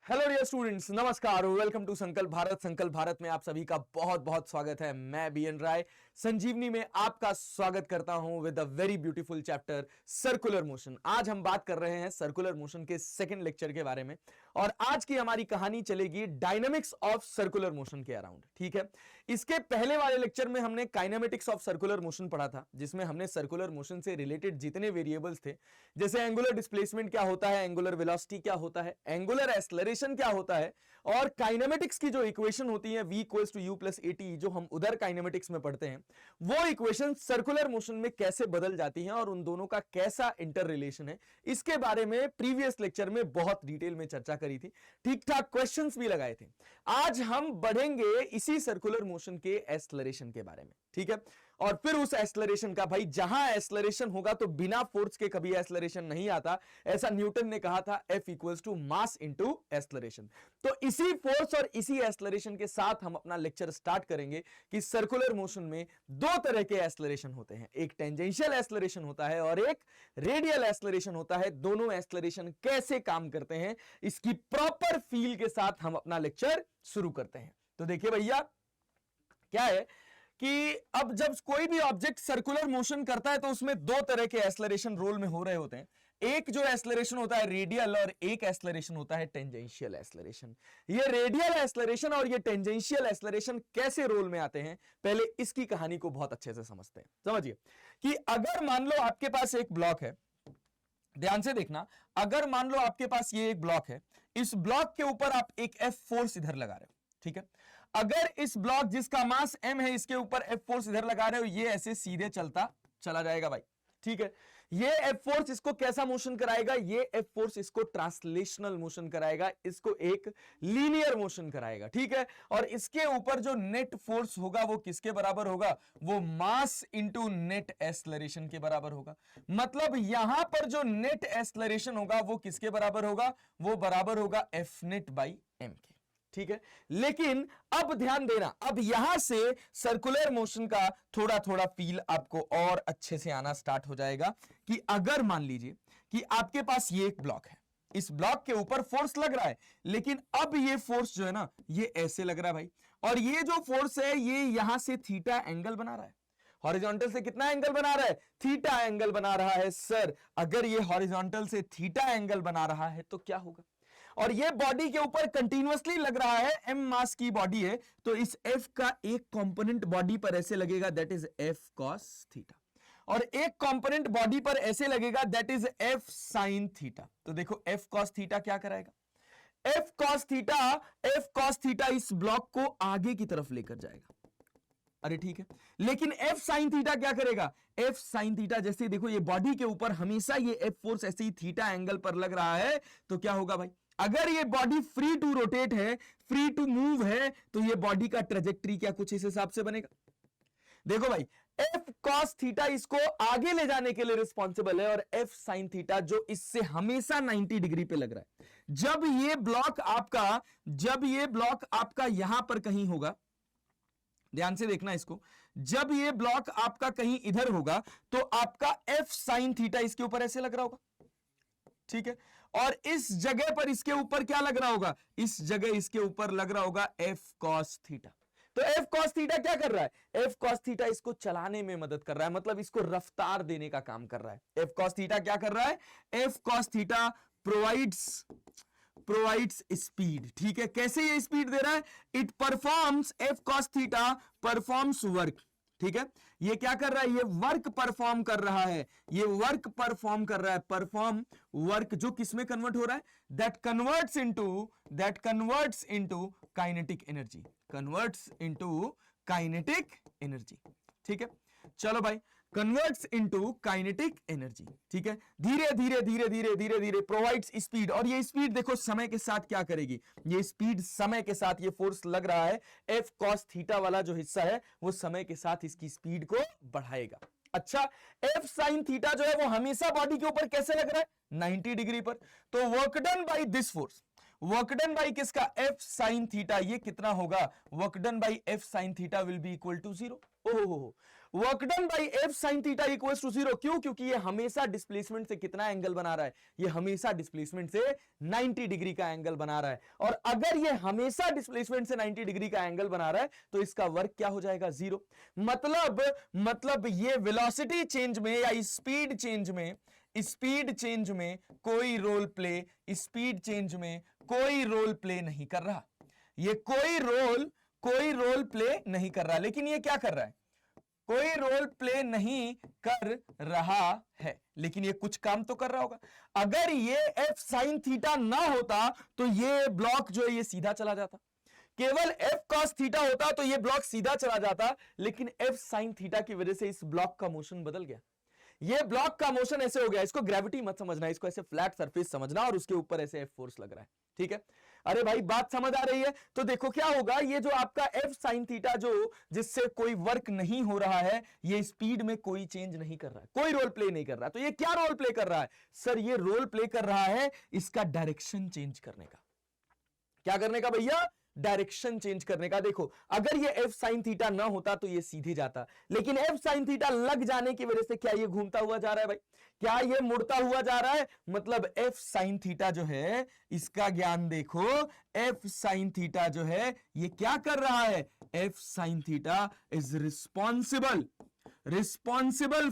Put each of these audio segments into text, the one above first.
Hello dear students, नमस्कार। Welcome to संकल्प भारत। संकल्प भारत में आप सभी का बहुत बहुत स्वागत है। मैं बीएन राय संजीवनी में आपका स्वागत करता हूं with a very beautiful chapter circular motion. आज हम बात कर रहे हैं सर्कुलर मोशन के सेकंड लेक्चर के बारे में और आज की हमारी कहानी चलेगी डायनामिक्स ऑफ सर्कुलर मोशन के अराउंड। ठीक है, इसके पहले वाले लेक्चर में हमने काइनेमेटिक्स ऑफ सर्कुलर मोशन पढ़ा था, जिसमें हमने सर्कुलर मोशन से रिलेटेड जितने वेरिएबल्स थे, जैसे एंगुलर डिस्प्लेसमेंट क्या होता है, एंगुलर वेलोसिटी क्या होता है, एंगुलर एक्सेलरेशन क्या होता है और काइनेमेटिक्स की जो इक्वेशन होती है v equals to U plus AT, जो हम उधर काइनेमेटिक्स में पढ़ते हैं, वो इक्वेशन सर्कुलर मोशन में कैसे बदल जाती हैं और उन दोनों का कैसा इंटर रिलेशन है, इसके बारे में प्रीवियस लेक्चर में बहुत डिटेल में चर्चा करी थी। ठीक ठाक क्वेश्चंस भी लगाए थे। आज हम बढ़ेंगे इसी सर्कुलर मोशन के एक्सेलरेशन के बारे में। ठीक है, और फिर उस एक्सेलरेशन का, भाई जहां एक्सेलरेशन होगा तो बिना फोर्स के कभी एक्सेलरेशन नहीं आता, ऐसा न्यूटन ने कहा था, F equals to mass into acceleration. तो इसी फोर्स और इसी एक्सेलरेशन के साथ हम अपना लेक्चर स्टार्ट करेंगे कि सर्कुलर मोशन में दो तरह के एक्सेलरेशन होते हैं, एक टेंजेंशियल एक्सेलरेशन होता है और एक रेडियल एक्सेलरेशन होता है। दोनों एक्सेलरेशन कैसे काम करते हैं, इसकी प्रॉपर फील के साथ हम अपना लेक्चर शुरू करते हैं। तो देखिए भैया, क्या है कि अब जब कोई भी ऑब्जेक्ट सर्कुलर मोशन करता है तो उसमें दो तरह के एक्सेलरेशन रोल में हो रहे होते हैं। एक जो एक्सेलरेशन होता है रेडियल और एक एक्सेलरेशन होता है टेंजेंशियल एक्सेलरेशन। ये रेडियल एक्सेलरेशन और ये टेंजेंशियल एक्सेलरेशन कैसे रोल में आते हैं, पहले इसकी कहानी को बहुत अच्छे से समझते हैं। समझिए कि अगर मान लो आपके पास एक ब्लॉक है, ध्यान से देखना, अगर मान लो आपके पास ये एक ब्लॉक है, इस ब्लॉक के ऊपर आप एक F फोर्स इधर लगा रहे हो। ठीक है, अगर इस ब्लॉक जिसका मास m है, इसके ऊपर F फोर्स इधर लगा रहे हो, ये ऐसे सीधे चलता चला जाएगा भाई। ठीक है, ये F फोर्स इसको कैसा मोशन कराएगा, ये F फोर्स इसको ट्रांसलेशनल मोशन कराएगा, इसको एक लीनियर मोशन कराएगा। ठीक है, और इसके ऊपर जो नेट फोर्स होगा वो किसके बराबर होगा, वो मास इंटू नेट एक्सेलरेशन के बराबर होगा। मतलब यहां पर जो नेट एक्सेलरेशन होगा वो किसके बराबर होगा, वो बराबर होगा F नेट बाई m के। ठीक है, लेकिन अब ध्यान देना, अब यहां से सर्कुलर मोशन का थोड़ा थोड़ा फील आपको और अच्छे से आना स्टार्ट हो जाएगा कि अगर मान लीजिए कि आपके पास ये एक ब्लॉक है, इस ब्लॉक के ऊपर फोर्स लग रहा है, लेकिन अब ये फोर्स जो है ना, ये ऐसे लग रहा है भाई, और ये जो फोर्स है ये यहां से थीटा एंगल बना रहा है। हॉरिजॉन्टल से कितना एंगल बना रहा है, थीटा एंगल बना रहा है। सर अगर ये हॉरिजॉन्टल से थीटा एंगल बना रहा है तो क्या होगा, और ये बॉडी के ऊपर कंटिन्यूअसली लग रहा है, m मास की बॉडी है, तो इस f का एक कंपोनेंट बॉडी पर ऐसे लगेगा, that is f cos theta, और एक कंपोनेंट बॉडी पर ऐसे लगेगा, that is f sin theta. तो देखो f cos थीटा क्या कराएगा, f cos थीटा इस ब्लॉक को आगे की तरफ लेकर जाएगा। अरे ठीक है, लेकिन F sin थीटा क्या करेगा, F sin थीटा जैसे देखो ये बॉडी के ऊपर हमेशा ये F फोर्स ऐसे ही थीटा एंगल पर लग रहा है, तो क्या होगा भाई, अगर ये बॉडी फ्री टू रोटेट है, फ्री टू मूव है, तो ये बॉडी का ट्रेजेक्टरी क्या कुछ इस हिसाब से बनेगा। देखो भाई, F cos थीटा इसको आगे ले जाने के लिए रिस्पॉन्सिबल है और F sin थीटा जो इससे हमेशा 90 डिग्री पे लग रहा है। जब ये ब्लॉक आपका यहां पर कहीं होगा, ध्यान से देखना इसको, जब ये ब्लॉक आपका कहीं इधर होगा तो आपका F sin थीटा इसके ऊपर ऐसे लग रहा होगा। ठीक है, और इस जगह पर इसके ऊपर क्या लग रहा होगा, इस जगह इसके ऊपर लग रहा होगा F cos थीटा। तो F cos थीटा क्या कर रहा है, F cos थीटा इसको चलाने में मदद कर रहा है, मतलब इसको रफ्तार देने का काम कर रहा है। F cos थीटा क्या कर रहा है, F cos theta provides speed. ठीक है, कैसे ये स्पीड दे रहा है, it performs, F cos theta performs work. ठीक है, ये क्या कर रहा है, ये वर्क परफॉर्म कर रहा है, ये वर्क परफॉर्म कर रहा है, परफॉर्म वर्क जो किसमें कन्वर्ट हो रहा है, that converts into kinetic energy, converts into kinetic energy. ठीक है, चलो भाई, कन्वर्ट्स इनटू काइनेटिक एनर्जी। ठीक है, धीरे धीरे धीरे धीरे धीरे धीरे प्रोवाइड्स स्पीड, और ये स्पीड देखो समय के साथ क्या करेगी, ये स्पीड समय के साथ, ये फोर्स लग रहा है, F cos थीटा वाला जो हिस्सा है वो समय के साथ इसकी स्पीड को बढ़ाएगा। अच्छा, F sin थीटा जो है वो हमेशा बॉडी के ऊपर कैसे लग रहा है, 90 डिग्री पर। तो work done by this force, work done by किसका, F sin थीटा, ये कितना होगा, work done by F sin theta will be equal to 0। ओहो, work done by F sine theta equals to 0। क्यों? क्योंकि ये हमेशा डिस्प्लेसमेंट से कितना एंगल बना रहा है? ये हमेशा डिस्प्लेसमेंट से 90 डिग्री का एंगल बना रहा है। और अगर ये हमेशा डिस्प्लेसमेंट से 90 डिग्री का एंगल बना रहा है तो इसका वर्क क्या हो जाएगा? 0। मतलब ये वेलोसिटी चेंज में या स्पीड चेंज में कोई रोल प्ले नहीं कर रहा। ये कोई रोल प्ले नहीं कर रहा। लेकिन ये क्या कर रहा है? कोई रोल प्ले नहीं कर रहा है, लेकिन ये कुछ काम तो कर रहा होगा। अगर ये एफ साइन थीटा ना होता तो ये ब्लॉक जो है ये सीधा चला जाता। केवल एफ कॉस थीटा होता तो ये ब्लॉक सीधा चला जाता, लेकिन एफ साइन थीटा की वजह से इस ब्लॉक का मोशन बदल गया। ये ब्लॉक का मोशन ऐसे हो गया। इसको ग्रेविटी मत समझना, इसको ऐसे फ्लैट सरफेस समझना और उसके ऊपर ऐसे एफ फोर्स लग रहा है। ठीक है? अरे भाई बात समझ आ रही है? तो देखो क्या होगा, ये जो आपका एफ साइन थीटा जो जिससे कोई वर्क नहीं हो रहा है, ये स्पीड में कोई चेंज नहीं कर रहा है, कोई रोल प्ले नहीं कर रहा है। तो ये क्या रोल प्ले कर रहा है? सर ये रोल प्ले कर रहा है इसका डायरेक्शन चेंज करने का। क्या करने का भैया? डायरेक्शन चेंज करने का। देखो अगर ये एफ साइन थीटा ना होता तो ये सीधे जाता, लेकिन एफ साइन थीटा लग जाने की वजह से क्या ये घूमता हुआ जा रहा है भाई? क्या ये मुड़ता हुआ जा रहा है? मतलब एफ साइन थीटा जो है इसका ज्ञान देखो, एफ साइन थीटा जो है ये क्या कर रहा है? F sine theta is responsible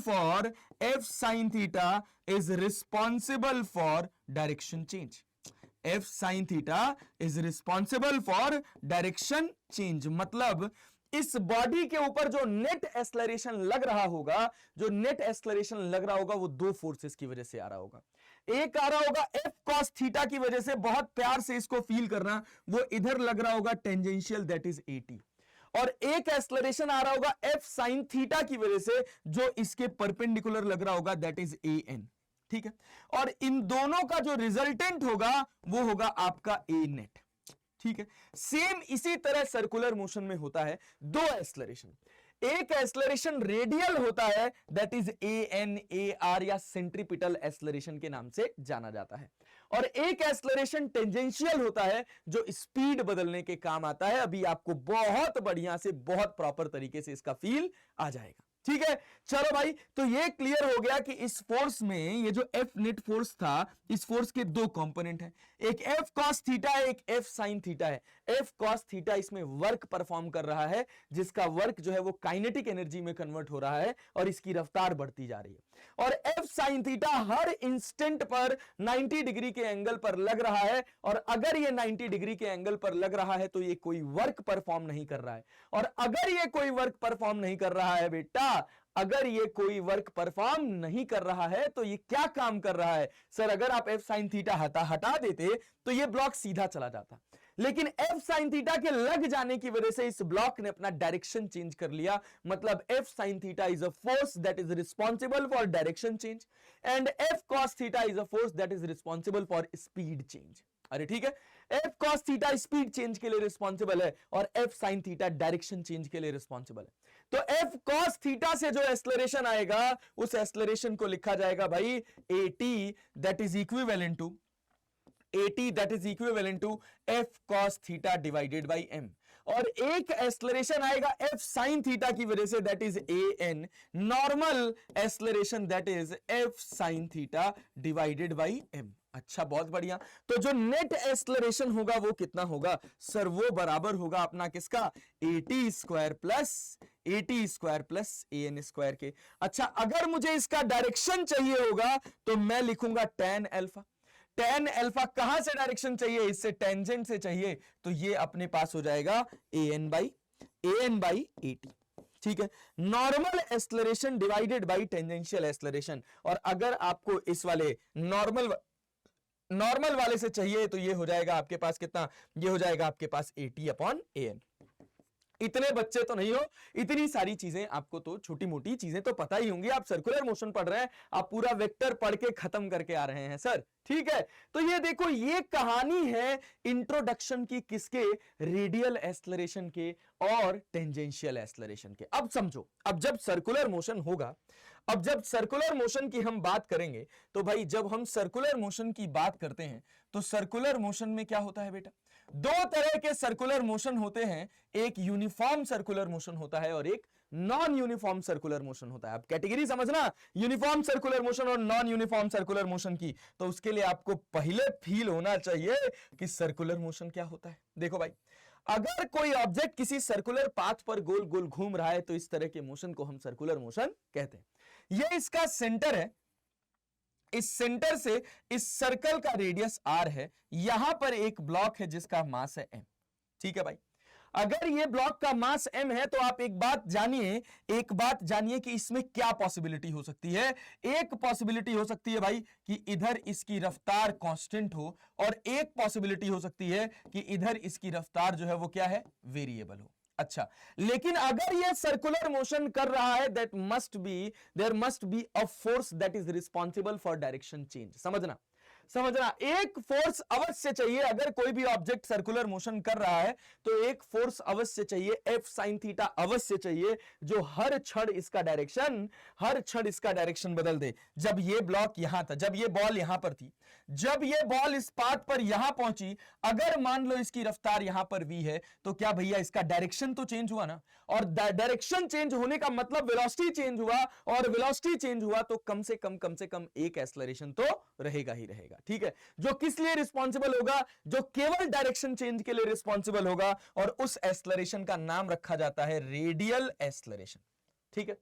for F sine theta is responsible for direction change. F sine theta is responsible for direction change. मतलब इस बॉडी के ऊपर जो नेट एक्सेलरेशन लग रहा होगा, वो दो फोर्सेस की वजह से आ रहा होगा। एक आ रहा होगा एफ कॉस थीटा की वजह से, बहुत प्यार से इसको फील करना, वो इधर लग रहा होगा टेंजेंशियल, दैट इज एटी। और एक एक्सेलरेशन आ रहा होगा एफ साइन थीटा की वजह से जो इसके परपेंडिकुलर लग रहा होगा, दैट इज ए एन। ठीक है? और इन दोनों का जो रिजल्टेंट होगा वो होगा आपका ए नेट। ठीक है? सेम इसी तरह सर्कुलर मोशन में होता है दो एक्सेलरेशन। एक एक्सेलरेशन रेडियल होता है, that is A N A R या सेंट्रीपिटल एक्सेलरेशन के नाम से जाना जाता है। और एक एक्सेलरेशन टेंजेंशियल होता है जो स्पीड बदलने के काम आता है। अभी आपको बहुत बढ़िया से, बहुत प्रॉपर तरीके से इसका फील आ जाएगा। ठीक है? चलो भाई, तो ये क्लियर हो गया कि इस फोर्स में ये जो एफ नेट फोर्स था, इस फोर्स के दो कंपोनेंट हैं, एक एफ कॉस थीटा है, एक एफ साइन थीटा है। एफ कॉस थीटा इसमें वर्क परफॉर्म कर रहा है, जिसका वर्क जो है वो काइनेटिक एनर्जी में कन्वर्ट हो रहा है और इसकी रफ्तार बढ़ती जा रही है। और एफ साइन थीटा हर इंस्टेंट पर 90 डिग्री के एंगल पर लग रहा है, और अगर ये 90 डिग्री के एंगल पर लग रहा है तो ये कोई वर्क परफॉर्म नहीं कर रहा है। और अगर ये कोई वर्क परफॉर्म नहीं कर रहा है बेटा, अगर ये कोई वर्क परफॉर्म नहीं कर रहा है तो ये क्या काम कर रहा है? सर अगर आप एफ साइन थीटा हटा देते तो ये ब्लॉक सीधा चला जाता, लेकिन एफ साइन थीटा के लग जाने की वजह से इस ब्लॉक ने अपना डायरेक्शन चेंज कर लिया। मतलब F sine theta is a force that is responsible for direction change and F cos theta is a force that is responsible for speed change. अरे ठीक है, F cos theta speed change के लिए responsible है और F sine theta direction change के लिए responsible है। तो एफ कॉस थीटा से जो एक्सेलरेशन आएगा उस एक्सेलरेशन को लिखा जाएगा भाई AT, that is equivalent to F cos theta divided by M. और एक एक्सेलरेशन आएगा एफ साइन थीटा की वजह से, that is A N, normal acceleration that is F sine theta divided by M. अच्छा, बहुत बढ़िया। तो जो नेट एक्सेलरेशन होगा वो कितना होगा? सर वो बराबर होगा अपना किसका? Eighty square plus A N square के। अच्छा, अगर मुझे इसका डायरेक्शन चाहिए होगा तो मैं लिखूंगा tan अल्फा। tan अल्फा कहां से डायरेक्शन चाहिए? इससे टेंजेंट से चाहिए, तो ये अपने पास हो जाएगा ए एन बाई एटी। ठीक है? Normal acceleration divided by tangential acceleration. और अगर आपको इस वाले नॉर्मल वाले से चाहिए तो ये हो जाएगा आपके पास कितना? ये हो जाएगा आपके पास 80 अपॉन ए एन। इतने बच्चे तो नहीं हो, इतनी सारी चीजें आपको तो, छोटी मोटी चीजें तो पता ही होंगी। आप सर्कुलर मोशन पढ़ रहे हैं, आप पूरा वेक्टर पढ़ के खत्म करके आ रहे हैं सर। ठीक है? तो ये देखो, ये कहानी है इंट्रोडक्शन की, किसके? रेडियल एक्सेलरेशन के और टेंजेंशियल एक्सेलरेशन के। अब समझो, अब जब सर्कुलर मोशन होगा, अब जब सर्कुलर मोशन की हम बात करेंगे तो भाई जब हम सर्कुलर मोशन की बात करते हैं तो सर्कुलर मोशन में क्या होता है बेटा? दो तरह के सर्कुलर मोशन होते हैं, एक यूनिफॉर्म सर्कुलर मोशन होता है और एक नॉन यूनिफॉर्म सर्कुलर मोशन होता है। अब कैटेगरी समझना, यूनिफॉर्म सर्कुलर मोशन और नॉन यूनिफॉर्म सर्कुलर मोशन की, तो उसके लिए आपको पहले फील होना चाहिए कि सर्कुलर मोशन क्या होता है। देखो भाई, अगर कोई ऑब्जेक्ट किसी सर्कुलर पाथ पर गोल गोल घूम रहा है तो इस तरह के मोशन को हम सर्कुलर मोशन कहते हैं। ये इसका सेंटर है, इस सेंटर से इस सर्कल का रेडियस r है, यहां पर एक ब्लॉक है जिसका मास है m। ठीक है भाई, अगर ये ब्लॉक का मास m है तो आप एक बात जानिए कि इसमें क्या पॉसिबिलिटी हो सकती है। एक पॉसिबिलिटी हो सकती है भाई कि इधर इसकी रफ्तार कांस्टेंट हो, और एक पॉसिबिलिटी हो सकती है कि इधर इसकी रफ्तार जो है वो क्या है, वेरिएबल हो। अच्छा, लेकिन अगर ये सर्कुलर मोशन कर रहा है, there must be a force that is responsible for direction change. समझना, एक फोर्स अवश्य चाहिए। अगर कोई भी ऑब्जेक्ट सर्कुलर मोशन कर रहा है तो एक फोर्स अवश्य चाहिए, एफ साइन थीटा अवश्य चाहिए, जो हर क्षण इसका डायरेक्शन बदल दे। जब ये ब्लॉक यहां था, जब ये बॉल यहां पर थी, जब ये बॉल इस पाथ पर यहां पहुंची, अगर मान लो इसकी रफ्तार यहां पर v है, तो क्या भैया इसका डायरेक्शन तो चेंज हुआ ना, और डायरेक्शन चेंज होने का मतलब वेलोसिटी चेंज हुआ, और वेलोसिटी चेंज हुआ तो कम से कम एक एक्सेलरेशन तो रहेगा ही रहेगा। ठीक है, जो किस लिए रिस्पॉन्सिबल होगा, जो केवल डायरेक्शन चेंज के लिए रिस्पॉन्सिबल होगा, और उस एक्सेलरेशन का नाम रखा जाता है रेडियल एक्सेलरेशन। ठीक है,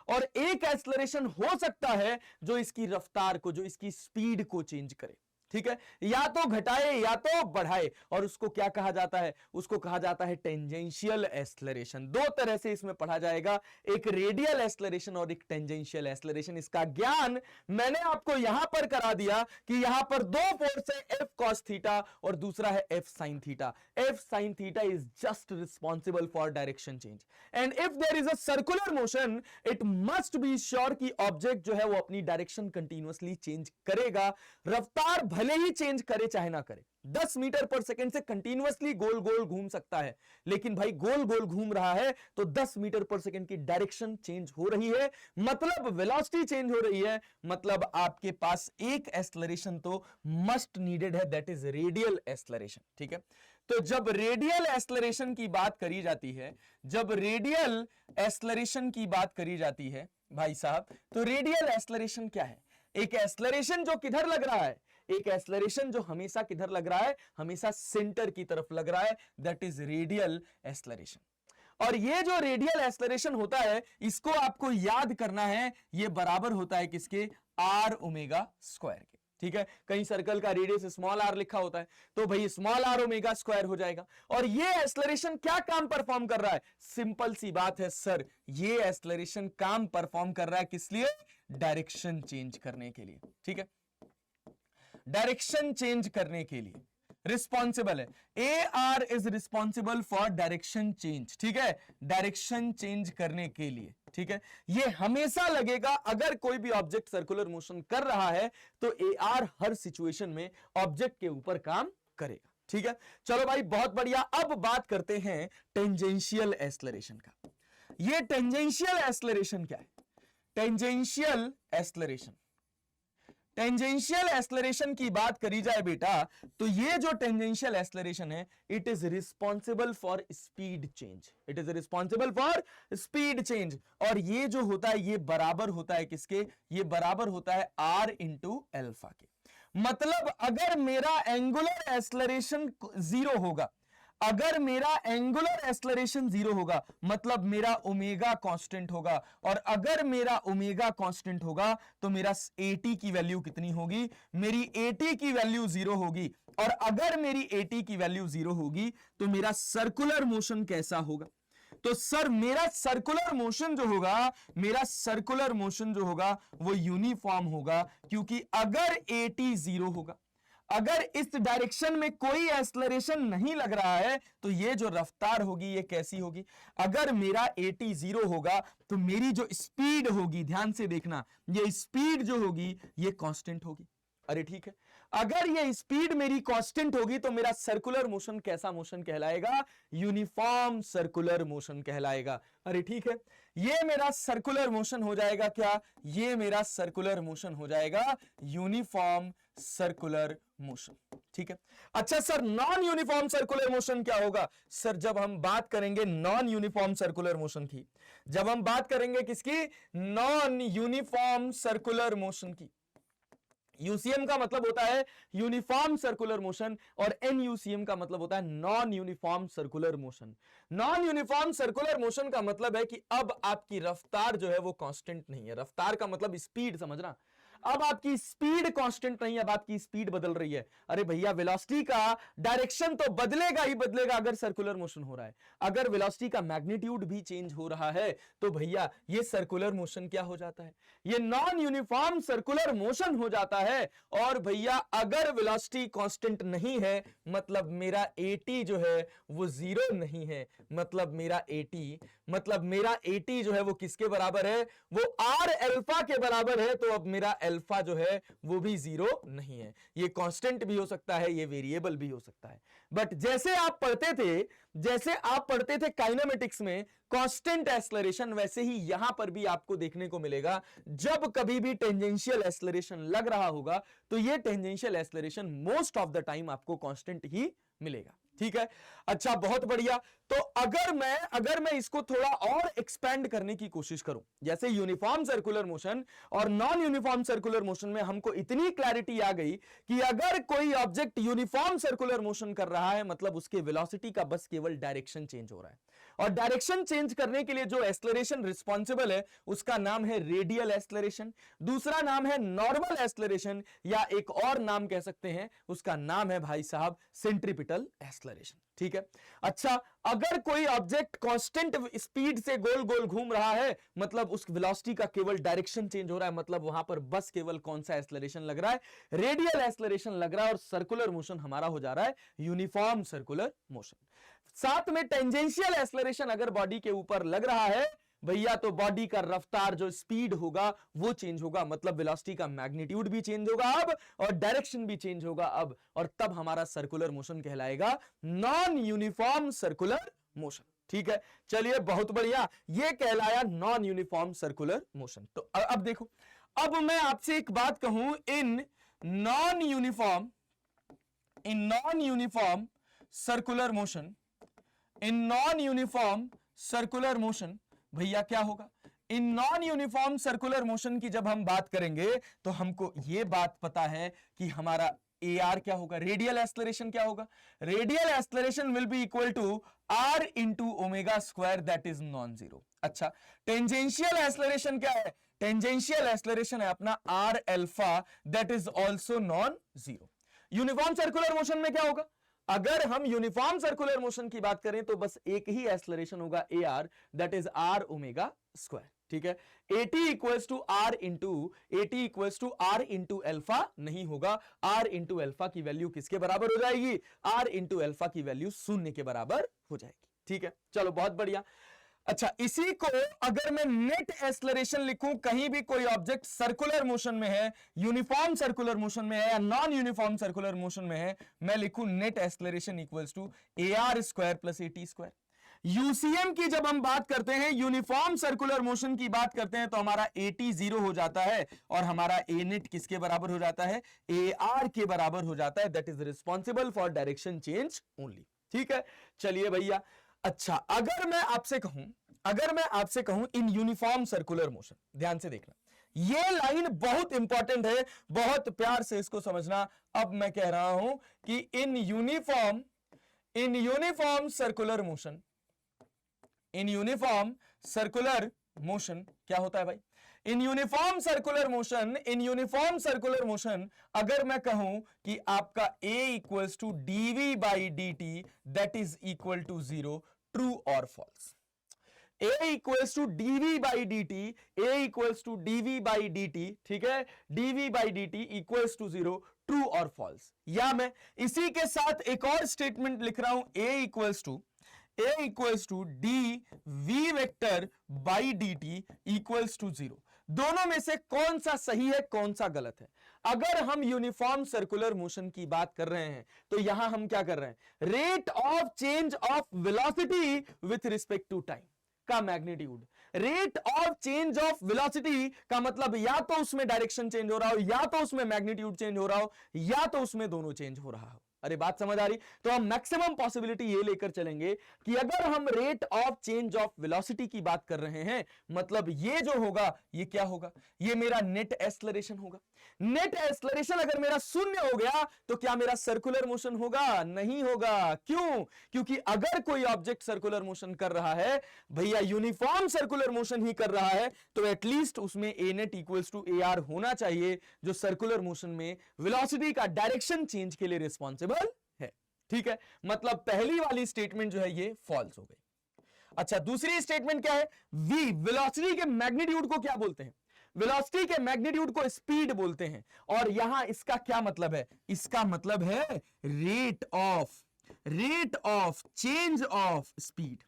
और एक एक्सेलरेशन हो सकता है जो इसकी रफ्तार को, जो इसकी स्पीड को चेंज करे। ठीक है, या तो घटाए या तो बढ़ाए, और उसको क्या कहा जाता है, उसको कहा जाता है टेंजेंशियल एक्सेलरेशन। दो तरह से इसमें पढ़ा जाएगा, एक रेडियल एक्सेलरेशन और एक टेंजेंशियल एक्सेलरेशन। इसका ज्ञान मैंने आपको यहां पर करा दिया कि यहां पर दो फोर्स है, एफ कॉस थीटा और दूसरा है F sine theta. F sine theta is just responsible for direction change, and if there is a circular motion, it must be sure कि ऑब्जेक्ट जो है वो अपनी डायरेक्शन कंटिन्यूअसली चेंज करेगा। रफ्तार भले ही चेंज करे चाहे ना करे, 10 मीटर पर सेकंड से कंटिन्यूअसली गोल गोल घूम सकता है, लेकिन भाई गोल गोल घूम रहा है तो 10 मीटर पर सेकंड की डायरेक्शन चेंज हो रही है, मतलब वेलोसिटी चेंज हो रही है, मतलब आपके पास एक एक्सेलरेशन तो मस्ट नीडेड है, दैट इज रेडियल एक्सेलरेशन। ठीक है, तो जब रेडियल एक्सेलरेशन की बात करी जाती है, जब रेडियल एक्सेलरेशन की बात करी जाती है भाई साहब, तो रेडियल एक्सेलरेशन क्या है? एक एक्सेलरेशन जो किधर लग रहा है, एक एक्सेलरेशन जो हमेशा किधर लग रहा है, हमेशा सेंटर की तरफ लग रहा है, दैट इज रेडियल एक्सेलरेशन। और ये जो रेडियल एक्सेलरेशन होता है, इसको आपको याद करना है, ये बराबर होता है किसके, आर ओमेगा स्क्वायर के। ठीक है, कहीं सर्कल का रेडियस स्मॉल आर लिखा होता है, तो भाई स्मॉल आर ओमेगा स्क्वायर हो जाएगा। और ये एक्सेलरेशन क्या काम परफॉर्म कर रहा है? सिंपल सी बात है सर, ये एक्सेलरेशन काम परफॉर्म कर रहा है किस लिए? डायरेक्शन चेंज करने के लिए। ठीक है, डायरेक्शन चेंज करने के लिए रिस्पॉन्सिबल है। ए r is responsible for direction change. ठीक है, डायरेक्शन चेंज करने के लिए। ठीक है, ये हमेशा लगेगा, अगर कोई भी ऑब्जेक्ट सर्कुलर मोशन कर रहा है तो ए आर हर सिचुएशन में ऑब्जेक्ट के ऊपर काम करेगा। ठीक है, चलो भाई बहुत बढ़िया। अब बात करते हैं टेंजेंशियल एक्सेलरेशन का। ये टेंजेंशियल एक्सेलरेशन क्या है? टेंजेंशियल एक्सेलरेशन, टेंजेंशियल एक्सेलरेशन की बात करी जाए बेटा, तो ये जो टेंजेंशियल एक्सेलरेशन है, it is responsible for speed change. It is responsible for speed change. और ये जो होता है, ये बराबर होता है किसके? ये बराबर होता है आर इंटू एल्फा के। मतलब अगर मेरा एंगुलर एक्सेलरेशन 0 होगा, अगर मेरा एंगुलर एक्सेलरेशन 0 होगा, मतलब मेरा ओमेगा कांस्टेंट होगा, और अगर मेरा ओमेगा कांस्टेंट होगा तो मेरा AT की वैल्यू कितनी होगी? मेरी AT की वैल्यू 0 होगी। और अगर मेरी AT की वैल्यू 0 होगी तो मेरा सर्कुलर मोशन कैसा होगा? तो सर मेरा सर्कुलर मोशन जो होगा, मेरा सर्कुलर मोशन जो होगा वो यूनिफॉर्म होगा, क्योंकि अगर AT 0 होगा, अगर इस डायरेक्शन में कोई एक्सेलरेशन नहीं लग रहा है, तो ये जो रफ्तार होगी ये कैसी होगी? अगर मेरा AT 0 होगा तो मेरी जो स्पीड होगी, ध्यान से देखना, ये स्पीड जो होगी ये कांस्टेंट होगी। अरे ठीक है, अगर ये स्पीड मेरी कांस्टेंट होगी तो मेरा सर्कुलर मोशन कैसा मोशन कहलाएगा? यूनिफॉर्म सर्कुलर मोशन कहलाएगा। अरे ठीक है, ये मेरा सर्कुलर मोशन हो जाएगा क्या? ये मेरा सर्कुलर मोशन हो जाएगा यूनिफॉर्म सर्कुलर मोशन। ठीक है, अच्छा sir non uniform circular motion क्या होगा? सर जब हम बात करेंगे नॉन यूनिफॉर्म सर्कुलर मोशन की, जब हम बात करेंगे किसकी? नॉन यूनिफॉर्म सर्कुलर मोशन की। यूसीएम का मतलब होता है यूनिफॉर्म सर्कुलर मोशन और एनयूसीएम का मतलब होता है non uniform circular motion. Non uniform circular motion का मतलब है कि अब आपकी रफ्तार जो है वो कांस्टेंट नहीं है। रफ्तार का मतलब स्पीड, समझना। अब आपकी स्पीड कांस्टेंट नहीं है, अब आपकी स्पीड बदल रही है। अरे भैया वेलोसिटी का डायरेक्शन तो बदलेगा ही बदलेगा अगर सर्कुलर मोशन हो रहा है। अगर वेलोसिटी का मैग्नीट्यूड भी चेंज हो रहा है तो भैया ये सर्कुलर मोशन क्या हो जाता है? ये नॉन यूनिफॉर्म सर्कुलर मोशन हो जाता है। और भैया अगर वेलोसिटी कांस्टेंट नहीं है मतलब मेरा एटी जो है वो जीरो नहीं है, मतलब मेरा एटी जो है वो किसके बराबर है? वो आर अल्फा के बराबर है। तो अब मेरा अल्फा जो है वो भी जीरो नहीं है। ये कांस्टेंट भी हो सकता है, ये वेरिएबल भी हो सकता है। बट जैसे आप पढ़ते थे काइनेमेटिक्स में कांस्टेंट एक्सेलरेशन, वैसे ही यहां पर भी आपको देखने को मिलेगा जब कभी भी टेंजेंशियल एक्सेलरेशन लग रहा होगा तो ये tangential acceleration most of the time आपको कांस्टेंट ही मिलेगा। ठीक है, अच्छा बहुत बढ़िया। तो अगर मैं इसको थोड़ा और एक्सपेंड करने की कोशिश करूं, जैसे यूनिफॉर्म सर्कुलर मोशन और नॉन यूनिफॉर्म सर्कुलर मोशन में हमको इतनी क्लैरिटी आ गई कि अगर कोई ऑब्जेक्ट यूनिफॉर्म सर्कुलर मोशन कर रहा है मतलब उसके वेलोसिटी का बस केवल डायरेक्शन चेंज हो रहा है। और डायरेक्शन चेंज करने के लिए जो एक्सेलरेशन रिस्पॉन्सिबल है उसका नाम है रेडियल एक्सेलरेशन, दूसरा नाम है नॉर्मल एक्सेलरेशन, या एक और नाम कह सकते हैं उसका नाम है भाई साहब सेंट्रीपिटल एक्सेलरेशन। ठीक है, अच्छा अगर कोई ऑब्जेक्ट कांस्टेंट स्पीड से गोल गोल घूम रहा है मतलब उस वेलोसिटी का केवल डायरेक्शन चेंज हो रहा है, मतलब वहां पर बस केवल कौन सा एक्सेलरेशन लग रहा है? रेडियल एक्सेलरेशन लग रहा है। और सर्कुलर मोशन हमारा हो जा रहा है यूनिफॉर्म सर्कुलर मोशन। साथ में टेंजेंशियल एक्सेलरेशन अगर बॉडी के ऊपर लग रहा है भैया तो बॉडी का रफ्तार जो स्पीड होगा वो चेंज होगा, मतलब वेलोसिटी का मैग्नीट्यूड भी चेंज होगा अब और डायरेक्शन भी चेंज होगा अब, और तब हमारा सर्कुलर मोशन कहलाएगा नॉन यूनिफॉर्म सर्कुलर मोशन। ठीक है, चलिए बहुत बढ़िया, ये कहलाया नॉन यूनिफॉर्म सर्कुलर मोशन। तो अब देखो, अब मैं आपसे एक बात कहूं, in non uniform circular motion, in non uniform circular motion भैया क्या होगा? In non uniform circular motion की जब हम बात करेंगे तो हमको यह बात पता है कि हमारा AR क्या होगा? रेडियल एक्सेलरेशन क्या होगा? Radial acceleration will be equal to R into omega square, that is non zero. अच्छा, टेंजेंशियल एक्सेलरेशन क्या है? टेंजेंशियल एक्सेलरेशन है अपना R alpha, that is also non zero. Uniform circular motion में क्या होगा? अगर हम यूनिफॉर्म सर्कुलर मोशन की बात करें तो बस एक ही एक्सेलरेशन होगा AR, that is R omega square. ठीक है, AT equals to R into alpha नहीं होगा। R इंटू अल्फा की वैल्यू किसके बराबर हो जाएगी? R इंटू अल्फा की वैल्यू शून्य के बराबर हो जाएगी। ठीक है, चलो बहुत बढ़िया। अच्छा, इसी को अगर मैं नेट एक्सेलरेशन लिखूं, कहीं भी कोई ऑब्जेक्ट सर्कुलर मोशन में है, यूनिफॉर्म सर्कुलर मोशन में है या नॉन यूनिफॉर्म सर्कुलर मोशन में है, मैं लिखूं net acceleration equals to AR square plus AT square. UCM की जब हम बात करते हैं, यूनिफॉर्म सर्कुलर मोशन की बात करते हैं, तो हमारा AT जीरो हो जाता है और हमारा A नेट किसके बराबर हो जाता है? AR के बराबर हो जाता है, that is responsible for direction change only. ठीक है, चलिए भैया। अच्छा, अगर मैं आपसे कहूं इन यूनिफॉर्म सर्कुलर मोशन, ध्यान से देखना, ये लाइन बहुत इंपॉर्टेंट है, बहुत प्यार से इसको समझना। अब मैं कह रहा हूं कि इन यूनिफॉर्म सर्कुलर मोशन क्या होता है भाई? इन यूनिफॉर्म सर्कुलर मोशन अगर मैं कहूं कि आपका A equals to dv by dt that is equal to zero, true और false? A equals to dv by dt, ठीक है, dv by dt equals to zero, true और फॉल्स। या मैं इसी के साथ एक और स्टेटमेंट लिख रहा हूं, A equals to dv vector by dt equals to zero. दोनों में से कौन सा सही है, कौन सा गलत है? अगर हम यूनिफॉर्म सर्कुलर मोशन की बात कर रहे हैं तो यहां हम क्या कर रहे हैं, rate of change of velocity with respect to time का magnitude. Rate of change of velocity का मतलब या तो उसमें डायरेक्शन चेंज हो रहा हो, या तो उसमें मैग्नीट्यूड चेंज हो रहा हो, या तो उसमें दोनों चेंज हो रहा हो। अरे बात समझ आ रही? तो हम मैक्सिमम पॉसिबिलिटी ये लेकर चलेंगे कि अगर हम rate of change of velocity की बात कर रहे हैं, मतलब ये जो होगा ये क्या होगा, ये मेरा नेट एक्सेलरेशन होगा। नेट एक्सेलरेशन अगर मेरा शून्य हो गया तो क्या मेरा सर्कुलर मोशन होगा? नहीं होगा। क्यों? क्योंकि अगर कोई ऑब्जेक्ट सर्कुलर मोशन कर रहा है भैया, यूनिफॉर्म सर्कुलर मोशन ही कर रहा है, तो एटलीस्ट उसमें a net equals to a r होना चाहिए, जो सर्कुलर मोशन में वेलोसिटी का डायरेक्शन चेंज के लिए रिस्पॉन्सिबल है। ठीक है, मतलब पहली वाली स्टेटमेंट जो है ये फॉल्स हो गई। अच्छा, दूसरी स्टेटमेंट क्या है? वी, वेलोसिटी के मैग्नीट्यूड को क्या बोलते हैं? वेलोसिटी के मैग्नीट्यूड को स्पीड बोलते हैं। और यहां इसका क्या मतलब है? इसका मतलब है rate of change of speed.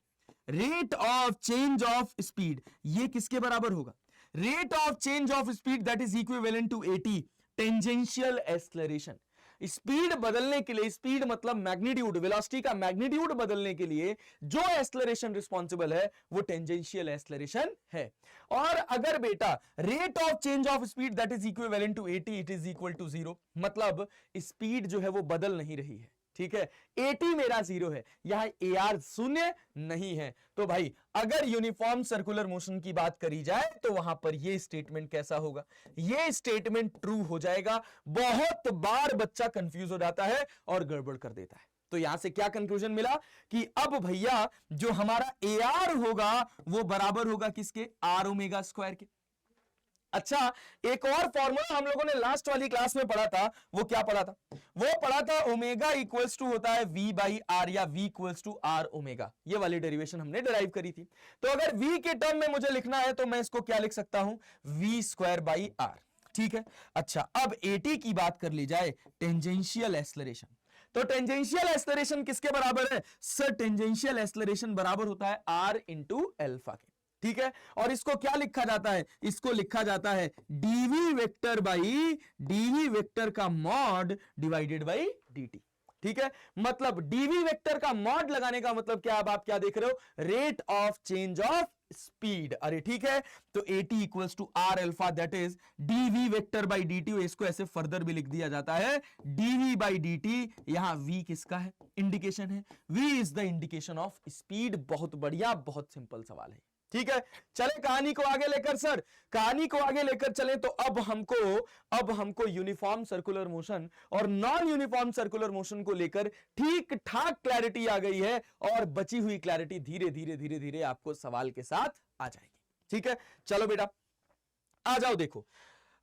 Rate of change of speed ये किसके बराबर होगा? Rate of change of speed that is equivalent to 80 tangential acceleration. Speed बदलने के लिए, स्पीड मतलब मैग्नीट्यूड, वेलोसिटी का मैग्नीट्यूड बदलने के लिए जो एक्सेलरेशन रिस्पॉन्सिबल है वो टेंजेंशियल एक्सेलरेशन है। और अगर बेटा rate of change of speed that is equivalent to 80 it is equal to 0, मतलब स्पीड जो है वो बदल नहीं रही है। ठीक है, 80 मेरा 0 है, यहां ए आर शून्य नहीं है। तो भाई अगर यूनिफॉर्म सर्कुलर मोशन की बात करी जाए तो वहां पर ये स्टेटमेंट कैसा होगा? ये स्टेटमेंट ट्रू हो जाएगा। बहुत बार बच्चा कंफ्यूज हो जाता है और गड़बड़ कर देता है। तो यहां से क्या कंक्लूजन मिला कि अब भैया जो हमारा ए आर होगा वो बराबर होगा किसके? आर ओमेगा स्क्वायर के। अच्छा, एक और फॉर्मूला हम लोगों ने लास्ट वाली क्लास में पढ़ा था, वो क्या पढ़ा था? वो पढ़ा था ओमेगा इक्वल्स टू होता है वी बाई आर, या V equals to R omega. ये वाली डेरिवेशन हमने डिराइव करी थी। तो अगर वी के टर्म में मुझे लिखना है तो मैं इसको क्या लिख सकता हूं? V square by R. ठीक है, अच्छा अब 80 की बात कर ली जाए, टेंजेंशियल एक्सेलरेशन। तो टेंजेंशियल एक्सेलरेशन किसके बराबर है? सर टेंजेंशियल एक्सेलरेशन बराबर होता है आर इंटू एल्फा के। ठीक है, और इसको क्या लिखा जाता है? इसको लिखा जाता है DV vector by DV vector का मॉड डिवाइडेड बाई डीटी। ठीक है, मतलब डीवी वेक्टर का मॉड लगाने का मतलब क्या? अब आप क्या देख रहे हो? Rate of change of speed. अरे ठीक है, तो 80 equals to R alpha that is DV vector by DT. इसको ऐसे फर्दर भी लिख दिया जाता है डीवी बाई डीटी। यहां वी किसका है? इंडिकेशन है। V is the indication of speed. बहुत बढ़िया, बहुत सिंपल सवाल है। ठीक है, चले कहानी को आगे लेकर, सर कहानी को आगे लेकर चले तो अब हमको यूनिफॉर्म सर्कुलर मोशन और नॉन यूनिफॉर्म सर्कुलर मोशन को लेकर ठीक ठाक क्लैरिटी आ गई है, और बची हुई क्लैरिटी धीरे धीरे आपको सवाल के साथ आ जाएगी। ठीक है, चलो बेटा आ जाओ। देखो,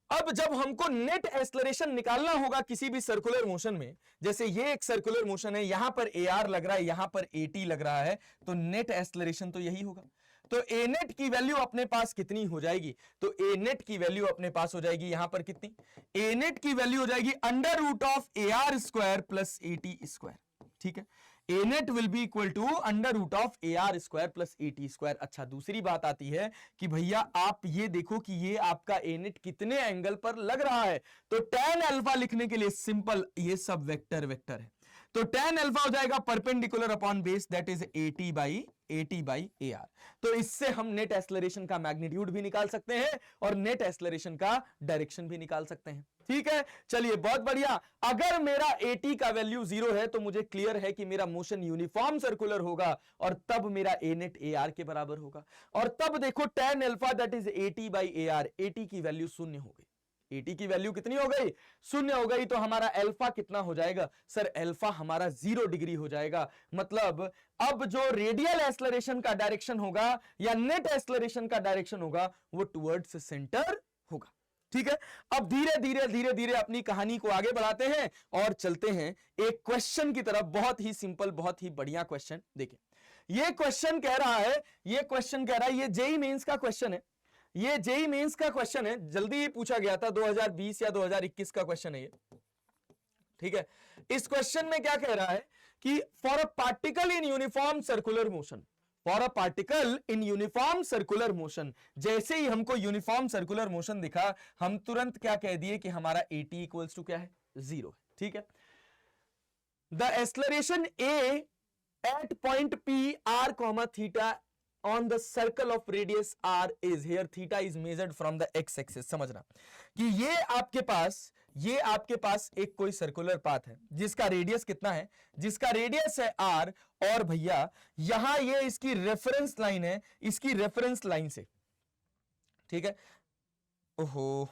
अब जब हमको नेट एक्सेलरेशन निकालना होगा किसी भी सर्कुलर मोशन में, जैसे ये एक सर्कुलर मोशन है, यहां पर ए आर लग रहा है, यहां पर ए टी लग रहा है, तो नेट एक्सेलरेशन तो यही होगा। तो ए नेट की वैल्यू अपने पास कितनी हो जाएगी? तो ए नेट की वैल्यू अपने पास हो जाएगी यहां पर कितनी? ए नेट की वैल्यू हो जाएगी under root of A R square plus A T square. ठीक है, A net will be equal to under root of A R square plus A T square. अच्छा, दूसरी बात आती है कि भैया आप ये देखो कि ये आपका ए नेट कितने एंगल पर लग रहा है। तो tan अल्फा लिखने के लिए सिंपल, ये सब वेक्टर है, तो tan अल्फा हो जाएगा perpendicular upon base that is 80 by A R. तो इससे हम नेट एक्सेलरेशन का मैग्नीट्यूड भी निकाल सकते हैं और नेट एक्सेलरेशन का डायरेक्शन भी निकाल सकते हैं। ठीक है, चलिए बहुत बढ़िया। अगर मेरा 80 का वैल्यू 0 है तो मुझे क्लियर है कि मेरा मोशन यूनिफॉर्म सर्कुलर होगा, और तब मेरा ए नेट ए आर के बराबर होगा। और तब देखो tan alpha that is 80 by A R, 80 की वैल्यू शून्य हो गई। 80 की वैल्यू कितनी हो गई? शून्य हो गई। तो हमारा अल्फा कितना हो जाएगा? सर अल्फा हमारा 0 डिग्री हो जाएगा। मतलब अब जो रेडियल एक्सेलरेशन का डायरेक्शन होगा या नेट एक्सेलरेशन का डायरेक्शन होगा वो टुवर्ड्स सेंटर होगा। ठीक है, अब धीरे धीरे अपनी कहानी को आगे बढ़ाते हैं और चलते हैं एक क्वेश्चन की तरफ। बहुत ही सिंपल, बहुत ही बढ़िया क्वेश्चन। देखिए, ये क्वेश्चन कह रहा है, ये जेईई मेंस का क्वेश्चन है। ये जेईई मेंस का क्वेश्चन है, जल्दी ही पूछा गया था, 2020 या 2021 का क्वेश्चन है ये। ठीक है, इस क्वेश्चन में क्या कह रहा है कि for a particle in uniform circular motion, for a particle in uniform circular motion. जैसे ही हमको यूनिफॉर्म सर्कुलर मोशन दिखा, हम तुरंत क्या कह दिए कि हमारा at इक्वल्स टू क्या है, 0 है। ठीक है, the acceleration a at point P r comma theta on the circle of radius r is, here theta is measured from the x axis। समझना कि ये आपके पास एक कोई सर्कुलर पाथ है जिसका रेडियस कितना है, जिसका रेडियस है r, और भैया यहां ये इसकी रेफरेंस लाइन है, इसकी रेफरेंस लाइन से, ठीक है, ओहो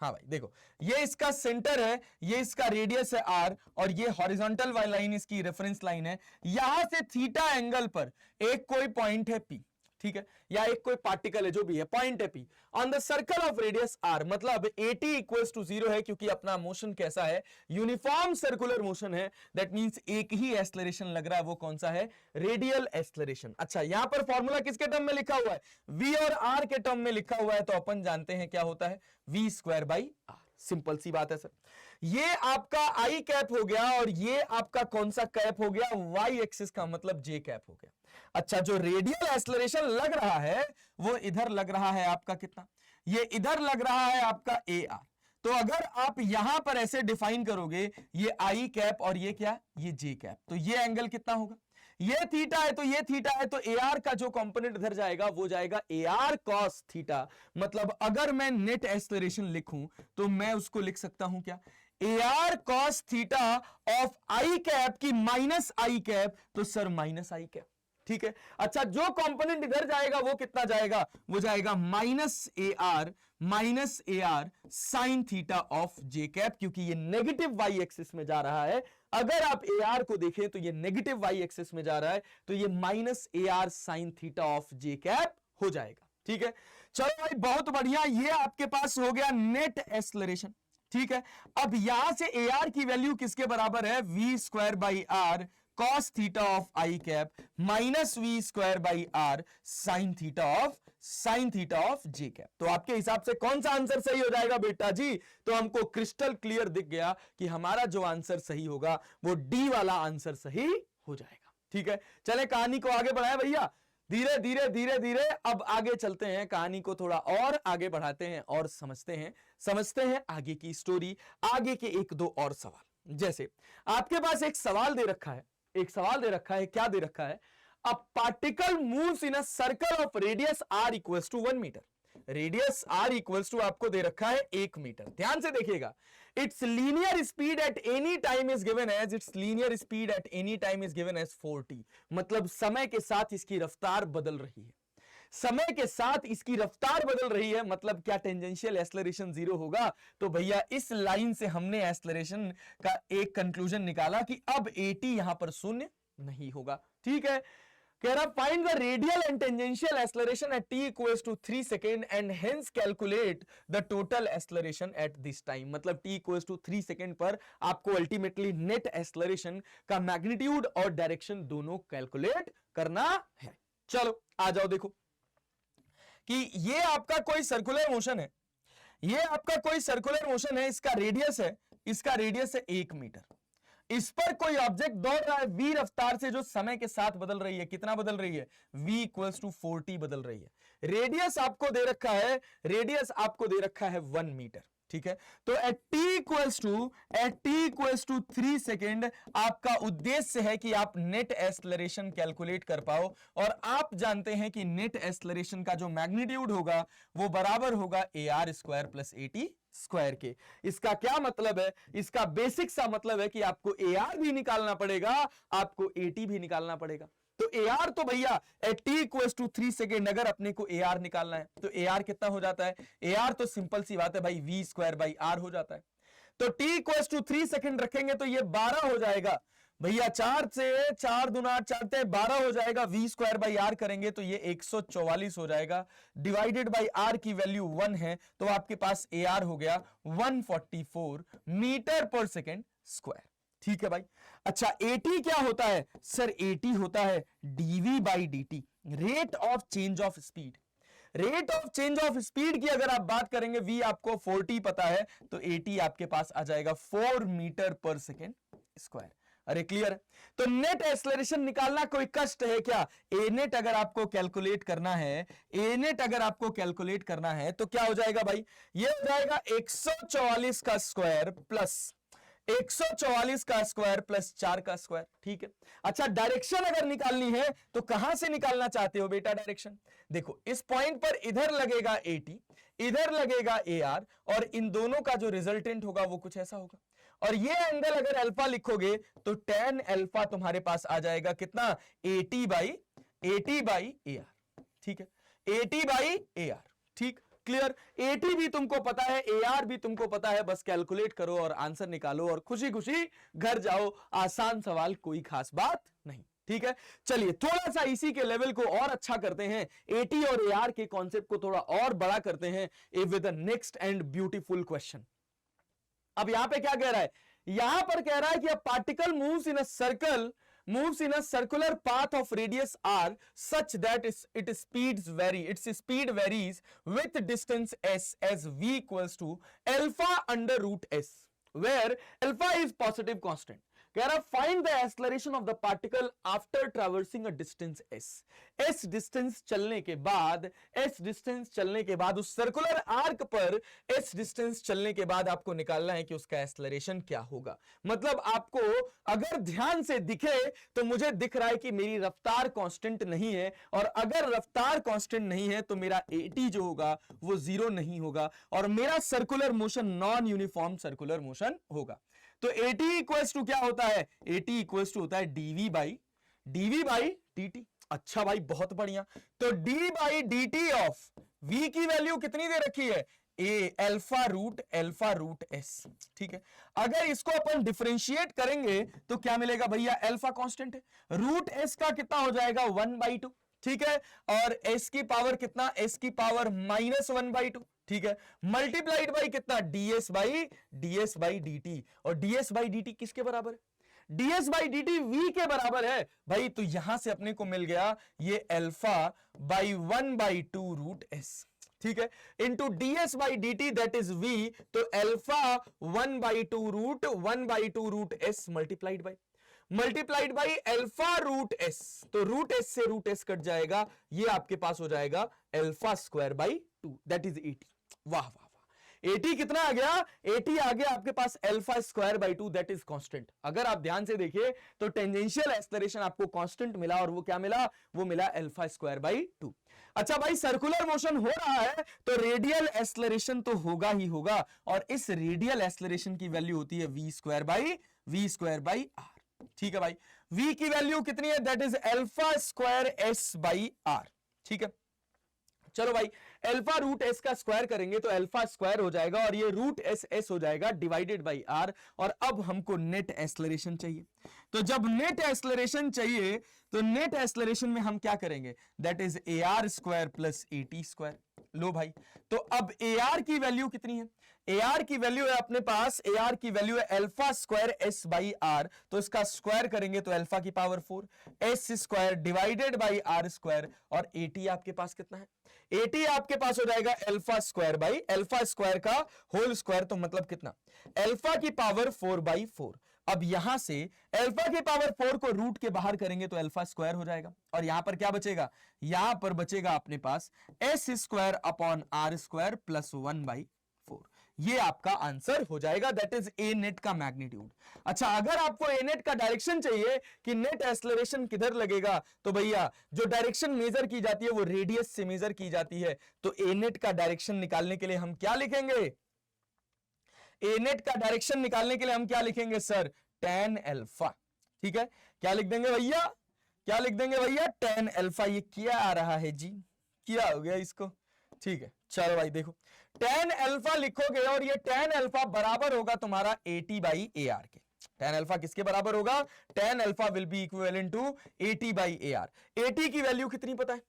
हाँ भाई देखो, ये इसका सेंटर है, ये इसका रेडियस है r, और ये हॉरिजॉन्टल वाली लाइन इसकी रेफरेंस लाइन है। यहां से थीटा एंगल पर एक कोई पॉइंट है P, ठीक है, या एक कोई पार्टिकल है, जो भी है, पॉइंट है P on the circle of radius r, मतलब at इक्वल्स टू 0 है, क्योंकि अपना मोशन कैसा है, यूनिफॉर्म सर्कुलर मोशन है। दैट मींस एक ही एक्सेलरेशन लग रहा है, वो कौन सा है, रेडियल एक्सेलरेशन। अच्छा, यहां पर फॉर्मूला किसके टर्म में लिखा हुआ है, v और r के टर्म में लिखा हुआ है, तो अपन जानते हैं क्या होता है, v square by r। Simple सी बात है सर। ये आपका आई कैप हो गया, और ये आपका कौन सा कैप हो गया, वाई एक्सिस का, मतलब जे कैप हो गया। अच्छा, जो रेडियल एक्सेलरेशन लग रहा है वो इधर लग रहा है आपका कितना, ये इधर लग रहा है आपका ए आर। तो अगर आप यहां पर ऐसे डिफाइन करोगे, ये आई कैप और ये क्या, ये जे कैप, तो ये एंगल कितना होगा, ये थीटा है तो ये थीटा है, तो ए आर का जो कंपोनेंट इधर जाएगा वो जाएगा ए आर कॉस थीटा। मतलब अगर मैं नेट एक्सेलरेशन लिखूं तो मैं उसको लिख सकता हूं क्या, A R cos theta of I cap की माइनस आई कैप, तो सर माइनस आई कैप। ठीक है, अच्छा, जो कंपोनेंट इधर जाएगा वो कितना जाएगा, वो जाएगा minus A R sine theta of J cap, क्योंकि ये नेगेटिव वाई एक्सिस में जा रहा है। अगर आप ए आर को देखें तो ये नेगेटिव वाई एक्सिस में जा रहा है, तो ये minus A R sine theta of J cap हो जाएगा। ठीक है, चलो भाई बहुत बढ़िया, ये आपके पास हो गया नेट एक्सेलरेशन। ठीक है, अब यहां से ए आर की वैल्यू किसके बराबर है, V square by are cos theta of I cap minus V square by R sine theta of J cap. तो आपके हिसाब से कौन सा आंसर सही हो जाएगा बेटा जी, तो हमको क्रिस्टल क्लियर दिख गया कि हमारा जो आंसर सही होगा वो डी वाला आंसर सही हो जाएगा। ठीक है, चले कहानी को आगे बढ़ाए भैया, धीरे धीरे अब आगे चलते हैं, कहानी को थोड़ा और आगे बढ़ाते हैं और समझते हैं आगे की स्टोरी, आगे के एक दो और सवाल। जैसे आपके पास एक सवाल दे रखा है, क्या दे रखा है, a particle moves in a circle of radius r equals to 1 metre. Radius r equals to आपको दे रखा है 1 मीटर। ध्यान से देखिएगा, its linear speed at any time is given as 4t। मतलब समय के साथ इसकी रफ्तार बदल रही है, मतलब क्या टेंजेंशियल एक्सेलरेशन 0 होगा। तो भैया इस लाइन से हमने एक्सेलरेशन का एक कंक्लूजन निकाला कि अब at यहां पर शून्य नहीं होगा। ठीक है, कह रहा find the radial and tangential acceleration at t equals to 3 second and hence calculate the total acceleration at this time. मतलब t इक्वल्स टू 3 सेकेंड पर आपको अल्टीमेटली नेट एक्सेलरेशन का मैग्नीट्यूड और डायरेक्शन दोनों कैलकुलेट करना है। चलो आ जाओ, देखो कि ये आपका कोई सर्कुलर मोशन है, इसका रेडियस है 1 मीटर। इस पर कोई ऑब्जेक्ट दौड़ रहा है v रफ्तार से, जो समय के साथ बदल रही है। कितना बदल रही है, v इक्वल्स टू 4t बदल रही है। रेडियस आपको दे रखा है 1 मीटर। ठीक है, तो at t equals to 3 second आपका उद्देश्य है कि आप नेट एक्सेलरेशन कैलकुलेट कर पाओ, और आप जानते हैं कि नेट एक्सेलरेशन का जो मैग्नीट्यूड होगा वो बराबर होगा ए R square plus A T square के। इसका क्या मतलब है, इसका बेसिक सा मतलब है कि आपको ए आर भी निकालना पड़ेगा, आपको ए टी भी निकालना पड़ेगा। तो ए आर तो भैया at t equals to 3 second अगर अपने को ए आर निकालना है तो ए आर कितना हो जाता है, ए आर तो सिंपल सी बात है भाई, वी स्क्वायर बाई आर हो जाता है। तो t इक्वल्स टू 3 सेकेंड रखेंगे तो ये 12 हो जाएगा भैया, 4 से 4 दूना 4 12 हो जाएगा। वी स्क्वायर बाई आर करेंगे तो ये 144 हो जाएगा, डिवाइडेड बाई आर की वैल्यू 1 है, तो आपके पास ए आर हो गया 144 मीटर पर सेकेंड स्क्वायर। ठीक है भाई, अच्छा at क्या होता है, सर at होता है dv by dt, rate of change of speed की अगर आप बात करेंगे, v आपको 4t पता है, तो at आपके पास आ जाएगा 4 मीटर पर सेकेंड स्क्वायर। अरे क्लियर है। तो नेट एक्सेलरेशन निकालना कोई कष्ट है क्या? ए नेट अगर आपको कैलकुलेट करना है, ए नेट अगर आपको कैलकुलेट करना है तो क्या हो जाएगा भाई? ये हो जाएगा 144 का स्क्वायर प्लस 144 का स्क्वायर प्लस 4 का स्क्वायर। ठीक है। अच्छा, डायरेक्शन अगर निकालनी है तो कहां से निकालना चाहते हो बेटा डायरेक्शन? देखो, इस पॉइंट पर इधर लगेगा AT, इधर लगेगा AR, और इन दोनों का जो रिजल्टेंट होगा वो कुछ ऐसा होगा। और ये एंगल अगर अल्फा लिखोगे तो tan अल्फा तुम्हारे पास आ जाएगा कितना? AT by AR। ठीक है, AT बाई AR। ठीक, क्लियर। AT भी तुमको पता है, AR भी तुमको पता है, बस कैलकुलेट करो और आंसर निकालो और खुशी खुशी घर जाओ। आसान सवाल, कोई खास बात नहीं। ठीक है, चलिए थोड़ा सा इसी के लेवल को और अच्छा करते हैं, AT और AR के कॉन्सेप्ट को थोड़ा और बड़ा करते हैं with the next and beautiful question. अब यहां पे क्या कह रहा है? यहां पर कह रहा है कि a particle moves in a circular path of radius r such that its speed varies with distance s as v equals to alpha under root s, where alpha is positive constant. कह रहा find the acceleration of the particle after traversing a distance s। s distance चलने के बाद, उस circular arc पर s distance चलने के बाद आपको निकालना है कि उसका एक्सेलरेशन क्या होगा। मतलब आपको अगर ध्यान से दिखे तो मुझे दिख रहा है कि मेरी रफ्तार कांस्टेंट नहीं है, और अगर रफ्तार कांस्टेंट नहीं है तो मेरा AT जो होगा वो 0 नहीं होगा, और मेरा circular motion non uniform circular motion होगा। तो AT इक्वल्स टू क्या होता है? AT इक्वल्स टू होता है dv बाई dt। अच्छा भाई, बहुत बढ़िया। तो d by dt of v की वैल्यू कितनी दे रखी है? Alpha root s। ठीक है, अगर इसको अपन डिफरेंशिएट करेंगे तो क्या मिलेगा भैया? अल्फा कांस्टेंट है, रूट s का कितना हो जाएगा? 1/2। ठीक है, और s की पावर कितना? s की पावर -1/2। ठीक है, मल्टीप्लाइड बाई कितना? ds by dt। और ds बाई dt किसके बराबर है? ds बाई dt v के बराबर है भाई। तो यहां से अपने को मिल गया ये अल्फा बाई 1/2 रूट s। ठीक है, into ds by dt that is v, तो alpha 1/2 root s multiplied by alpha root s। तो रूट s से रूट s कट जाएगा, ये आपके पास हो जाएगा alpha square by 2 that is 80। वाह वाह वाह, 80 कितना आ गया? 80 आ गया आपके पास alpha square by 2 that is constant. अगर आप ध्यान से देखिए तो टेंजेंशियल एक्सेलरेशन आपको कांस्टेंट मिला, और वो क्या मिला? वो मिला अल्फा स्क्वायर बाई 2। अच्छा भाई, सर्कुलर मोशन हो रहा है तो रेडियल एक्सेलरेशन तो होगा ही होगा, और इस रेडियल एक्सेलरेशन की वैल्यू होती है v स्क्वायर बाई r। ठीक है भाई, v की वैल्यू कितनी है? That is alpha square s by r। ठीक है, चलो भाई, अल्फा रूट s का स्क्वायर करेंगे तो अल्फा स्क्वायर हो जाएगा, और ये रूट s हो जाएगा डिवाइडेड बाई r। और अब हमको नेट एक्सेलरेशन चाहिए। तो जब नेट एक्सेलरेशन चाहिए तो नेट एक्सेलरेशन में हम क्या करेंगे? That is AR square plus AT square. लो भाई, तो अब AR की वैल्यू कितनी है? AR की वैल्यू है अपने पास, AR की वैल्यू है alpha square s by r। तो इसका स्क्वायर करेंगे तो अल्फा की power 4 s square divided by r square. और AT आपके पास कितना है? AT आपके पास हो जाएगा alpha square by alpha square का होल स्क्वायर, तो मतलब कितना? अल्फा की पावर 4/4। अब यहां से अल्फा की पावर 4 को रूट के बाहर करेंगे तो अल्फा स्क्वायर हो जाएगा, और यहां पर क्या बचेगा? यहां पर बचेगा अपने पास s square upon r square plus 1/4। ये आपका आंसर हो जाएगा, दैट इज ए नेट का मैग्नीट्यूड। अच्छा, अगर आपको ए नेट का डायरेक्शन चाहिए कि नेट एक्सेलरेशन किधर लगेगा, तो भैया जो डायरेक्शन मेजर की जाती है वो रेडियस से मेजर की जाती है। तो ए नेट का डायरेक्शन निकालने के लिए हम क्या लिखेंगे? ए नेट का डायरेक्शन निकालने के लिए हम क्या लिखेंगे सर? tan alpha. ठीक है, क्या लिख देंगे भैया? क्या लिख देंगे भैया? tan alpha. ये क्या आ रहा है जी? क्या हो गया इसको? ठीक है, चलो भाई देखो, tan अल्फा लिखोगे और ये tan अल्फा बराबर होगा तुम्हारा AT बाई AR के। tan अल्फा किसके बराबर होगा? tan alpha will be equivalent to AT by AR। AT की वैल्यू कितनी पता है?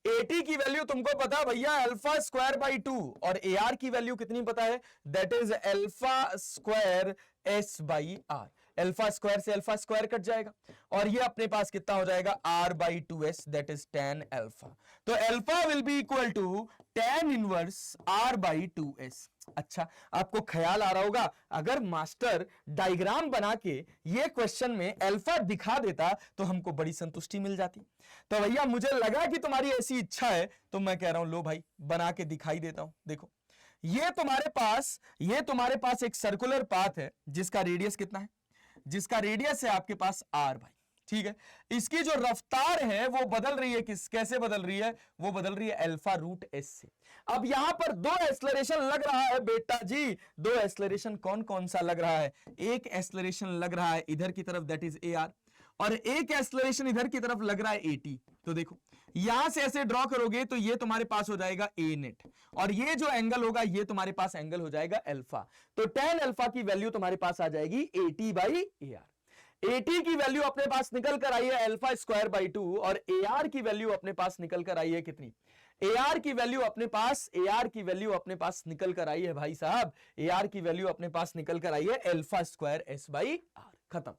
AT की वैल्यू तुमको पता भैया अल्फा स्क्वायर बाई 2, और AR की वैल्यू कितनी पता है? That is alpha square S by R। Alpha square से अल्फा स्क्वायर कट जाएगा और ये अपने पास कितना हो जाएगा r/2s that is tan alpha. तो alpha will be equal to tan inverse r/2s। अच्छा, आपको ख्याल आ रहा होगा अगर मास्टर डायग्राम बना के ये क्वेश्चन में अल्फा दिखा देता तो हमको बड़ी संतुष्टि मिल जाती। तो भैया मुझे लगा कि तुम्हारी ऐसी इच्छा है तो मैं कह रहा हूं लो भाई बना के दिखाई देता हूं। देखो ये तुम्हारे पास एक सर्कुलर पाथ है जिसका रेडियस कितना है, जिसका रेडियस है आपके पास r भाई, ठीक है। इसकी जो रफ्तार है वो बदल रही है, कैसे बदल रही है, वो बदल रही है अल्फा√s से। अब यहां पर दो एक्सेलरेशन लग रहा है बेटा जी, दो एक्सेलरेशन कौन कौन सा लग रहा है, एक एक्सेलरेशन लग रहा है इधर की तरफ दैट इज ar और एक एक्सेलरेशन इधर की तरफ लग रहा है at। तो देखो यहां से ऐसे ड्रॉ करोगे तो ये तुम्हारे पास हो जाएगा a नेट और ये जो एंगल होगा ये तुम्हारे पास एंगल हो जाएगा अल्फा। तो tan अल्फा की वैल्यू तुम्हारे पास आ जाएगी at/ar। AT की वैल्यू अपने पास निकल कर आई है अल्फा स्क्वायर बाई 2 और AR की वैल्यू अपने पास निकल कर आई है कितनी, AR की वैल्यू अपने पास निकल कर आई है भाई साहब, AR की वैल्यू अपने पास निकल कर आई है अल्फा स्क्वायर s/r। खत्म।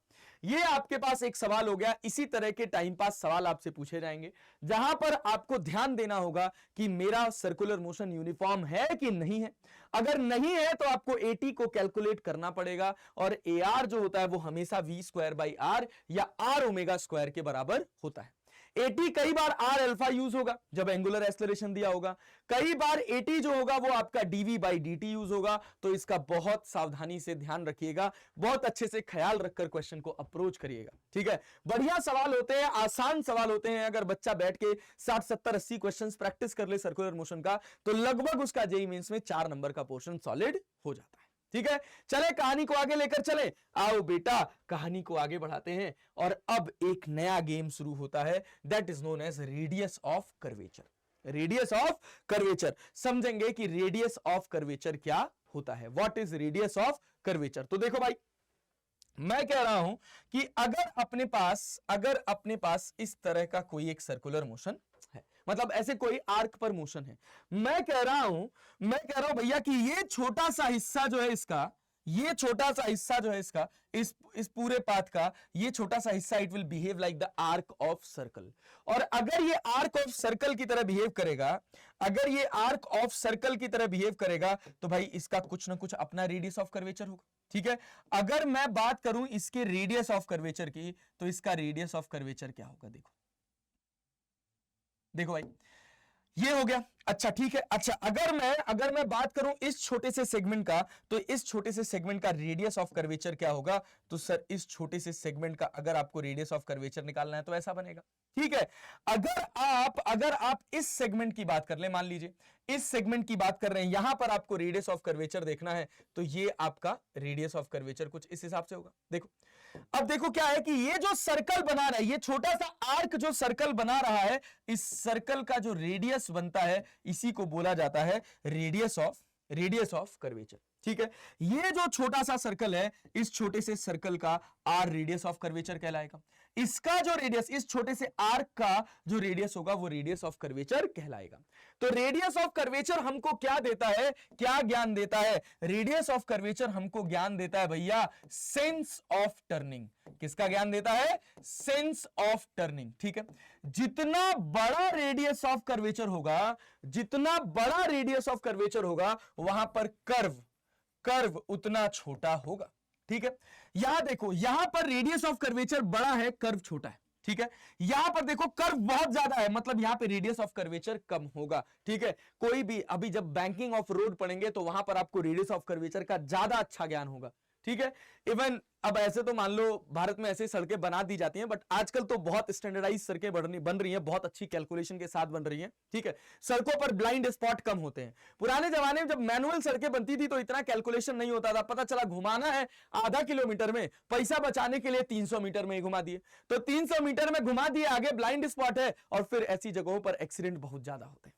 ये आपके पास एक सवाल हो गया। इसी तरह के टाइम पास सवाल आपसे पूछे जाएंगे जहां पर आपको ध्यान देना होगा कि मेरा सर्कुलर मोशन यूनिफॉर्म है कि नहीं है। अगर नहीं है तो आपको AT को कैलकुलेट करना पड़ेगा और AR जो होता है वो हमेशा v²/r या r ओमेगा स्क्वायर के बराबर होता है। AT कई बार r अल्फा यूज होगा जब एंगुलर एक्सेलरेशन दिया होगा, कई बार AT जो होगा वो आपका dv/dt यूज होगा। तो इसका बहुत सावधानी से ध्यान रखिएगा, बहुत अच्छे से ख्याल रखकर क्वेश्चन को अप्रोच करिएगा, ठीक है। बढ़िया सवाल होते हैं, आसान सवाल होते हैं। अगर बच्चा बैठ के 60 70 80 क्वेश्चंस प्रैक्टिस कर ले सर्कुलर मोशन का तो लगभग उसका जेईई मेंस में 4 नंबर का पोर्शन सॉलिड हो जाता है, ठीक है। चले कहानी को आगे लेकर चले, आओ बेटा कहानी को आगे बढ़ाते हैं। और अब एक नया गेम शुरू होता है that is known as radius of curvature. Radius of curvature समझेंगे कि रेडियस ऑफ कर्वेचर क्या होता है, what is radius of curvature. तो देखो भाई मैं कह रहा हूं कि अगर अपने पास इस तरह का कोई एक सर्कुलर मोशन है, मतलब ऐसे कोई आर्क पर मोशन है, मैं कह रहा हूं भैया कि ये छोटा सा हिस्सा जो है इसका, ये छोटा सा हिस्सा जो है इसका, इस पूरे पाथ का ये छोटा सा हिस्सा it will behave like the arc of circle. और अगर ये आर्क ऑफ सर्कल की तरह बिहेव करेगा, अगर ये आर्क ऑफ सर्कल की तरह बिहेव करेगा तो भाई इसका कुछ ना कुछ अपना रेडियस ऑफ कर्वेचर होगा, ठीक है। अगर मैं बात करूं इसके रेडियस ऑफ कर्वेचर की तो इसका रेडियस ऑफ कर्वेचर क्या होगा, देखो भाई ये हो गया। अच्छा ठीक है, अच्छा अगर मैं बात करूं इस छोटे से सेगमेंट का तो इस छोटे से सेगमेंट का रेडियस ऑफ कर्वेचर क्या होगा, तो सर इस छोटे से सेगमेंट का अगर आपको रेडियस ऑफ कर्वेचर निकालना है तो ऐसा बनेगा, ठीक है। अगर आप इस सेगमेंट की बात कर ले, मान लीजिए इस सेगमेंट की बात कर रहे हैं, यहां पर आपको रेडियस ऑफ कर्वेचर देखना है तो ये आपका रेडियस ऑफ कर्वेचर कुछ इस हिसाब से होगा। देखो अब देखो क्या है कि ये जो सर्कल बना रहा है, ये छोटा सा आर्क जो सर्कल बना रहा है, इस सर्कल का जो रेडियस बनता है इसी को बोला जाता है रेडियस ऑफ कर्वेचर, ठीक है। ये जो छोटा सा सर्कल है, इस छोटे से सर्कल का आर रेडियस ऑफ कर्वेचर कहलाएगा। इसका जो रेडियस, इस छोटे से आर्क का जो रेडियस होगा वो रेडियस ऑफ कर्वेचर कहलाएगा। तो रेडियस ऑफ कर्वेचर हमको क्या देता है, क्या ज्ञान देता है, रेडियस ऑफ कर्वेचर हमको ज्ञान देता है भैया सेंस ऑफ टर्निंग। किसका ज्ञान देता है, सेंस ऑफ टर्निंग, ठीक है। जितना बड़ा रेडियस ऑफ कर्वेचर होगा, जितना बड़ा रेडियस ऑफ कर्वेचर होगा वहां पर कर्व उतना छोटा होगा, ठीक है। यहां देखो, यहां पर रेडियस ऑफ कर्वेचर बड़ा है, कर्व छोटा है, ठीक है। यहां पर देखो कर्व बहुत ज्यादा है, मतलब यहां पे रेडियस ऑफ कर्वेचर कम होगा, ठीक है। कोई भी अभी जब बैंकिंग ऑफ रोड पढ़ेंगे तो वहां पर आपको रेडियस ऑफ कर्वेचर का ज्यादा अच्छा ज्ञान होगा, ठीक है। इवन अब ऐसे तो मान लो भारत में ऐसे सड़कें बना दी जाती हैं, बट आजकल तो बहुत स्टैंडर्डाइज सड़कें बन रही हैं, बहुत अच्छी कैलकुलेशन के साथ बन रही हैं, ठीक है। सड़कों पर ब्लाइंड स्पॉट कम होते हैं। पुराने जमाने में जब मैनुअल सड़कें बनती थी तो इतना कैलकुलेशन नहीं होता था, पता चला घुमाना है आधा किलोमीटर में, पैसा बचाने के लिए 300 मीटर में घुमा दिए, तो 300 मीटर में घुमा दिए, आगे ब्लाइंड स्पॉट है और फिर ऐसी जगहों पर एक्सीडेंट बहुत ज्यादा होते हैं,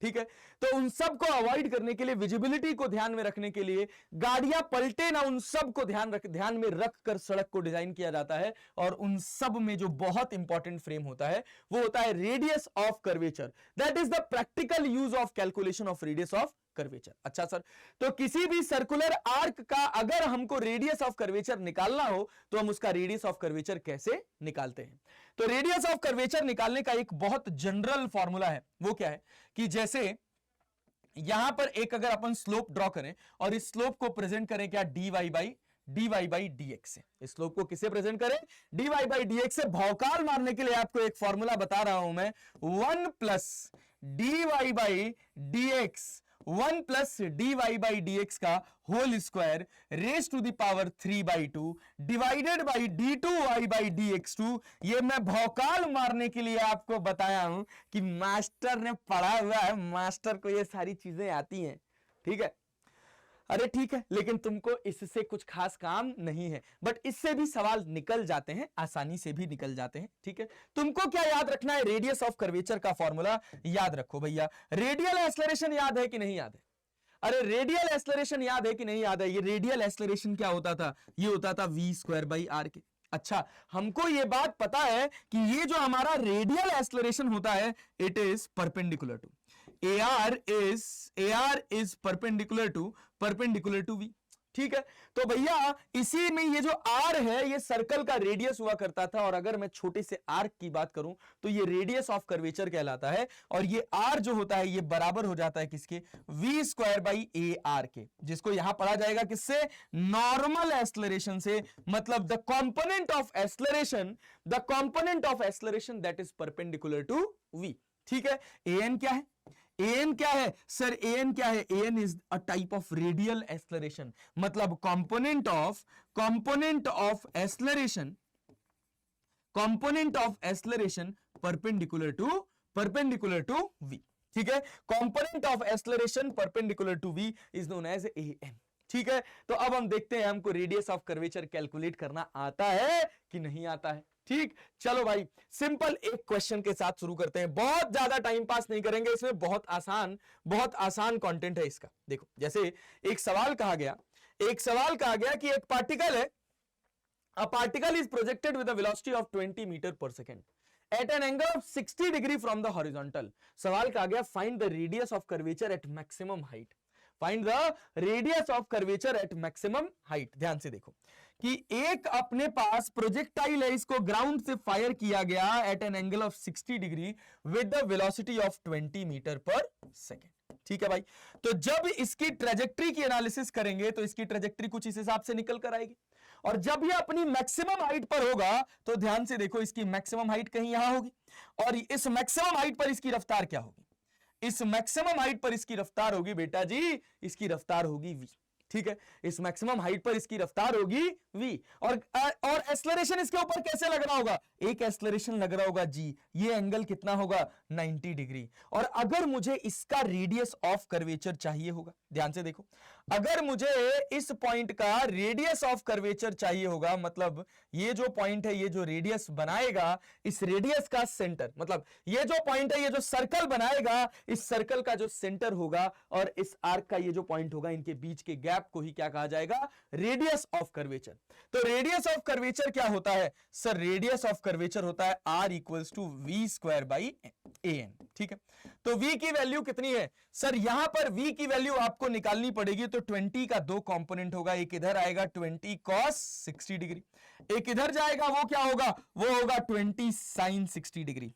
ठीक है। तो उन सब को अवॉइड करने के लिए, विजिबिलिटी को ध्यान में रखने के लिए, गाड़ियां पलटे ना उन सब को ध्यान में रखकर सड़क को डिजाइन किया जाता है। और उन सब में जो बहुत इंपॉर्टेंट फ्रेम होता है वो होता है radius of curvature. That is the practical use of calculation of radius of curvature. अच्छा सर, तो किसी भी सर्कुलर आर्क का अगर हमको रेडियस ऑफ कर्वेचर निकालना हो तो हम उसका रेडियस ऑफ कर्वेचर कैसे निकालते हैं? तो रेडियस ऑफ कर्वेचर निकालने का एक बहुत जनरल फॉर्मूला है। वो क्या है कि जैसे यहां पर एक अगर अपन स्लोप ड्रॉ करें और इस स्लोप को प्रेजेंट करें क्या, dy बाई dx से। इस स्लोप को किसे प्रेजेंट करें? dy बाई dx से। भौकाल मारने के लिए आपको एक फॉर्मूला बता रहा हूं मैं, 1 plus dy by dx, 1 plus dy by dx का whole square raise to the power 3/2 divided by d2y by dx2। ये मैं भौकाल मारने के लिए आपको बताया हूं कि मास्टर ने पढ़ा हुआ है, मास्टर को ये सारी चीजें आती हैं, ठीक है। अरे ठीक है, लेकिन तुमको इससे कुछ खास काम नहीं है, बट इससे भी सवाल निकल जाते हैं, आसानी से भी निकल जाते हैं, ठीक है। तुमको क्या याद रखना है? रेडियस ऑफ कर्वेचर का फॉर्मूला याद रखो भैया। रेडियल एक्सेलरेशन याद है कि नहीं याद है? अरे रेडियल एक्सेलरेशन याद है कि नहीं याद है? ये रेडियल एक्सेलरेशन क्या होता था? ये होता था v स्क्वायर बाई आर के। अच्छा, हमको ये बात पता है कि ये जो हमारा रेडियल एक्सेलरेशन होता है, it is perpendicular to AR is perpendicular to V, ठीक है। तो भैया इसी में ये जो R है ये सर्कल का रेडियस हुआ करता था, और अगर मैं छोटे से आर्क की बात करूं तो ये रेडियस ऑफ कर्वेचर कहलाता है, और ये R जो होता है ये बराबर हो जाता है किसके? V स्क्वायर बाई AR के, जिसको यहां पढ़ा जाएगा किससे? नॉर्मल एक्सेलरेशन से। मतलब the component of acceleration that is perpendicular to V, ठीक है। an क्या है? an क्या है सर? an क्या है? an is a type of radial acceleration. मतलब component of acceleration perpendicular to v, ठीक है। Component of acceleration perpendicular to v is known as an, ठीक है। तो अब हम देखते हैं हमको रेडियस ऑफ कर्वेचर कैलकुलेट करना आता है कि नहीं आता है, ठीक। चलो भाई, सिंपल एक क्वेश्चन के साथ शुरू करते हैं। बहुत ज्यादा टाइम पास नहीं करेंगे इसमें, बहुत आसान कंटेंट है इसका। देखो, जैसे एक सवाल कहा गया कि एक पार्टिकल है, a particle is projected with a velocity of 20 metre पर second at an angle of 60 degree from the horizontal. सवाल कहा गया find the radius of curvature at maximum height. Find the radius of curvature at maximum height. ध्यान से देखो कि एक अपने पास प्रोजेक्टाइल है, इसको ग्राउंड से फायर किया गया at an angle of 60 degree with the velocity of 20 metre पर सेकेंड, ठीक है भाई। तो जब इसकी ट्रेजेक्ट्री की एनालिसिस करेंगे तो इसकी ट्रेजेक्ट्री कुछ इस हिसाब से निकल कर आएगी, और जब ये अपनी मैक्सिमम हाइट पर होगा तो ध्यान से देखो इसकी मैक्सिमम हाइट कहीं यहां होगी, और इस मैक्सिमम हाइट पर इसकी रफ्तार क्या होगी? इस मैक्सिमम हाइट पर इसकी रफ्तार होगी बेटा जी, इसकी रफ्तार होगी v, ठीक है। इस मैक्सिमम हाइट पर इसकी रफ्तार होगी v, और एक्सेलरेशन इसके ऊपर कैसे लग रहा होगा? एक एक्सेलरेशन लग रहा होगा g, ये एंगल कितना होगा? 90 डिग्री। और अगर मुझे इसका रेडियस ऑफ कर्वेचर चाहिए होगा, ध्यान से देखो, अगर मुझे इस पॉइंट का रेडियस ऑफ कर्वेचर चाहिए होगा, मतलब ये जो पॉइंट है, ये जो रेडियस बनाएगा, इस रेडियस का सेंटर, मतलब ये जो पॉइंट है, ये जो सर्कल बनाएगा, इस सर्कल का जो सेंटर होगा और इस आर्क का ये जो पॉइंट होगा, इनके बीच के गैप को ही क्या कहा जाएगा? Radius of curvature. तो रेडियस ऑफ कर्वेचर क्या होता है सर? रेडियस ऑफ कर्वेचर होता है r equals to v square by an, ठीक है। तो v की वैल्यू कितनी है सर? यहां पर v की वैल्यू आपको निकालनी पड़ेगी, तो 20 का दो कंपोनेंट होगा, एक इधर आएगा 20 cos 60 डिग्री, एक इधर जाएगा, वो क्या होगा? वो होगा 20 sin 60 डिग्री।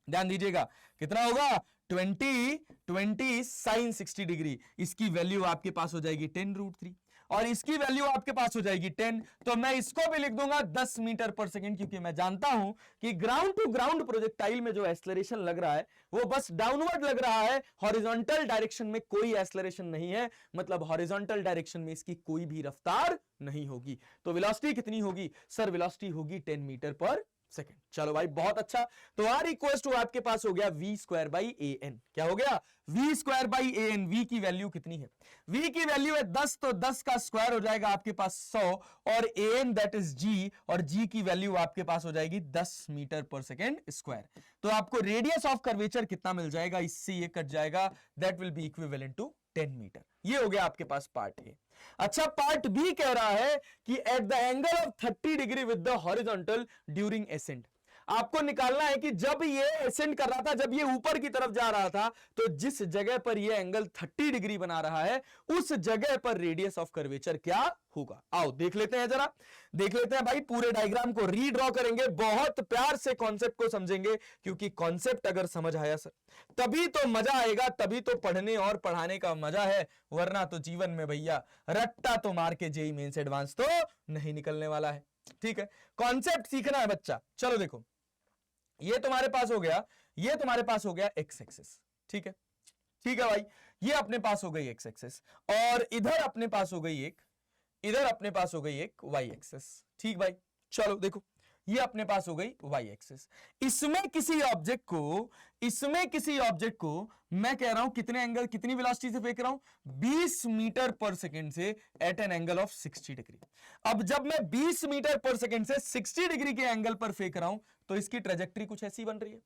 ध्यान दीजिएगा, कितना होगा? 20 sin 60 डिग्री। इसकी वैल्यू आपके पास हो जाएगी 10√3, और इसकी वैल्यू आपके पास हो जाएगी 10। तो मैं इसको भी लिख दूंगा 10 मीटर पर सेकेंड, क्योंकि मैं जानता हूं कि ग्राउंड टू ग्राउंड प्रोजेक्टाइल में जो एक्सेलरेशन लग रहा है वो बस डाउनवर्ड लग रहा है, हॉरिजॉन्टल डायरेक्शन में कोई एक्सेलरेशन नहीं है, मतलब हॉरिजॉन्टल डायरेक्शन में इसकी कोई भी रफ्तार नहीं होगी। तो वेलोसिटी कितनी होगी सर? वेलोसिटी होगी 10 मीटर पर सेकेंड। चलो भाई, बहुत अच्छा। तो r इक्वल्स टू आपके पास हो गया v स्क्वायर बाई an। क्या हो गया? v square by an। v की वैल्यू कितनी है? v की वैल्यू है 10, तो 10 का स्क्वायर हो जाएगा आपके पास 100, और an दैट इज g, और g की वैल्यू आपके पास हो जाएगी 10 मीटर पर सेकेंड स्क्वायर। तो आपको रेडियस ऑफ कर्वेचर कितना मिल जाएगा? इससे ये कट जाएगा, that will be equivalent to 10 metre. ये हो गया आपके पास पार्ट ए। अच्छा, पार्ट बी कह रहा है कि at the angle of 30 degree with the horizontal during ascent. आपको निकालना है कि जब ये एसेंड कर रहा था, जब ये ऊपर की तरफ जा रहा था, तो जिस जगह पर ये एंगल 30 डिग्री बना रहा है उस जगह पर रेडियस ऑफ कर्वेचर क्या होगा। आओ देख लेते हैं, जरा देख लेते हैं भाई, पूरे डायग्राम को रीड्रॉ करेंगे, बहुत प्यार से कॉन्सेप्ट को समझेंगे, क्योंकि कॉन्सेप्ट अगर समझ आया सर तभी तो मजा आएगा, तभी तो पढ़ने और पढ़ाने का मजा है, वरना तो जीवन में भैया रट्टा तो मार के जेईई मेंस एडवांस तो नहीं निकलने वाला है। ठीक है, कॉन्सेप्ट सीखना है बच्चा। चलो देखो, ये तुम्हारे पास हो गया, ये तुम्हारे पास हो गया एक्स एक्सिस। ठीक है, ठीक है भाई, ये अपने पास हो गई एक्स एक्सिस, और इधर अपने पास हो गई एक, इधर अपने पास हो गई एक वाई एक्सिस। ठीक भाई, चलो देखो, ये अपने पास हो गई वाई एक्सिस। इसमें किसी ऑब्जेक्ट को मैं कह रहा हूं कितने एंगल, कितनी वेलोसिटी से फेंक रहा हूं, 20 मीटर पर सेकंड से at an angle of 60 degree. अब जब मैं 20 मीटर पर सेकंड से 60 डिग्री के एंगल पर फेंक रहा हूं तो इसकी ट्रेजेक्टरी कुछ ऐसी बन रही है।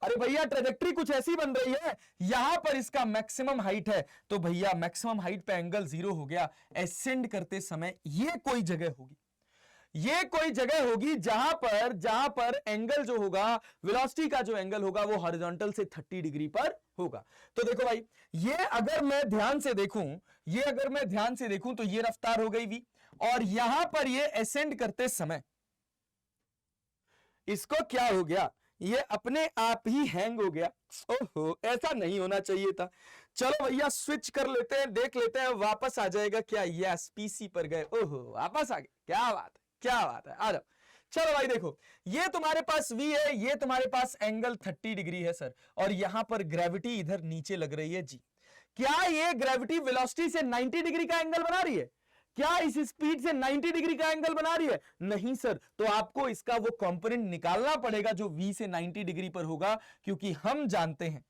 अरे भैया ट्रेजेक्टरी कुछ ऐसी बन रही है, यहां पर इसका मैक्सिमम हाइट है, तो भैया मैक्सिमम हाइट पे एंगल 0 हो गया। एसेंड करते समय ये कोई जगह होगी, ये कोई जगह होगी जहां पर एंगल जो होगा, वेलोसिटी का जो एंगल होगा वो हॉरिजॉन्टल से 30 डिग्री पर होगा। तो देखो भाई, ये अगर मैं ध्यान से देखूं तो ये रफ्तार हो गई v, और यहां पर ये एसेंड करते समय इसको क्या हो गया, ये अपने आप ही हैंग हो गया। ओहो, ऐसा नहीं होना चाहिए था। चलो भैया स्विच कर लेते हैं, देख लेते हैं वापस आ जाएगा क्या। यस, पीसी पर गए, ओहो वापस आ गए, क्या बात है, क्या बात है, आ जाओ। चलो भाई देखो, ये तुम्हारे पास v है, ये तुम्हारे पास एंगल 30 डिग्री है सर, और यहां पर ग्रेविटी इधर नीचे लग रही है g। क्या ये ग्रेविटी वेलोसिटी से 90 डिग्री का एंगल बना रही है? क्या इस स्पीड से 90 डिग्री का एंगल बना रही है? नहीं सर, तो आपको इसका वो कंपोनेंट निकालना पड़ेगा जो v से 90 डिग्री पर होगा, क्योंकि हम जानते हैं,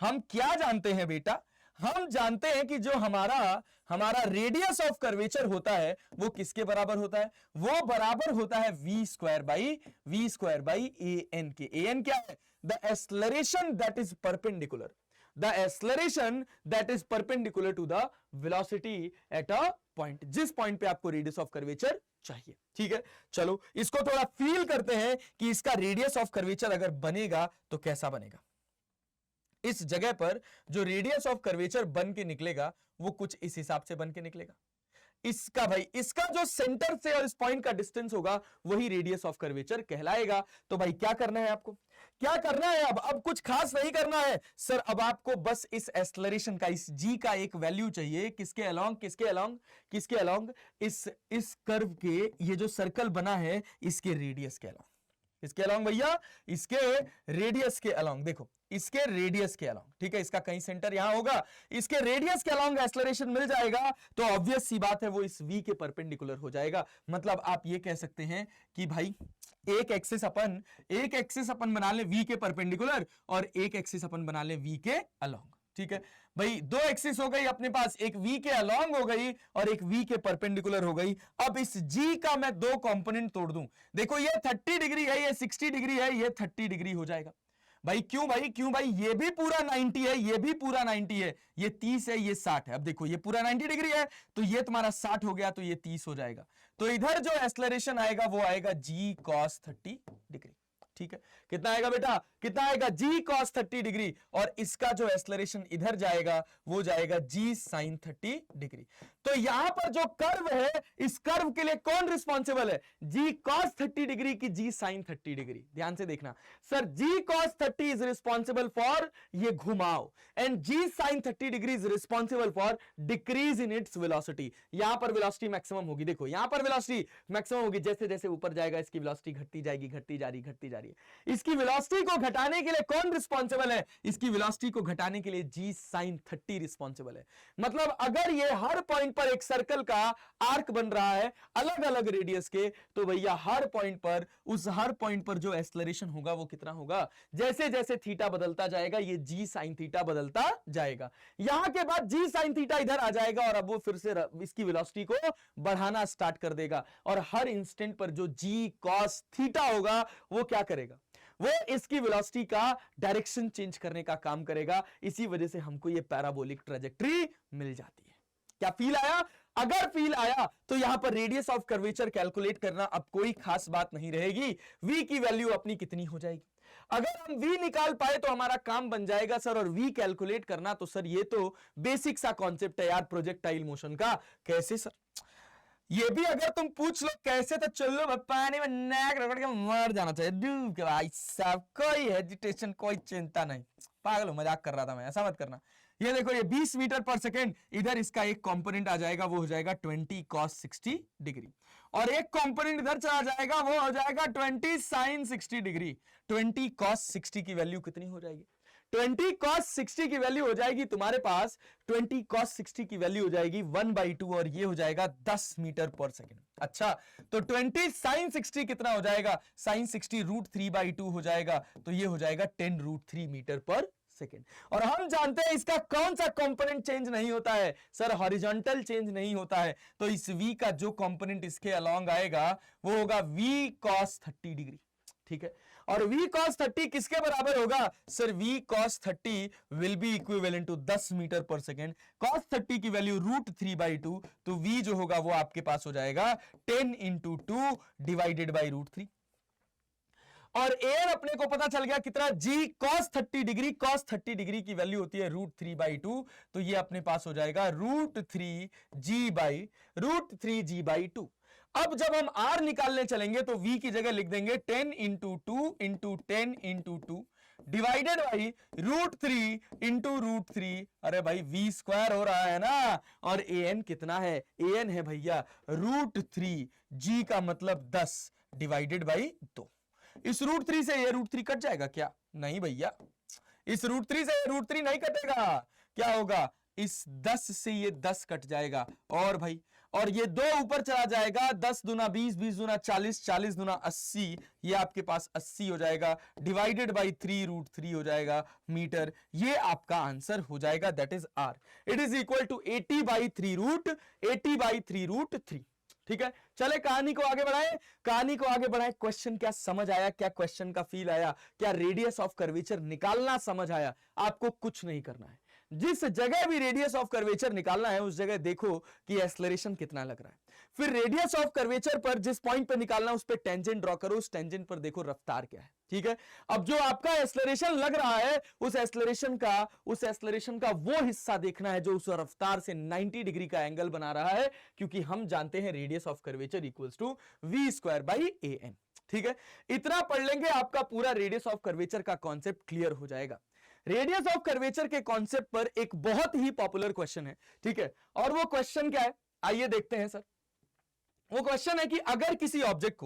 हम क्या जानते हैं बेटा, हम जानते हैं कि जो हमारा रेडियस ऑफ कर्वेचर होता है वो किसके बराबर होता है, वो बराबर होता है v square by a n के। ए एन क्या है? The acceleration that is perpendicular, the acceleration that is perpendicular to the velocity at a point, जिस पॉइंट पे आपको रेडियस ऑफ कर्वेचर चाहिए। ठीक है, चलो इसको थोड़ा फील करते हैं कि इसका रेडियस ऑफ कर्वेचर अगर बनेगा तो कैसा बनेगा। इस जगह पर जो रेडियस ऑफ कर्वेचर बन के निकलेगा वो कुछ इस हिसाब से बन के निकलेगा। इसका भाई, इसका जो सेंटर से और इस पॉइंट का डिस्टेंस होगा वही रेडियस ऑफ कर्वेचर कहलाएगा। तो भाई क्या करना है आपको, क्या करना है? अब कुछ खास नहीं करना है सर, अब आपको बस इस एक्सेलरेशन का, इस g का एक वैल्यू चाहिए। किसके अलोंग, किसके अलोंग, किसके अलोंग? इस कर्व के, ये जो सर्कल बना है इसके रेडियस के अलोंग। इसके अलोंग भैया, इसके रेडियस के अलोंग। देखो इसके रेडियस के अलोंग, ठीक है, इसका कहीं सेंटर यहां होगा, इसके रेडियस के अलोंग एक्सेलरेशन मिल जाएगा, तो ऑब्वियस सी बात है वो इस v के परपेंडिकुलर हो जाएगा। मतलब आप ये कह सकते हैं कि भाई एक एक्सिस अपन बना ले v के परपेंडिकुलर, और एक एक्सिस अपन बना ले v के अलोंग। ठीक है भाई, दो एक्सिस हो गई अपने पास, एक v के अलोंग हो गई और एक v के परपेंडिकुलर हो गई। अब इस g का मैं दो कंपोनेंट तोड़ दूं, देखो ये 30 डिग्री है, ये 60 डिग्री है, ये 30 डिग्री हो जाएगा। भाई क्यों भाई, क्यों भाई, ये भी पूरा 90 है, ये भी पूरा 90 है, ये 30 है, ये 60 है। अब देखो ये पूरा 90 डिग्री है, तो ये तुम्हारा 60 हो गया, तो ये 30 हो जाएगा। तो इधर जो एक्सेलरेशन आएगा वो आएगा g cos 30 डिग्री। ठीक है, कितना आएगा बेटा, कितना आएगा? g cos 30 डिग्री, और इसका जो एक्सेलरेशन इधर जाएगा वो जाएगा g sin 30 डिग्री। तो यहां पर जो कर्व है, इस कर्व के लिए कौन रिस्पॉन्सिबल है? g cos 30 डिग्री की g sin 30 डिग्री। ध्यान से देखना sir, g cos 30 is responsible for ये घुमाव, and g sin 30 degree is responsible for decrease in its velocity. यहां पर वेलोसिटी मैक्सिमम होगी, देखो यहां पर वेलोसिटी मैक्सिमम होगी, जैसे जैसे ऊपर जाएगा इसकी वेलोसिटी घटती जाएगी, घटती जा रही है। इसकी वेलोसिटी को घटाने के लिए कौन रिस्पॉन्सिबल है? इसकी वेलोसिटी को घटाने के लिए g sin 30 रिस्पॉन्सिबल है। मतलब अगर ये हर पॉइंट पर एक सर्कल का आर्क बन रहा है अलग अलग रेडियस के, तो भैया हर पॉइंट पर, उस हर पॉइंट पर जो एक्सेलरेशन होगा वो कितना होगा? जैसे जैसे थीटा बदलता जाएगा ये g sin थीटा बदलता जाएगा। यहां के बाद g sin थीटा इधर आ जाएगा, और अब वो फिर से इसकी वेलोसिटी को बढ़ाना स्टार्ट कर देगा, और हर इंस्टेंट पर जो g cos थीटा होगा वो क्या करेगा? वो इसकी वेलोसिटी का डायरेक्शन चेंज करने का काम करेगा। इसी वजह से हमको ये पैराबोलिक ट्रेजेक्टरी मिल जाती है। क्या फील आया? अगर फील आया तो यहां पर रेडियस ऑफ कर्वेचर कैलकुलेट करना अब कोई खास बात नहीं रहेगी। v की वैल्यू अपनी कितनी हो जाएगी? अगर हम v निकाल पाए तो हमारा काम बन जाएगा सर। और v कैलकुलेट करना तो सर ये तो बेसिक सा कॉन्सेप्ट है यार प्रोजेक्टाइल मोशन का। कैसे सर? ये भी अगर तुम पूछ लो कैसे तो चलो पानी में नाक रगड़ के मर जाना चाहिए डूब के भाई साहब। कोई हेजिटेशन कोई चिंता नहीं। पागल हो, मजाक कर रहा था मैं, ऐसा मत करना। ये देखो ये 20 मीटर पर सेकेंड, इधर इसका एक कंपोनेंट आ जाएगा वो हो जाएगा 20 cos 60 डिग्री, और एक कंपोनेंट इधर चला जाएगा वो हो जाएगा 20 sin 60 डिग्री। 20 cos 60 की वैल्यू कितनी हो जाएगी? 20 cos 60 की वैल्यू हो जाएगी तुम्हारे पास 20 cos 60 की वैल्यू हो जाएगी 1/2 और ये हो जाएगा 10 मीटर पर सेकेंड। अच्छा, तो 20 sin 60 कितना हो जाएगा? sin 60 √3/2 हो जाएगा, तो ये हो जाएगा 10 √3 मीटर पर सेकेंड। और हम जानते हैं इसका कौन सा कंपोनेंट चेंज नहीं होता है सर? हॉरिजॉन्टल चेंज नहीं होता है। तो इस v का जो कंपोनेंट इसके अलोंग आएगा वो होगा v cos 30 डिग्री। ठीक है, और v cos 30 किसके बराबर होगा sir? v cos 30 will be equivalent to 10 metre पर सेकेंड। cos 30 की वैल्यू √3/2, तो v जो होगा वो आपके पास हो जाएगा 10 × 2 डिवाइडेड बाई √3। और एन अपने को पता चल गया कितना? g cos 30 degree. cos 30 degree की वैल्यू होती है √3/2, तो ये अपने पास हो जाएगा √3g/2। अब जब हम r निकालने चलेंगे तो v की जगह लिख देंगे 10 × 2 × 10 × 2 डिवाइडेड बाई √3 × √3। अरे भाई v स्क्वायर हो रहा है ना, और an कितना है? an है भैया √3, g का मतलब 10 डिवाइडेड बाई 2। इस √3 से ये √3 कट जाएगा क्या? नहीं भैया, इस √3 से ये √3 नहीं कटेगा। क्या होगा? इस 10 से ये 10 कट जाएगा, और भाई और ये 2 ऊपर चला जाएगा। 10 दूना 20, 20 दूना 40, 40 दूना 80, ये आपके पास 80 हो जाएगा डिवाइडेड बाई 3 √3 हो जाएगा मीटर। ये आपका आंसर हो जाएगा, that is r। It is equal to 80/3 √3। ठीक है, चले कहानी को आगे बढ़ाएं। कहानी को आगे बढ़ाएं। क्वेश्चन क्या समझ आया? क्या क्वेश्चन का फील आया? क्या रेडियस ऑफ कर्वेचर निकालना समझ आया? आपको कुछ नहीं करना है, जिस जगह भी रेडियस ऑफ कर्वेचर निकालना है उस जगह देखो कि एक्सेलरेशन कितना लग रहा है। फिर रेडियस ऑफ कर्वेचर पर जिस पॉइंट पर निकालना है उस पर टेंजेंट ड्रॉ करो, उस टेंजेंट पर देखो रफ्तार क्या है। ठीक है, अब जो आपका एक्सेलरेशन लग रहा है उस एक्सेलरेशन का वो हिस्सा देखना है जो उस रफ्तार से 90 डिग्री का एंगल बना रहा है, क्योंकि हम जानते हैं radius of curvature equals to v²/an। ठीक है, इतना पढ़ लेंगे आपका पूरा रेडियस ऑफ कर्वेचर का कॉन्सेप्ट क्लियर हो जाएगा। रेडियस ऑफ कर्वेचर के कॉन्सेप्ट पर एक बहुत ही पॉपुलर क्वेश्चन है। ठीक है, और वो क्वेश्चन क्या है आइए देखते हैं सर। वो क्वेश्चन है कि अगर किसी ऑब्जेक्ट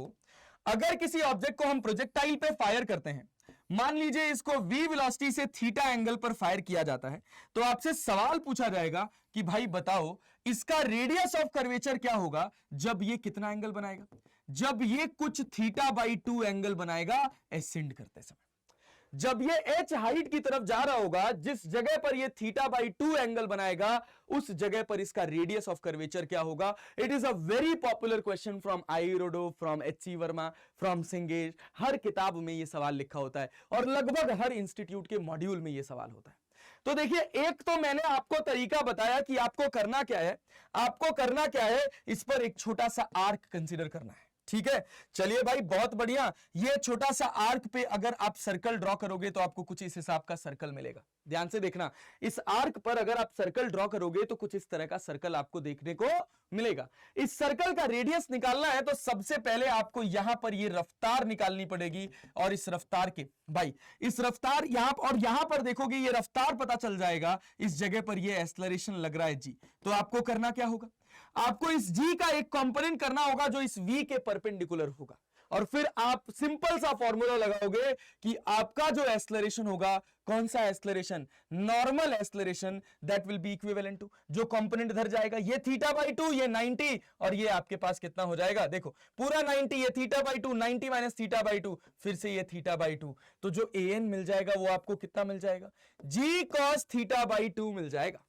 को हम प्रोजेक्टाइल पे फायर करते हैं, मान लीजिए इसको v वेलोसिटी से थीटा एंगल पर फायर किया जाता है, तो आपसे सवाल पूछा जाएगा कि भाई बताओ इसका रेडियस ऑफ कर्वेचर क्या होगा जब ये कितना एंगल बनाएगा? जब ये कुछ θ/2 एंगल बनाएगा एसेंड करते समय। जब ये h हाइट की तरफ जा रहा होगा, जिस जगह पर ये θ/2 एंगल बनाएगा उस जगह पर इसका रेडियस ऑफ कर्वेचर क्या होगा? It is a very popular question from Irodov, from HC Verma, from Cengage. हर किताब में ये सवाल लिखा होता है और लगभग हर इंस्टीट्यूट के मॉड्यूल में ये सवाल होता है। तो देखिए, एक तो मैंने आपको तरीका बताया कि आपको करना क्या है, इस पर एक छोटा सा आर्क कंसीडर करना है। ठीक है, चलिए भाई बहुत बढ़िया। ये छोटा सा आर्क पे अगर आप सर्कल ड्रॉ करोगे तो आपको कुछ इस हिसाब का सर्कल मिलेगा। ध्यान से देखना, इस आर्क पर अगर आप सर्कल ड्रॉ करोगे तो कुछ इस तरह का सर्कल आपको देखने को मिलेगा। इस सर्कल का रेडियस निकालना है तो सबसे पहले आपको यहां पर ये रफ्तार निकालनी पड़ेगी, और इस रफ्तार के भाई इस रफ्तार यहां पर देखोगे ये रफ्तार पता चल जाएगा। इस जगह पर ये एक्सेलरेशन लग रहा है g, तो आपको करना क्या होगा? आपको इस g का एक कंपोनेंट करना होगा जो इस v के परपेंडिकुलर होगा, और फिर आप सिंपल सा फॉर्मूला लगाओगे कि आपका जो एक्सेलरेशन होगा, कौन सा acceleration? Normal acceleration, that will be equivalent to जो कंपोनेंट इधर जाएगा, ये θ/2, ये 90, और ये आपके पास कितना हो जाएगा? देखो पूरा 90, ये θ/2, 90 माइनस θ/2, फिर से ये θ/2, तो जो an मिल जाएगा वो आपको कितना मिल जाएगा? g cos θ/2 मिल जाएगा।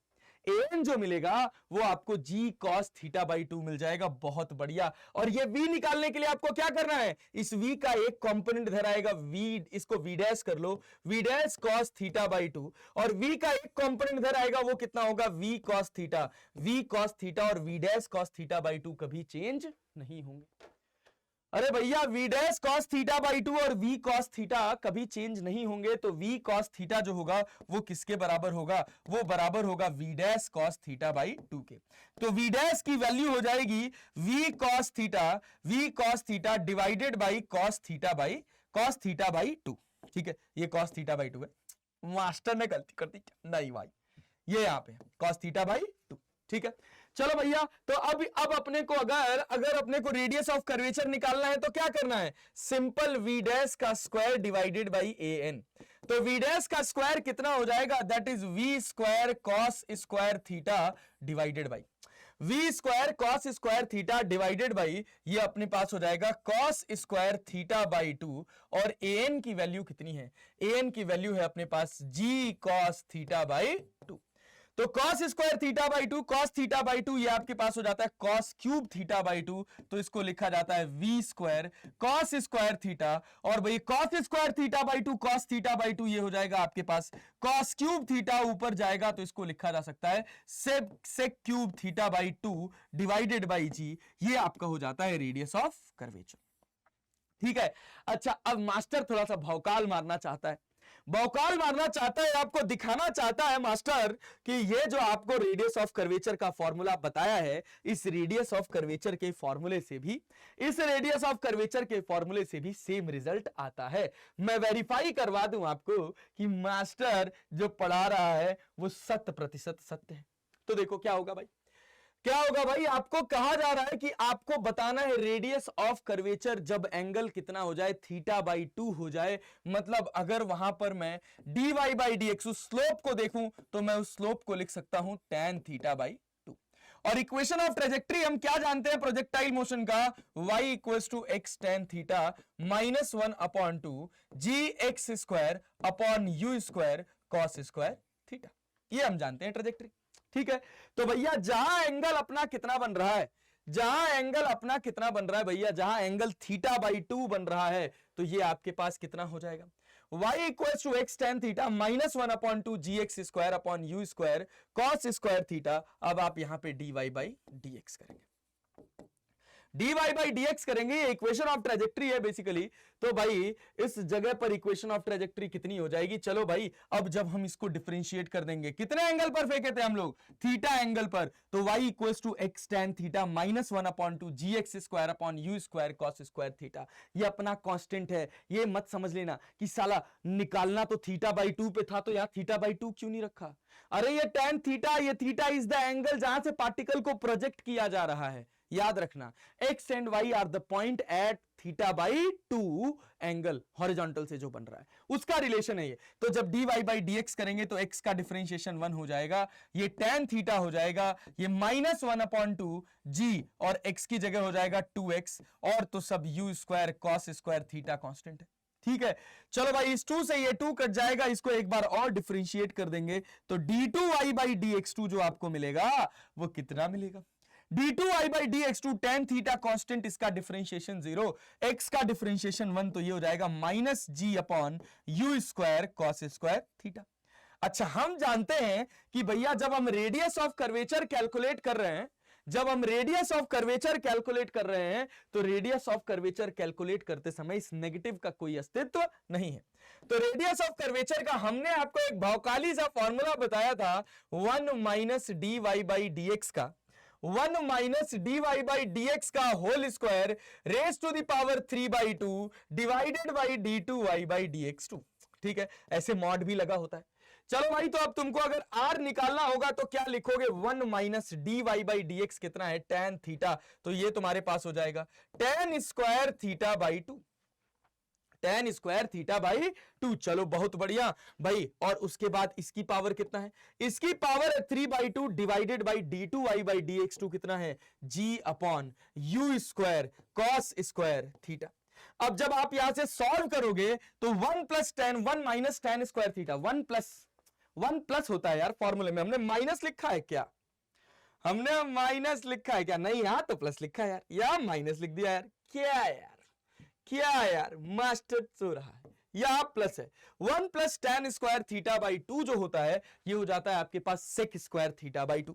an जो मिलेगा वो आपको g cos थीटा बाई 2 मिल जाएगा। बहुत बढ़िया। और ये v निकालने के लिए आपको क्या करना है, इस v का एक कंपोनेंट इधर आएगा v, इसको v डैश कर लो, v dash cos theta by 2, और v का एक कंपोनेंट इधर आएगा वो कितना होगा v cos theta. v cos theta और v dash cos theta by 2 कभी चेंज नहीं होंगे। अरे भैया v dash cos theta by 2 और v cos थीटा कभी चेंज नहीं होंगे, तो v cos थीटा जो होगा वो किसके बराबर होगा, वो बराबर होगा v dash cos theta by 2 के। तो v डैश की वैल्यू हो जाएगी v cos theta divided by cos theta by 2। ठीक है, ये cos थीटा बाई 2 है। मास्टर ने गलती कर दी क्या, नहीं भाई, ये यहां पे cos थीटा बाई 2। ठीक है, चलो भैया, तो अब अपने को अगर अपने को रेडियस ऑफ कर्वेचर निकालना है तो क्या करना है, सिंपल v डैश का स्क्वायर डिवाइडेड बाई an। तो v डैश का स्क्वायर कितना हो जाएगा, that is v square cos square theta divided by v square cos square theta divided by, ये अपने पास हो जाएगा cos स्क्वायर थीटा बाई 2। और an की वैल्यू कितनी है, an की वैल्यू है अपने पास g cos थीटा बाई 2। तो cos square theta by 2, cos theta by 2 ये आपके पास हो जाता है cos क्यूब थीटा बाई 2, तो इसको लिखा जाता है v square cos square theta, और भाई cos square theta by 2 cos theta by 2 ये हो जाएगा आपके पास cos क्यूब थीटा, ऊपर जाएगा तो इसको लिखा जा सकता है sec cube theta by 2 divided by g, ये आपका हो जाता है रेडियस ऑफ कर्वेचर। ठीक है, अच्छा अब मास्टर थोड़ा सा भौकाल मारना चाहता है, आपको दिखाना चाहता है मास्टर कि ये जो आपको रेडियस ऑफ कर्वेचर का फॉर्मूला बताया है, इस रेडियस ऑफ कर्वेचर के फॉर्मूले से भी, इस रेडियस ऑफ कर्वेचर के फॉर्मूले से भी सेम रिजल्ट आता है। मैं वेरीफाई करवा दूं आपको कि मास्टर जो पढ़ा रहा है वो 100% सत्य है। तो देखो क्या होगा भाई, क्या होगा भाई, आपको कहा जा रहा है कि आपको बताना है रेडियस ऑफ कर्वेचर जब एंगल कितना हो जाए, थीटा बाई 2 हो जाए। मतलब अगर वहां पर मैं dy बाई dx उस स्लोप को देखूं तो मैं उस स्लोप को लिख सकता हूं tan थीटा बाई 2। और इक्वेशन ऑफ ट्रेजेक्ट्री हम क्या जानते हैं प्रोजेक्टाइल मोशन का, y equals to x tan theta minus 1 upon 2 g x square upon u square cos square theta, ये हम जानते हैं ट्रेजेक्ट्री। ठीक है, तो भैया जहां एंगल अपना कितना बन रहा है, भैया जहां एंगल थीटा बाई 2 बन रहा है, तो ये आपके पास कितना हो जाएगा, y equals to x tan theta minus 1 upon 2 g x square upon u square cos square theta. अब आप यहां पे dy बाई dx करेंगे, dy बाई dx करेंगे, ये इक्वेशन ऑफ ट्रेजेक्ट्री है बेसिकली। तो भाई इस जगह पर इक्वेशन ऑफ ट्रेजेक्ट्री कितनी हो जाएगी, चलो भाई अब जब हम इसको डिफरेंशिएट कर देंगे, कितने एंगल पर फेंके थे हम लोग, थीटा एंगल पर, तो y equals to x tan theta minus 1 upon 2 g x square upon u square cos square theta, ये अपना कांस्टेंट है। ये मत समझ लेना कि साला निकालना तो थीटा बाई 2 पे था तो यहां थीटा बाई 2 क्यों नहीं रखा, अरे ये tan थीटा, ये थीटा इज द एंगल जहां से पार्टिकल को प्रोजेक्ट किया जा रहा है। याद रखना x and y are the point at theta by 2 angle horizontal से जो बन रहा है उसका रिलेशन है ये। तो जब dy बाई dx करेंगे तो x का डिफरेंशिएशन 1 हो जाएगा, ये tan थीटा हो जाएगा, ये माइनस 1 अपॉन 2 g और x की जगह हो जाएगा 2x, और तो सब u square cos square theta constant है। ठीक है, चलो भाई इस 2 से ये 2 कट जाएगा, इसको एक बार और डिफरेंशिएट कर देंगे तो d2y बाई dx2 जो आपको मिलेगा वो कितना मिलेगा, d2y by dx2 tan theta constant, इसका डिफरेंशिएशन 0, x का डिफरेंशिएशन 1, तो ये हो जाएगा minus g upon u square cos square theta. अच्छा हम जानते हैं कि भैया जब हम रेडियस ऑफ कर्वेचर कैलकुलेट कर रहे हैं, तो रेडियस ऑफ कर्वेचर कैलकुलेट करते समय इस नेगेटिव का कोई अस्तित्व नहीं है। तो रेडियस ऑफ कर्वेचर का हमने आपको एक भौकाली सा फॉर्मूला बताया था, 1 माइनस dy बाई dx का, 1 माइनस dy बाई dx का whole square raise to the power 3 by 2 divided by d2y by dx2। ठीक है, ऐसे मॉड भी लगा होता है। चलो भाई, तो अब तुमको अगर r निकालना होगा तो क्या लिखोगे, 1 माइनस dy बाई dx कितना है, tan थीटा, तो ये तुम्हारे पास हो जाएगा tan square theta by 2, tan square theta by 2। चलो बहुत बढ़िया भाई, और उसके बाद इसकी पावर कितना है, इसकी power 3 by 2 divided by d2y by dx2 कितना है, g upon u square cos square theta. अब जब आप यहां से सॉल्व करोगे तो 1 plus tan 1 minus tan square theta, 1 1 plus होता है यार फॉर्मूले में, हमने माइनस लिखा है क्या? हमने माइनस लिखा है क्या? नहीं, यहां तो प्लस लिखा है यार, या माइनस लिख दिया यार। क्या यार, क्या यार, मास्टर सो रहा है, यहां प्लस है। 1 plus tan square theta by 2 जो होता है ये हो जाता है आपके पास sec स्क्वायर थीटा बाई 2,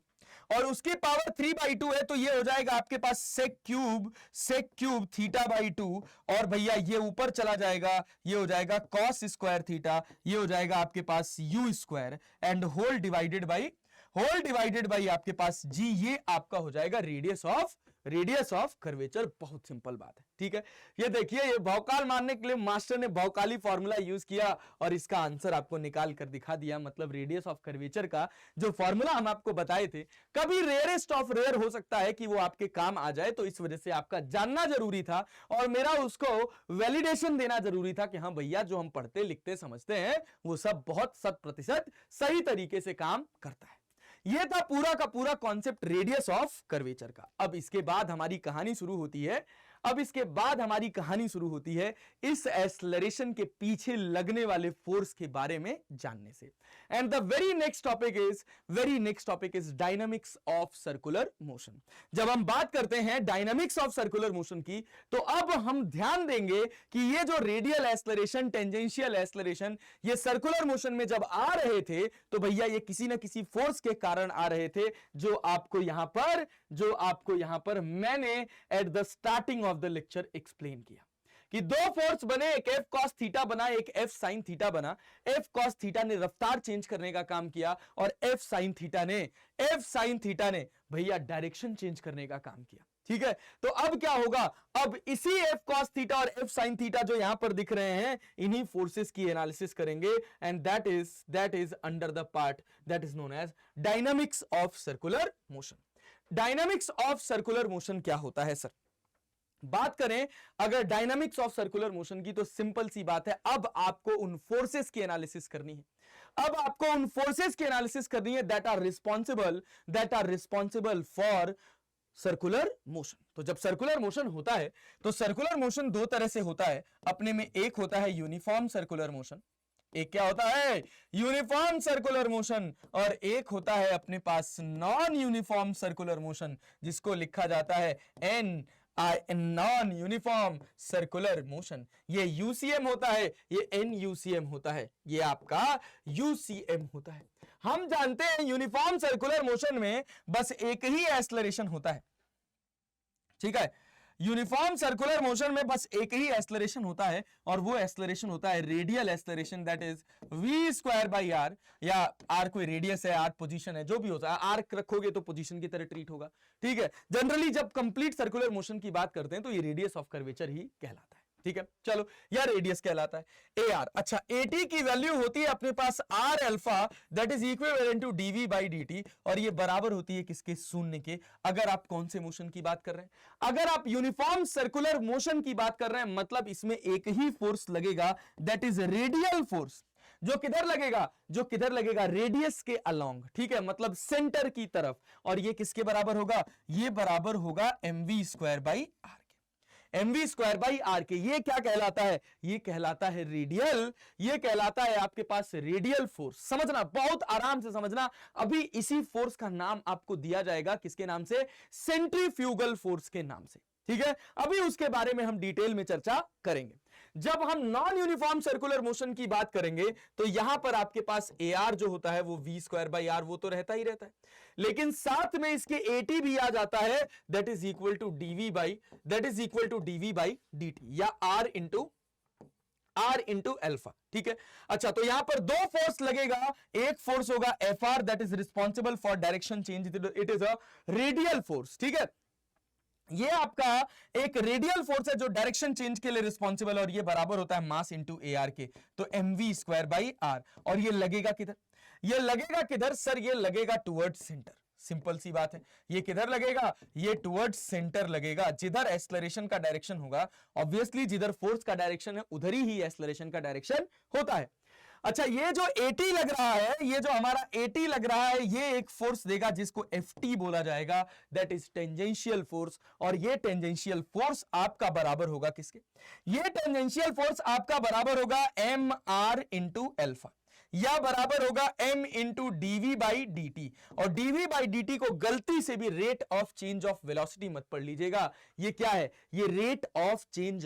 और उसकी पावर 3/2 है तो ये हो जाएगा आपके पास sec क्यूब थीटा बाई 2, और भैया ये ऊपर चला जाएगा, ये हो जाएगा cos स्क्वायर थीटा, ये हो जाएगा आपके पास u square and whole divided by आपके पास g, ये आपका हो जाएगा रेडियस ऑफ कर्वेचर। बहुत सिंपल बात है, ठीक है। ये देखिए, ये भौकाल मारने के लिए मास्टर ने भौकाली फॉर्मूला यूज किया और इसका आंसर आपको निकाल कर दिखा दिया। मतलब रेडियस ऑफ कर्वेचर का जो फॉर्मूला हम आपको बताए थे, कभी रेयरेस्ट ऑफ रेयर हो सकता है कि वो आपके काम आ जाए, तो इस वजह से आपका जानना जरूरी था और मेरा उसको वैलिडेशन देना जरूरी था कि हाँ भैया, जो हम पढ़ते लिखते समझते हैं वो सब बहुत 100% सही तरीके से काम करता है। यह था पूरा का पूरा कॉन्सेप्ट रेडियस ऑफ कर्वेचर का। अब इसके बाद हमारी कहानी शुरू होती है इस एक्सेलरेशन के पीछे लगने वाले फोर्स के बारे में जानने से। And the very next topic is dynamics of circular motion. जब हम बात करते हैं डायनामिक्स ऑफ सर्कुलर मोशन की, तो अब हम ध्यान देंगे कि ये जो रेडियल एक्सेलरेशन, टेंजेंशियल एक्सेलरेशन, ये सर्कुलर मोशन में जब आ रहे थे तो भैया ये किसी ना किसी फोर्स के कारण आ रहे थे, जो आपको यहां पर मैंने at the starting of the lecture explain किया कि दो फोर्स बने, एक F cos थीटा बना, एक F sin थीटा बना। F cos थीटा ने रफ्तार चेंज करने का काम किया और F sin थीटा ने भैया डायरेक्शन चेंज करने का काम किया, ठीक है। तो अब क्या होगा, अब इसी F cos थीटा और F sin थीटा जो यहां पर दिख रहे हैं, इन्हीं फोर्सेस की एनालिसिस करेंगे and that is under the part that is known as dynamics of circular motion. Dynamics of circular motion क्या होता है सर? बात करें अगर डायनामिक्स ऑफ सर्कुलर मोशन की, तो सिंपल सी बात है, अब आपको उन फोर्सेस की एनालिसिस करनी है that are responsible for circular motion. तो जब सर्कुलर मोशन होता है तो सर्कुलर मोशन दो तरह से होता है अपने में। एक होता है यूनिफॉर्म सर्कुलर मोशन, एक क्या होता है, यूनिफॉर्म सर्कुलर मोशन, और एक होता है अपने पास नॉन यूनिफॉर्म सर्कुलर मोशन, जिसको लिखा जाता है नॉन यूनिफॉर्म सर्कुलर मोशन। ये यूसीएम होता है, ये एनयूसीएम होता है, ये आपका यूसीएम होता है। हम जानते हैं यूनिफॉर्म सर्कुलर मोशन में बस एक ही एक्सेलरेशन होता है, ठीक है। यूनिफॉर्म सर्कुलर मोशन में बस एक ही एक्सेलरेशन होता है और वो एक्सेलरेशन होता है radial acceleration, that is v square by are, या r कोई रेडियस है, r पोजीशन है, जो भी होता है, r रखोगे तो पोजीशन की तरह ट्रीट होगा, ठीक है। जनरली जब कंप्लीट सर्कुलर मोशन की बात करते हैं तो ये रेडियस ऑफ कर्वेचर ही कहलाता है, ठीक है। चलो, यह रेडियस कहलाता है AR। अच्छा, AT की वैल्यू होती है अपने पास R alpha, that is equivalent to dv by dt, और ये बराबर होती है किसके, शून्य के। अगर आप कौन से मोशन की बात कर रहे हैं, अगर आप यूनिफॉर्म सर्कुलर मोशन की बात कर रहे हैं, मतलब इसमें एक ही फोर्स लगेगा, दैट इज रेडियल फोर्स, जो किधर लगेगा, रेडियस के अलोंग, ठीक है, मतलब सेंटर की तरफ। और ये किसके बराबर होगा, ये बराबर होगा mv square by r, mv square by are के। ये क्या कहलाता है, ये कहलाता है रेडियल, ये कहलाता है आपके पास रेडियल फोर्स। समझना, बहुत आराम से समझना। अभी इसी फोर्स का नाम आपको दिया जाएगा, किसके नाम से, सेंट्रीफ्यूगल फोर्स के नाम से, ठीक है। अभी उसके बारे में हम डिटेल में चर्चा करेंगे। जब हम नॉन यूनिफॉर्म सर्कुलर मोशन की बात करेंगे तो यहां पर आपके पास AR जो होता है वो v स्क्वायर बाई आर, वो तो रहता ही रहता है, लेकिन साथ में इसके AT भी आ जाता है, that is equal to dv by dt, या r इंटू अल्फा, ठीक है। अच्छा, तो यहां पर दो फोर्स लगेगा, एक फोर्स होगा FR, that is responsible for direction change, it is a radial force, ठीक है। ये आपका एक रेडियल फोर्स है जो डायरेक्शन चेंज के लिए रिस्पॉन्सिबल, और ये बराबर होता है मास इंटू AR के, तो mv स्क्वायर बाई आर। और ये लगेगा किधर, सर ये लगेगा टुवर्ड्स सेंटर। सिंपल सी बात है, ये किधर लगेगा, ये टुवर्ड्स सेंटर लगेगा, जिधर एक्सेलरेशन का डायरेक्शन होगा। ऑब्वियसली जिधर फोर्स का डायरेक्शन है उधर ही एक्सेलरेशन का डायरेक्शन होता है। अच्छा, ये जो AT लग रहा है, ये जो हमारा AT लग रहा है, ये एक फोर्स देगा जिसको FT बोला जाएगा, दैट इज टेंजेंशियल फोर्स। और ये टेंजेंशियल फोर्स आपका बराबर होगा किसके, ये टेंजेंशियल फोर्स आपका बराबर होगा mr इंटू अल्फा। या बराबर होगा m into dv by d t. और डीवी बाई डी टी को गलती से भी rate of change of velocity मत पढ़ लीजिएगा, ये क्या है, ये rate of change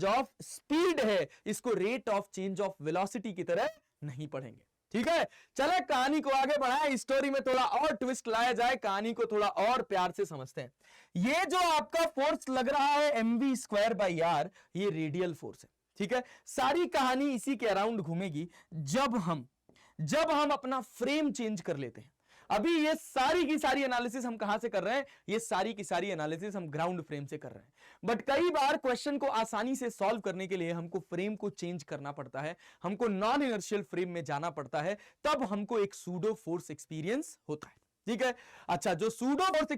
of speed है, इसको rate of change of velocity की तरह नहीं पढ़ेंगे। ठीक है, चले कहानी को आगे बढ़ाएं, स्टोरी में थोड़ा और ट्विस्ट लाया जाए, कहानी को थोड़ा और प्यार से समझते हैं। ये जो आपका फोर्स लग रहा है mv स्क्वायर बाई आर, ये रेडियल फोर्स है। ठीक है, सारी कहानी इसी के अराउंड घूमेगी। जब हम अपना फ्रेम चेंज कर लेते हैं, अभी ये सारी की सारी एनालिसिस हम कहां से कर रहे हैं, ये सारी की सारी एनालिसिस हम ग्राउंड फ्रेम से कर रहे हैं। बट कई बार क्वेश्चन को आसानी से सॉल्व करने के लिए हमको फ्रेम को चेंज करना पड़ता है, हमको नॉन इनर्शियल फ्रेम में जाना पड़ता है, तब हमको एक सूडो फोर्स एक्सपीरियंस होता है। ठीक है, अच्छा, जो सूडो फोर्स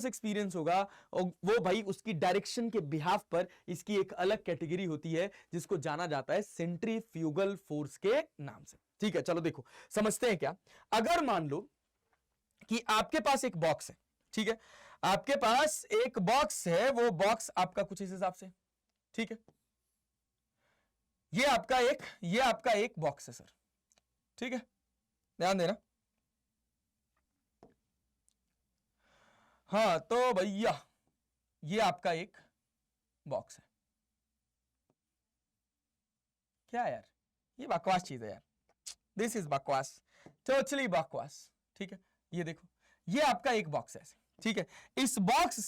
एक्सपीरियंस होगा वो भाई उसकी डायरेक्शन के बिहाफ पर इसकी एक अलग कैटेगरी होती है, जिसको जाना जाता है सेंट्रीफ्यूगल फोर्स के नाम से। ठीक है, चलो देखो समझते हैं क्या। अगर मान लो कि आपके पास एक बॉक्स है, ठीक है, आपके पास एक बॉक्स है, वो बॉक्स आपका कुछ इस हिसाब से, ठीक है, ये आपका एक बॉक्स है सर। ठीक है, ध्यान देना। हाँ तो भैया ये आपका एक बॉक्स है। क्या यार, ये बकवास चीज है यार, दिस इज बकवास, टोटली बकवास। ठीक है, ये देखो, ये आपका एक बॉक्स है ऐसे। ठीक है, इस बॉक्स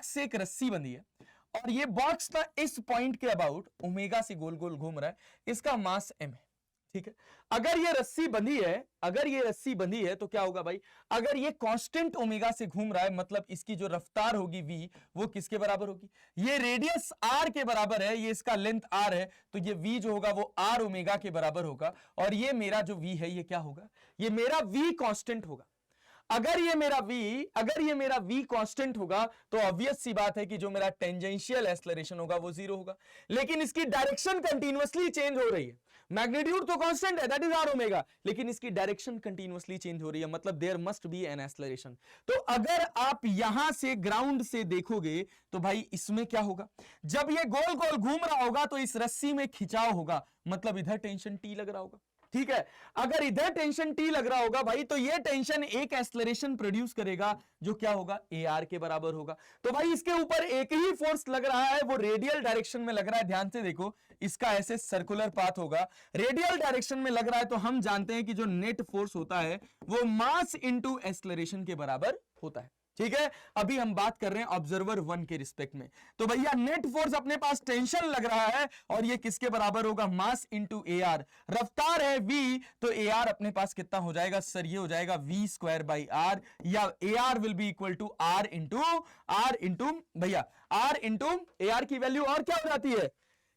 से एक रस्सी बंधी है, और ये बॉक्स ना इस पॉइंट के अबाउट ओमेगा से गोल गोल घूम रहा है, इसका मास m है। ठीक है, अगर ये रस्सी बंधी है तो क्या होगा भाई, अगर ये कांस्टेंट ओमेगा से घूम रहा है, मतलब इसकी जो रफ्तार होगी v, वो किसके बराबर होगी, ये रेडियस r के बराबर है, ये इसका लेंथ r है, तो ये v जो होगा वो r ओमेगा के बराबर होगा। और ये मेरा जो v है, ये क्या होगा, ये मेरा v कांस्टेंट होगा। अगर ये मेरा v कांस्टेंट होगा तो ऑब्वियस सी बात है कि जो मेरा टेंजेंशियल एक्सेलरेशन होगा वो 0 होगा। लेकिन इसकी डायरेक्शन कंटीन्यूअसली चेंज हो रही है, मैग्नीट्यूड तो कांस्टेंट है, दैट इज आर ओमेगा, लेकिन इसकी डायरेक्शन कंटीन्यूअसली चेंज हो रही है, मतलब there must be an acceleration. तो अगर आप यहां से ग्राउंड से देखोगे तो भाई इसमें क्या होगा, जब ये गोल गोल घूम रहा होगा तो इस रस्सी में खिंचाव होगा, मतलब इधर टेंशन T लग रहा होगा। ठीक है, अगर इधर टेंशन T लग रहा होगा भाई, तो ये टेंशन एक एक्सेलरेशन प्रोड्यूस करेगा, जो क्या होगा, AR के बराबर होगा। तो भाई इसके ऊपर एक ही फोर्स लग रहा है, वो रेडियल डायरेक्शन में लग रहा है। ध्यान से देखो, इसका ऐसे सर्कुलर पाथ होगा, रेडियल डायरेक्शन में लग रहा है, तो हम जानते हैं कि जो नेट फोर्स होता है वो मास इंटू एक्सेलरेशन के बराबर होता है। ठीक है, अभी हम बात कर रहे हैं ऑब्जर्वर 1 के रिस्पेक्ट में। तो भैया नेट फोर्स अपने पास टेंशन लग रहा है, और ये किसके बराबर होगा, मास इंटू AR। रफ्तार है v, तो AR अपने पास कितना हो जाएगा सर, ये हो जाएगा v स्क्वायर बाई आर, या AR will be equal to r into भैया r इंटू AR की वैल्यू और क्या हो जाती है,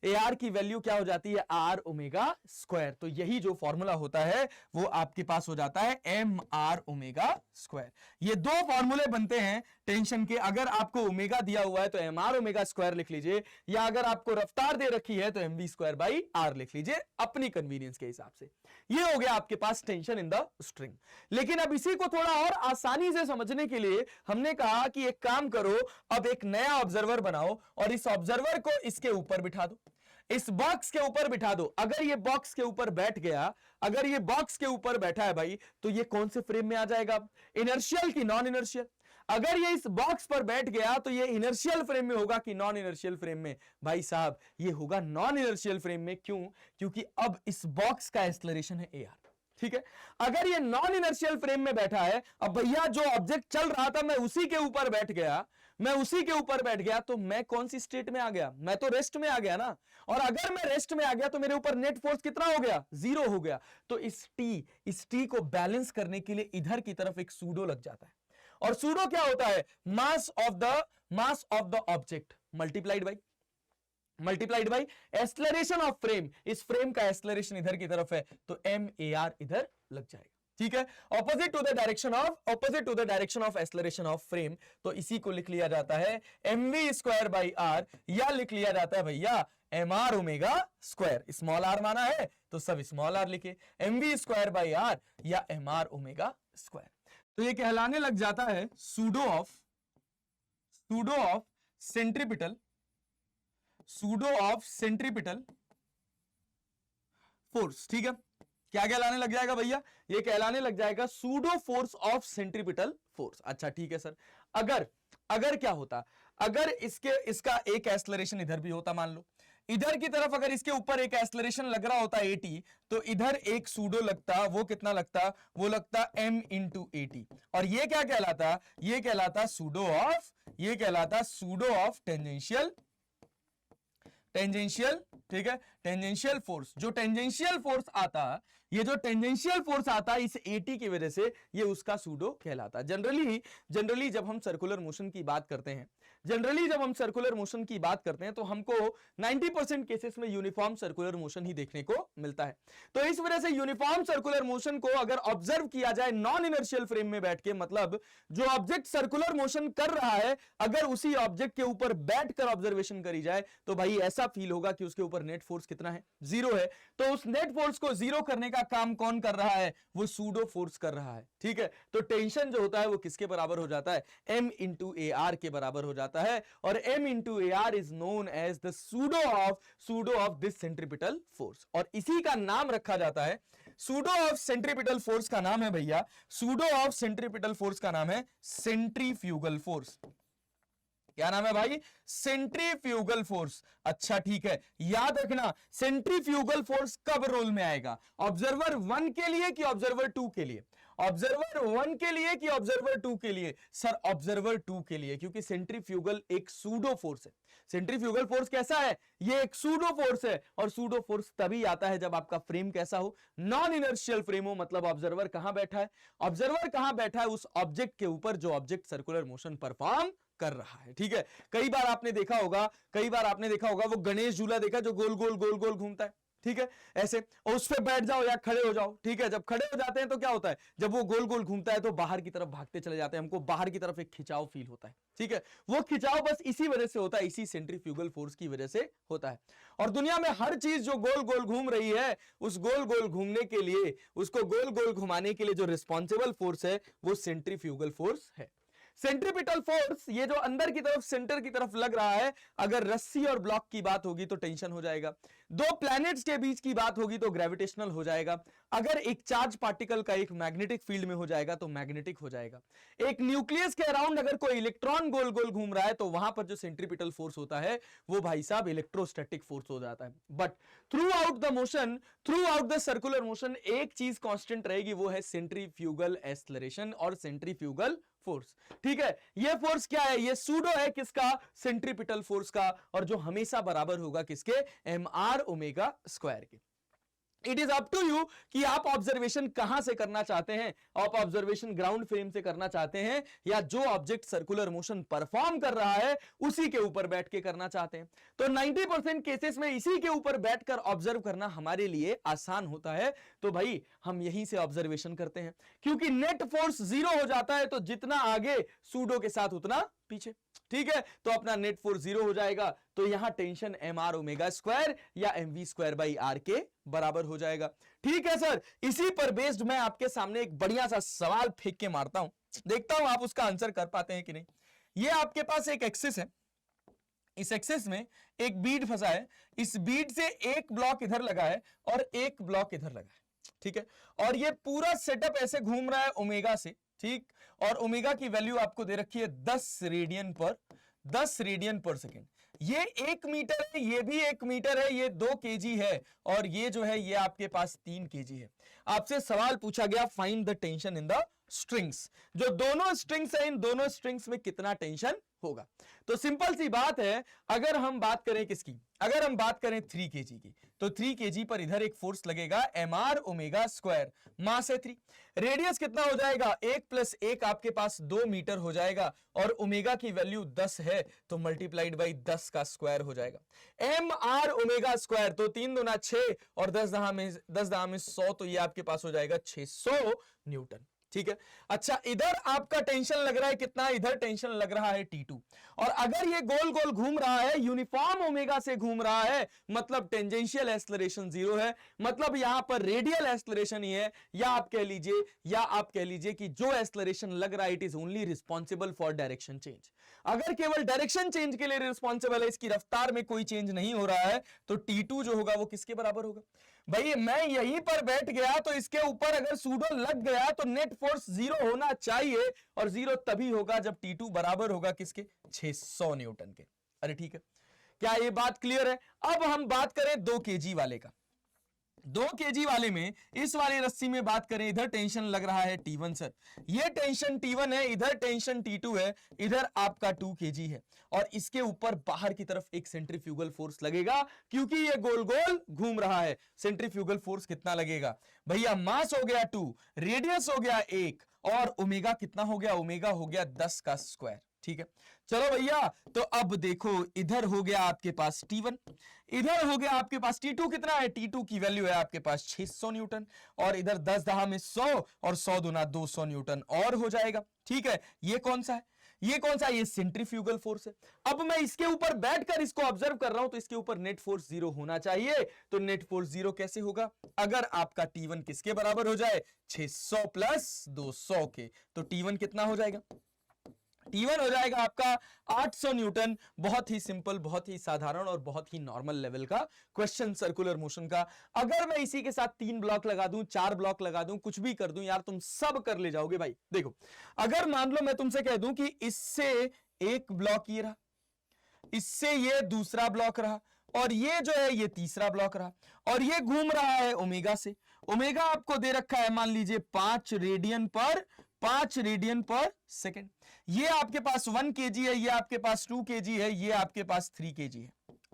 AR की वैल्यू क्या हो जाती है, R ओमेगा स्क्वायर। तो यही जो फॉर्मूला होता है वो आपके पास हो जाता है mr ओमेगा स्क्वायर। ये दो फॉर्मूले बनते हैं टेंशन के। अगर आपको ओमेगा दिया हुआ है तो mr ओमेगा स्क्वायर लिख लीजिए, या अगर आपको रफ्तार दे रखी है तो mv स्क्वायर बाई r लिख लीजिए, अपनी कन्वीनियंस के हिसाब से। ये हो गया आपके पास टेंशन इन द स्ट्रिंग। लेकिन अब इसी को थोड़ा और आसानी से समझने के लिए हमने कहा कि एक काम करो, अब एक नया ऑब्जर्वर बनाओ और इस ऑब्जर्वर को इसके ऊपर बिठा दो, इस बॉक्स के ऊपर बिठा दो। अगर ये बॉक्स के ऊपर बैठ गया, अगर ये बॉक्स के ऊपर बैठा है भाई, तो ये कौन से फ्रेम में आ जाएगा, इनर्शियल की नॉन इनर्शियल। अगर ये इस बॉक्स पर बैठ गया तो ये इनर्शियल फ्रेम में होगा कि नॉन इनर्शियल फ्रेम में, भाई साहब ये होगा नॉन इनर्शियल फ्रेम में। क्यों, क्योंकि अब इस बॉक्स का एक्सेलरेशन है AR। ठीक है, अगर ये नॉन इनर्शियल फ्रेम में बैठा है, अब भैया जो ऑब्जेक्ट चल रहा था मैं उसी के ऊपर बैठ गया, तो मैं कौन सी स्टेट में आ गया, मैं तो रेस्ट में आ गया ना। और अगर मैं रेस्ट में आ गया तो मेरे ऊपर नेट फोर्स कितना हो गया, 0 हो गया। तो इस टी को बैलेंस करने के लिए इधर की तरफ एक सूडो लग जाता है, और सूडो क्या होता है, mass of the object multiplied by acceleration of frame. इस फ्रेम का एक्सेलरेशन इधर की तरफ है, तो MAR इधर लग जाएगा। ठीक है, opposite to the direction of acceleration of frame. तो इसी को लिख लिया जाता है mv स्क्वायर बाई r, या लिख लिया जाता है भैया mr omega square. Small r माना है तो सब स्मॉल r लिखे, mv स्क्वायर बाई r या mr ओमेगा स्क्वायर। तो ये कहलाने लग जाता है सूडो ऑफ सेंट्रीपिटल फोर्स, ठीक है। क्या कहलाने लग जाएगा भैया? ये कहलाने लग जाएगा pseudo force of centripetal force. अच्छा ठीक है सर, अगर अगर क्या होता, अगर इसका एक एक्सेलरेशन इधर भी होता, मान लो इधर की तरफ अगर इसके ऊपर एक एक्सेलरेशन लग रहा होता 80, तो इधर एक सूडो लगता, वो कितना लगता? वो लगता m इंटू 80, और ये क्या कहलाता? ये कहलाता सूडो ऑफ, ये कहलाता सूडो ऑफ टेंजेंशियल, टेंजेंशियल, ठीक है, टेंजेंशियल फोर्स। जो टेंजेंशियल फोर्स आता, ये जो टेंजेंशियल फोर्स आता इस 80 की वजह से, ये उसका सूडो कहलाता। जनरली जब हम सर्कुलर मोशन की बात करते हैं, जनरली जब हम सर्कुलर मोशन की बात करते हैं तो हमको 90% केसेस में यूनिफॉर्म सर्कुलर मोशन ही देखने को मिलता है। तो इस वजह से यूनिफॉर्म सर्कुलर मोशन को अगर ऑब्जर्व किया जाए नॉन इनर्शियल फ्रेम में बैठ के, मतलब जो ऑब्जेक्ट सर्कुलर मोशन कर रहा है अगर उसी ऑब्जेक्ट के ऊपर बैठकर ऑब्जर्वेशन करी जाए, तो भाई ऐसा फील होगा कि उसके ऊपर नेट फोर्स कितना है? जीरो है। तो उस नेट फोर्स को जीरो करने का काम कौन कर रहा है? वो सूडो फोर्स कर रहा है, ठीक है। तो टेंशन जो होता है वो किसके बराबर हो जाता है? m इंटू ए आर के बराबर हो जाता है, और m into a r is known as the pseudo of this centripetal force. और इसी का नाम रखा जाता है, सूडो ऑफ सेंट्रीपिटल फोर्स का नाम है भैया, सूडो ऑफ सेंट्रीपिटल फोर्स का नाम है सेंट्रीफ्यूगल फोर्स। क्या नाम है भाई? Centrifugal force. अच्छा ठीक है, याद रखना सेंट्रीफ्यूगल फोर्स कब रोल में आएगा? ऑब्जर्वर 1 के लिए कि ऑब्जर्वर 2 के लिए? ऑब्जर्वर 1 के लिए कि ऑब्जर्वर 2 के लिए? सर ऑब्जर्वर 2 के लिए, क्योंकि सेंट्रीफ्यूगल एक सूडो फोर्स है। सेंट्रीफ्यूगल फोर्स कैसा है? ये एक सूडो फोर्स है, और सूडो फोर्स तभी आता है जब आपका फ्रेम कैसा हो? नॉन इनर्शियल फ्रेम हो। मतलब ऑब्जर्वर कहां बैठा है? ऑब्जर्वर कहां बैठा है? उस ऑब्जेक्ट के ऊपर जो ऑब्जेक्ट सर्कुलर मोशन परफॉर्म कर रहा है, ठीक है। कई बार आपने देखा होगा वो गणेश झूला देखा जो गोल गोल गोल गोल घूमता है, ठीक है, ऐसे, और उस पर बैठ जाओ या खड़े हो जाओ, ठीक है। जब खड़े हो जाते हैं तो क्या होता है? जब वो गोल गोल घूमता है तो बाहर की तरफ भागते चले जाते हैं, हमको बाहर की तरफ एक खिंचाव फील होता है, ठीक है। वो खिंचाव बस इसी वजह से होता है, इसी सेंट्रीफ्यूगल फोर्स की वजह से होता है। और दुनिया में हर चीज जो गोल गोल घूम रही है, उस गोल गोल घूमने के लिए, उसको गोल गोल घुमाने के लिए जो रिस्पॉन्सिबल फोर्स है वो सेंट्रीफ्यूगल फोर्स है। सेंट्रीपिटल फोर्स, ये जो अंदर की तरफ सेंटर की तरफ लग रहा है, अगर रस्सी और ब्लॉक की बात होगी तो टेंशन हो जाएगा, दो प्लैनेट्स के बीच की बात होगी तो ग्रेविटेशनल हो जाएगा, अगर एक चार्ज पार्टिकल का एक मैग्नेटिक फील्ड में हो जाएगा तो मैग्नेटिक हो जाएगा, एक न्यूक्लियस के अराउंड अगर कोई इलेक्ट्रॉन गोल गोल घूम रहा है तो वहां पर जो सेंट्रीपिटल फोर्स होता है वो भाई साहब इलेक्ट्रोस्टैटिक फोर्स हो जाता है। But through out the motion, through out the circular motion एक चीज कांस्टेंट रहेगी, वो है सेंट्रीफ्यूगल एक्सेलरेशन और सेंट्रीफ्यूगल फोर्स, ठीक है। ये फोर्स क्या है? ये सूडो है किसका? सेंट्रीपिटल फोर्स का, और जो हमेशा बराबर होगा किसके? एम आर ओमेगा स्क्वायर के। It is up to you कि आप ऑब्जर्वेशन कहां से करना चाहते हैं। आप ऑब्जर्वेशन ग्राउंड फ्रेम से करना चाहते हैं, या जो ऑब्जेक्ट सर्कुलर मोशन परफॉर्म कर रहा है उसी के ऊपर बैठ के करना चाहते हैं। तो 90% केसेस में इसी के ऊपर बैठकर ऑब्जर्व करना हमारे लिए आसान होता है, तो भाई हम यहीं से ऑब्जर्वेशन करते हैं, क्योंकि नेट फोर्स जीरो हो जाता है, तो जितना आगे सूडो के साथ उतना पीछे, ठीक है। तो अपना नेट फोर्स जीरो हो जाएगा, तो यहां tension M are omega square या M V square by are के बराबर हो जाएगा, ठीक है सर। इसी पर बेस्ड मैं आपके सामने एक बढ़िया सा सवाल फेंक के मारता हूं, देखता हूं आप उसका आंसर कर पाते हैं कि नहीं। ये आपके पास एक एक्सिस है, इस एक्सिस में एक बीड फंसा है, इस बीड से एक ब्लॉक इधर लगा है और एक ब्लॉक इधर लगा है, ठीक है। और ये पूरा सेटअप ऐसे घूम रहा है ओमेगा से, ठीक। और ओमेगा की वैल्यू आपको दे रखी है 10 रेडियन पर सेकेंड। ये 1 मीटर है, ये भी 1 मीटर है, ये 2 केजी है, और ये जो है ये आपके पास 3 केजी है। आपसे सवाल पूछा गया find the tension in the strings. जो दोनों स्ट्रिंग्स है, इन दोनों स्ट्रिंग्स में कितना टेंशन होगा। तो सिंपल सी बात है, अगर हम बात करें किसकी, अगर हम बात करें 3 केजी की, तो 3 केजी पर इधर एक फोर्स लगेगा एम आर ओमेगा स्क्वायर, मास है 3, रेडियस कितना हो जाएगा 1 + 1 आपके पास 2 मीटर हो जाएगा, और ओमेगा की वैल्यू 10 है तो मल्टीप्लाइड बाई 10 का स्क्वायर हो जाएगा। एम आर ओमेगा स्क्वायर, तो 3 दूना 6 और 10 दहा में 100, तो ये आपके पास हो जाएगा 600 न्यूटन, ठीक है। अच्छा, इधर आपका टेंशन लग रहा है कितना? इधर टेंशन लग रहा है T2, और अगर ये गोल गोल घूम रहा है, यूनिफॉर्म ओमेगा से घूम रहा है, मतलब टेंजेंशियल एक्सेलरेशन 0 है, मतलब यहां पर रेडियल एक्सेलरेशन ही है, या आप कह लीजिए कि जो एक्सेलरेशन लग रहा है it is only responsible for direction change. अगर केवल डायरेक्शन चेंज के लिए रिस्पॉन्सिबल है, इसकी रफ्तार में कोई चेंज नहीं हो रहा है, तो T2 जो होगा वो किसके बराबर होगा भाई मैं यहीं पर बैठ गया तो इसके ऊपर अगर सूडो लग गया तो नेट फोर्स 0 होना चाहिए, और 0 तभी होगा जब T2 बराबर होगा किसके, 600 न्यूटन के। अरे ठीक है, क्या ये बात क्लियर है? अब हम बात करें 2 kg वाले का। 2 kg वाले में इस वाली रस्सी में बात करें, इधर टेंशन लग रहा है T1 सर, ये टेंशन T1 है, इधर टेंशन T2 है, इधर आपका 2 kg है, और इसके ऊपर बाहर की तरफ एक सेंट्रीफ्यूगल फोर्स लगेगा क्योंकि ये गोल गोल घूम रहा है। सेंट्रीफ्यूगल फोर्स कितना लगेगा भैया? मास हो गया 2, रेडियस हो गया 1, और ओमेगा कितना हो गया? ओमेगा हो गया 10 का स्क्वायर। ठीक है, चलो भैया, तो अब देखो इधर हो गया आपके पास T1, इधर हो गया आपके पास T2। कितना है? T2 की वैल्यू है आपके पास 600 न्यूटन, और इधर 10 दहा में 100, और 100 दुना 200 न्यूटन और हो जाएगा। ठीक है, ये कौन सा है? ये कौन सा है? ये सेंट्रीफ्यूगल फोर्स है। अब मैं इसके ऊपर बैठकर इसको ऑब्जर्व कर रहा हूं, तो इसके ऊपर नेट फोर्स 0 होना चाहिए। तो नेट फोर्स 0 कैसे होगा? अगर आपका T1 किसके बराबर हो जाए? 600 प्लस 200 के। तो T1 कितना हो जाएगा? T1 हो जाएगा आपका 800 न्यूटन। बहुत ही सिंपल, बहुत ही साधारण और बहुत ही नॉर्मल लेवल का क्वेश्चन सर्कुलर मोशन का। अगर मैं इसी के साथ 3 ब्लॉक लगा दूं, 4 ब्लॉक लगा दूं, कुछ भी कर दूं यार, तुम सब कर ले जाओगे भाई। देखो, अगर मान लो मैं तुमसे कह दूं कि इससे एक ब्लॉक ये रहा, इससे ये दूसरा ब्लॉक रहा, और ये जो है ये तीसरा ब्लॉक रहा, और ये घूम रहा है ओमेगा से। ओमेगा आपको दे रखा है मान लीजिए 5 रेडियन पर सेकेंड। ये आपके पास 1 kg है, ये आपके पास 2 kg है, ये आपके पास 3 kg है।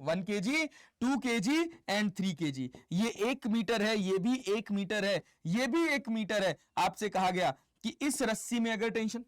1 kg, 2 kg एंड 3 kg। ये 1 मीटर है, ये भी 1 मीटर है, ये भी 1 मीटर है। आपसे कहा गया कि इस रस्सी में अगर टेंशन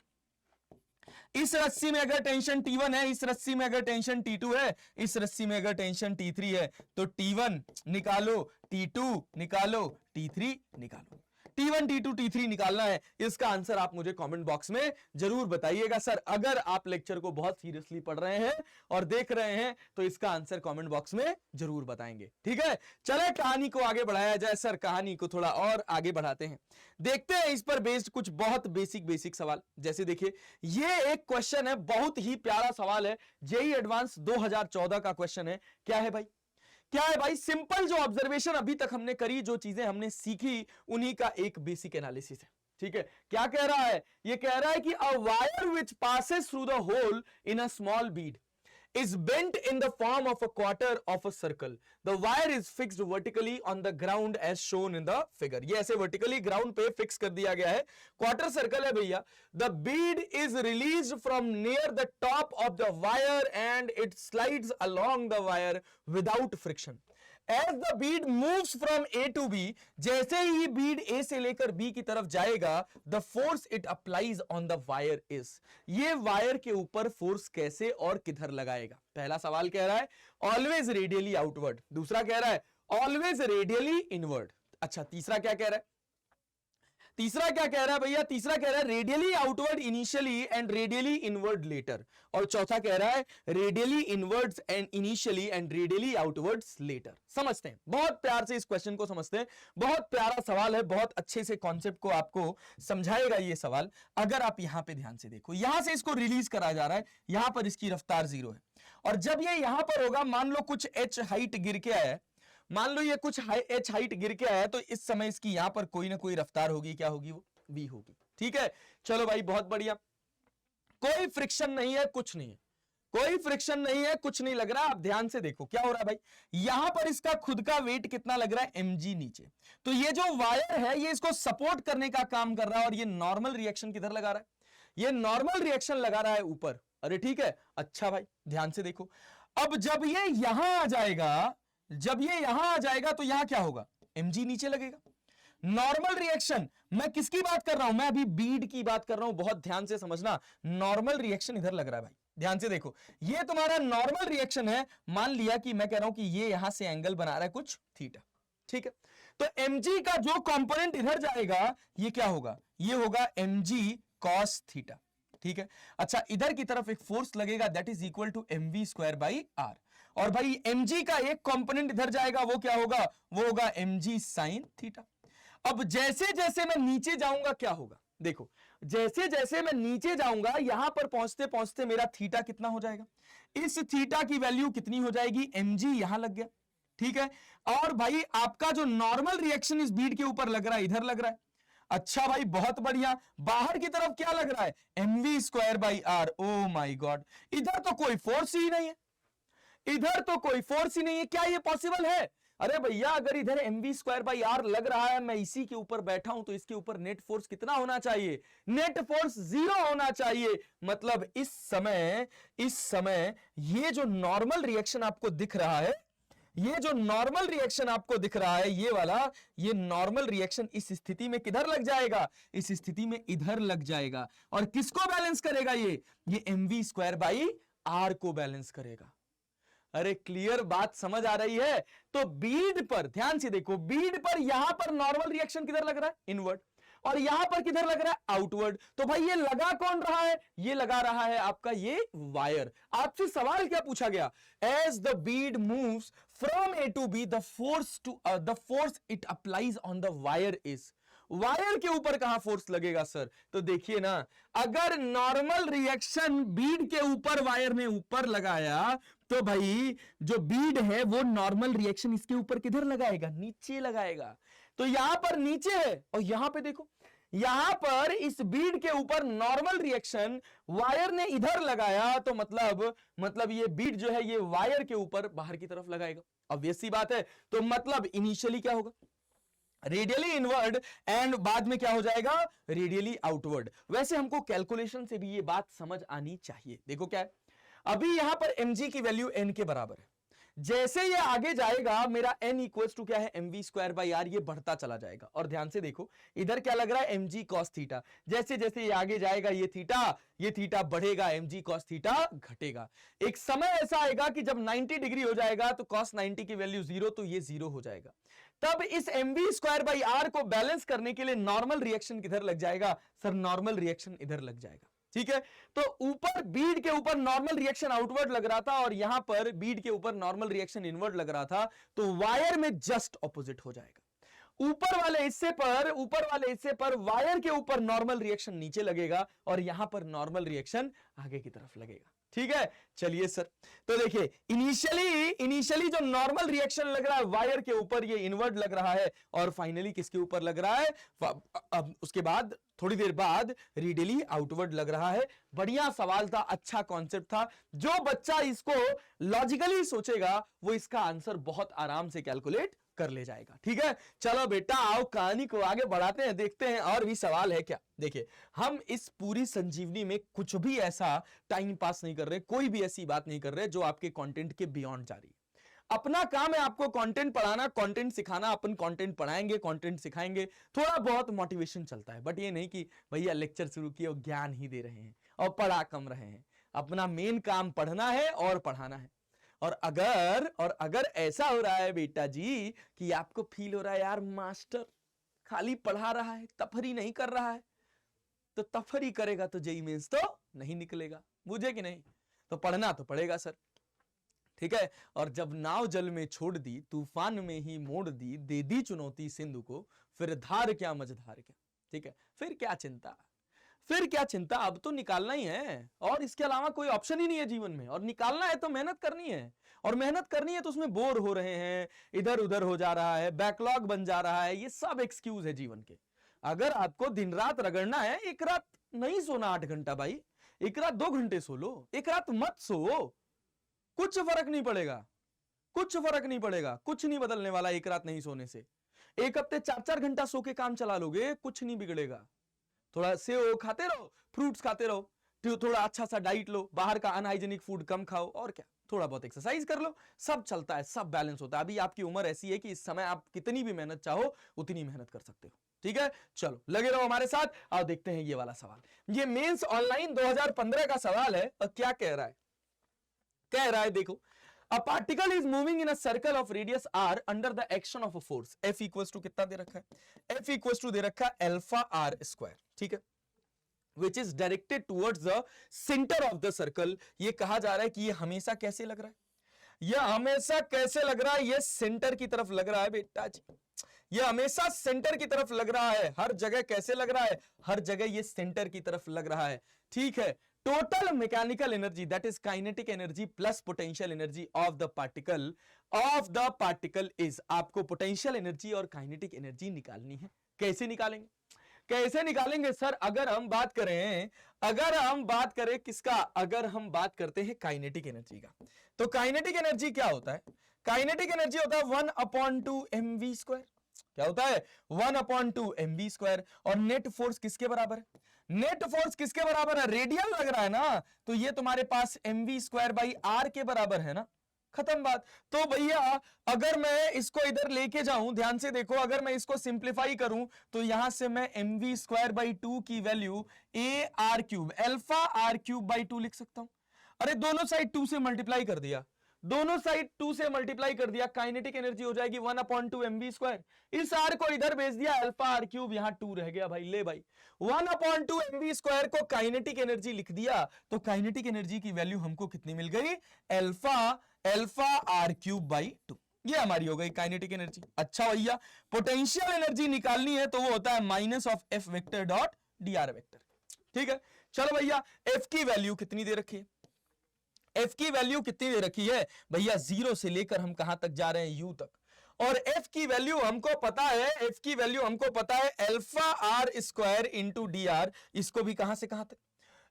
T1 है, इस रस्सी में अगर टेंशन T2 है, इस रस्सी में अगर टेंशन T3 है, तो T1 निकालो, T2 निकालो, T3 निकालो। T1, T2, T3 निकालना है। इसका आंसर आप मुझे कमेंट बॉक्स में जरूर बताइएगा सर। अगर आप लेक्चर को बहुत सीरियसली पढ़ रहे हैं और देख रहे हैं तो इसका आंसर कमेंट बॉक्स में जरूर बताएंगे। ठीक है, चले कहानी को आगे बढ़ाया जाए सर। कहानी को थोड़ा और आगे बढ़ाते हैं, देखते हैं इस पर बेस्ड कुछ बहुत बेसिक सवाल। जैसे देखिए, ये एक क्वेश्चन है, बहुत ही प्यारा सवाल है, जेईई एडवांस 2014 का क्वेश्चन है। क्या है भाई? क्या है भाई? सिंपल जो ऑब्जर्वेशन अभी तक हमने करी, जो चीजें हमने सीखी, उन्हीं का एक बेसिक एनालिसिस है। ठीक है, क्या कह रहा है? ये कह रहा है कि a wire which passes through the hole in a small bead is bent in the form of a quarter of a circle. The wire is fixed vertically on the ground as shown in the figure. ये ऐसे vertically ground पे fix कर दिया गया है, quarter circle है भैया। The bead is released from near the top of the wire and it slides along the wire without friction. As the bead moves from A to B, जैसे ही bead A से लेकर B की तरफ जाएगा, the force it applies on the wire is, ये wire के ऊपर force कैसे और किधर लगाएगा? पहला सवाल कह रहा है ऑलवेज रेडियली आउटवर्ड, दूसरा कह रहा है ऑलवेज रेडियली इनवर्ड। अच्छा, तीसरा क्या कह रहा है? तीसरा क्या कह रहा है भैया? तीसरा कह रहा है radially outward initially and radially inward later, और चौथा कह रहा है radially inwards and initially and radially outwards later. समझते हैं, बहुत प्यार से इस क्वेश्चन को समझते हैं। बहुत प्यारा सवाल है, बहुत अच्छे से कॉन्सेप्ट को आपको समझाएगा ये सवाल। अगर आप यहां पे ध्यान से देखो, यहां से इसको रिलीज करा जा रहा है, यहां पर इसकी रफ्तार 0 है, और जब ये यहां पर होगा, मान लो कुछ h हाइट गिर के आया है, मान लो ये कुछ h हाइट गिर के आया, तो इस समय इसकी यहां पर कोई ना कोई रफ्तार होगी। क्या होगी? वो v होगी। ठीक है, चलो भाई, बहुत बढ़िया। कोई फ्रिक्शन नहीं है, कुछ नहीं है, कोई फ्रिक्शन नहीं है, कुछ नहीं लग रहा। आप ध्यान से देखो क्या हो रहा है भाई, यहां पर इसका खुद का वेट कितना लग रहा है? mg नीचे। तो ये जो वायर है ये इसको सपोर्ट करने का काम कर रहा है, और ये नॉर्मल रिएक्शन किधर लगा रहा है? ये नॉर्मल रिएक्शन लगा रहा है ऊपर। अरे ठीक है, अच्छा भाई ध्यान से देखो। अब जब ये यहां आ जाएगा, जब ये यहां आ जाएगा, तो यहां क्या होगा? mg नीचे लगेगा। नॉर्मल रिएक्शन, मैं किसकी बात कर रहा हूं? मैं अभी बीड की बात कर रहा हूं, बहुत ध्यान से समझना। नॉर्मल रिएक्शन इधर लग रहा है भाई, ध्यान से देखो। ये तुम्हारा नॉर्मल रिएक्शन है। मान लिया कि मैं कह रहा हूं कि ये यहां से एंगल बना रहा है कुछ थीटा। ठीक है, तो mg का जो कंपोनेंट इधर जाएगा, ये क्या होगा? ये होगा mg cos थीटा। ठीक है, अच्छा, इधर की तरफ एक फोर्स लगेगा, that is equal to mv square by r. और भाई mg का एक कंपोनेंट इधर जाएगा, वो क्या होगा? वो होगा mg sin थीटा। अब जैसे जैसे मैं नीचे जाऊंगा क्या होगा? देखो, जैसे जैसे मैं नीचे जाऊंगा, यहां पर पहुंचते पहुंचते मेरा थीटा कितना हो जाएगा? इस थीटा की वैल्यू कितनी हो जाएगी? mg यहां लग गया, ठीक है। और भाई आपका जो नॉर्मल रिएक्शन इस बीड के ऊपर लग रहा है, इधर लग रहा है। अच्छा भाई बहुत बढ़िया। बाहर की तरफ क्या लग रहा है, mv square by r. Oh my god, इधर तो कोई फोर्स ही नहीं है, इधर तो कोई फोर्स ही नहीं है, क्या ये पॉसिबल है? अरे भैया अगर इधर mv स्क्वायर बाई आर लग रहा है, मैं इसी के ऊपर बैठा हूं, तो इसके ऊपर नेट फोर्स कितना होना चाहिए? नेट फोर्स 0 होना चाहिए। मतलब इस समय ये जो नॉर्मल रिएक्शन आपको दिख रहा है, ये जो नॉर्मल रिएक्शन आपको दिख रहा है, ये वाला, ये नॉर्मल रिएक्शन इस स्थिति में किधर लग जाएगा? इस स्थिति में इधर लग जाएगा। और किसको बैलेंस करेगा? ये mv स्क्वायर बाई आर को बैलेंस करेगा। अरे क्लियर बात समझ आ रही है? तो बीड पर ध्यान से देखो, बीड पर यहां पर नॉर्मल रिएक्शन किधर लग रहा है? इनवर्ड। और यहां पर किधर लग रहा है? आउटवर्ड। तो भाई ये लगा कौन रहा है? ये लगा रहा है आपका ये वायर। आपसे सवाल क्या पूछा गया? As the bead moves from a to b, the force it applies on the wire is. Wire के ऊपर कहां फोर्स लगेगा सर? तो देखिए ना, अगर नॉर्मल रिएक्शन बीड के ऊपर वायर ने ऊपर लगाया, तो भाई जो बीड है वो नॉर्मल रिएक्शन इसके ऊपर किधर लगाएगा? नीचे लगाएगा। तो यहां पर नीचे है, और यहां पे देखो, यहां पर इस बीड के ऊपर नॉर्मल रिएक्शन वायर ने इधर लगाया, तो मतलब ये बीड जो है ये वायर के ऊपर बाहर की तरफ लगाएगा। ऑब्वियस सी बात है। तो मतलब इनिशियली क्या होगा? रेडियली इनवर्ड, एंड बाद में क्या हो जाएगा? Radially outward. वैसे हमको कैलकुलेशन से भी ये बात समझ आनी चाहिए। देखो क्या है, अभी यहां पर mg की वैल्यू n के बराबर है। जैसे ये आगे जाएगा, मेरा n इक्वल्स टू क्या है? mv square by r. ये बढ़ता चला जाएगा। और ध्यान से देखो, इधर क्या लग रहा है? mg cos theta. जैसे जैसे ये आगे जाएगा, ये थीटा बढ़ेगा, mg cos थीटा घटेगा। एक समय ऐसा आएगा कि जब 90 डिग्री हो जाएगा, तो cos 90 की वैल्यू 0, तो ये 0 हो जाएगा। तब इस mv स्क्वायर बाई आर को बैलेंस करने के लिए नॉर्मल रिएक्शन किधर लग जाएगा? सर नॉर्मल रिएक्शन इधर लग जाएगा। ठीक है। तो ऊपर बीड के ऊपर नॉर्मल रिएक्शन आउटवर्ड लग रहा था, और यहां पर बीड के ऊपर नॉर्मल रिएक्शन इनवर्ड लग रहा था, तो वायर में जस्ट ऑपोजिट हो जाएगा। ऊपर वाले हिस्से पर वायर के ऊपर नॉर्मल रिएक्शन नीचे लगेगा, और यहां पर नॉर्मल रिएक्शन आगे की तरफ लगेगा। ठीक है। चलिए सर, तो देखिए इनिशियली जो नॉर्मल रिएक्शन लग रहा है वायर के ऊपर, ये इनवर्ड लग रहा है, और फाइनली किसके ऊपर लग रहा है? अब उसके बाद थोड़ी देर बाद रेडियली आउटवर्ड लग रहा है। बढ़िया सवाल था, अच्छा कॉन्सेप्ट था। जो बच्चा इसको लॉजिकली सोचेगा, वो इसका आंसर बहुत आराम से कैलकुलेट कर ले जाएगा। ठीक है। चलो बेटा आओ कहानी को आगे बढ़ाते हैं, देखते हैं और भी सवाल है क्या। देखिए, हम इस पूरी संजीवनी में कुछ भी ऐसा टाइम पास नहीं कर रहे, कोई भी ऐसी बात नहीं कर रहे जो आपके कंटेंट के बियॉन्ड जा रही है। अपना काम है आपको कंटेंट पढ़ाना, कंटेंट सिखाना। अपन कंटेंट पढ़ाएंगे, कंटेंट सिखाएंगे, थोड़ा बहुत मोटिवेशन चलता है, बट ये नहीं कि भैया लेक्चर शुरू किए और ज्ञान ही दे रहे हैं और पढ़ा कम रहे हैं। अपना मेन काम पढ़ना है और पढ़ाना है। और अगर ऐसा हो रहा है बेटा जी कि आपको फील हो रहा है यार मास्टर खाली पढ़ा रहा है, तफरी नहीं कर रहा है, तो तफरी करेगा तो जेईई मेंस तो नहीं निकलेगा, बुझे कि नहीं? तो पढ़ना तो पड़ेगा सर। ठीक है। और जब नाव जल में छोड़ दी, तूफान में ही मोड़ दी, दे दी चुनौती सिंधु को, फिर धार क्या मझधार क्या। ठीक है। फिर क्या चिंता, अब तो निकालना ही है, और इसके अलावा कोई ऑप्शन ही नहीं है जीवन में। और निकालना है तो मेहनत करनी है, और मेहनत करनी है तो उसमें बोर हो रहे हैं, इधर उधर हो जा रहा है, बैकलॉग बन जा रहा है, ये सब एक्सक्यूज है जीवन के। अगर आपको दिन रात रगड़ना है, एक रात नहीं सोना 8 घंटा भाई, एक रात 2 घंटे सो लो, एक रात मत सो, कुछ फर्क नहीं पड़ेगा, कुछ नहीं बदलने वाला एक रात नहीं सोने से। एक हफ्ते 4-4 घंटा सो के काम चला लोगे, कुछ नहीं बिगड़ेगा। थोड़ा सेव खाते रहो, फ्रूट्स खाते रहो, थोड़ा अच्छा सा डाइट लो, बाहर का अनहाइजेनिक फूड कम खाओ, और क्या, थोड़ा बहुत एक्सरसाइज कर लो, सब चलता है, सब बैलेंस होता है। अभी आपकी उम्र ऐसी है कि इस समय आप कितनी भी मेहनत चाहो उतनी मेहनत कर सकते हो। ठीक है। चलो लगे रहो हमारे साथ। आओ देखते हैं ये वाला सवाल। ये मेंस ऑनलाइन 2015 का सवाल है, और क्या कह रहा है देखो, A particle is moving in a circle of radius r under the action of a force F equals to कितना दे रखा है? F equals to दे रखा है अल्फा r स्क्वायर। ठीक है। Which is directed towards the center of the circle। ये कहा जा रहा है कि ये हमेशा कैसे लग रहा है? ये सेंटर की तरफ लग रहा है बेटा जी, ये हमेशा सेंटर की तरफ लग रहा है। हर जगह कैसे लग रहा है? हर जगह ये सेंटर की तरफ लग रहा है। ठीक है। total mechanical energy that is kinetic energy plus potential energy of the particle is, आपको potential energy और kinetic energy निकालनी है। कैसे निकालेंगे, कैसे निकालेंगे सर? अगर हम बात करें किसका, अगर हम बात करते हैं काइनेटिक एनर्जी का, तो काइनेटिक एनर्जी क्या होता है? काइनेटिक एनर्जी होता है 1/2 mv²। क्या होता है? 1/2 mv²। और नेट फोर्स किसके बराबर है? नेट फोर्स किसके बराबर है? रेडियल लग रहा है ना, तो ये तुम्हारे पास mv²/r के बराबर है ना, खत्म बात। तो भैया अगर मैं इसको इधर लेके जाऊं, ध्यान से देखो, अगर मैं इसको सिंप्लीफाई करूं तो यहां से मैं mv²/2 की वैल्यू ar³ अल्फा r³/2 लिख सकता हूं। अरे दोनों साइड 2 से मल्टीप्लाई कर दिया, दोनों साइड 2 से मल्टीप्लाई कर दिया, काइनेटिक एनर्जी हो जाएगी 1/2 mv²। इस r को इधर भेज दिया, अल्फा r³ यहां 2 रह गया भाई। ले भाई 1/2 mv² को काइनेटिक एनर्जी लिख दिया, तो काइनेटिक एनर्जी की वैल्यू हमको कितनी मिल गई? Alpha r³/2। ये हमारी हो गई काइनेटिक एनर्जी। अच्छा भैया पोटेंशियल एनर्जी निकालनी है तो वो होता है -f(f)(dr). ठीक है, चलो भैया f की वैल्यू कितनी दे रखी है? f की वैल्यू कितनी दे रखी है भैया? 0 से लेकर हम कहां तक जा रहे हैं? u तक। और f की वैल्यू हमको पता है, f की वैल्यू हमको पता है अल्फा r² इंटू dr। इसको भी कहां से कहां तक,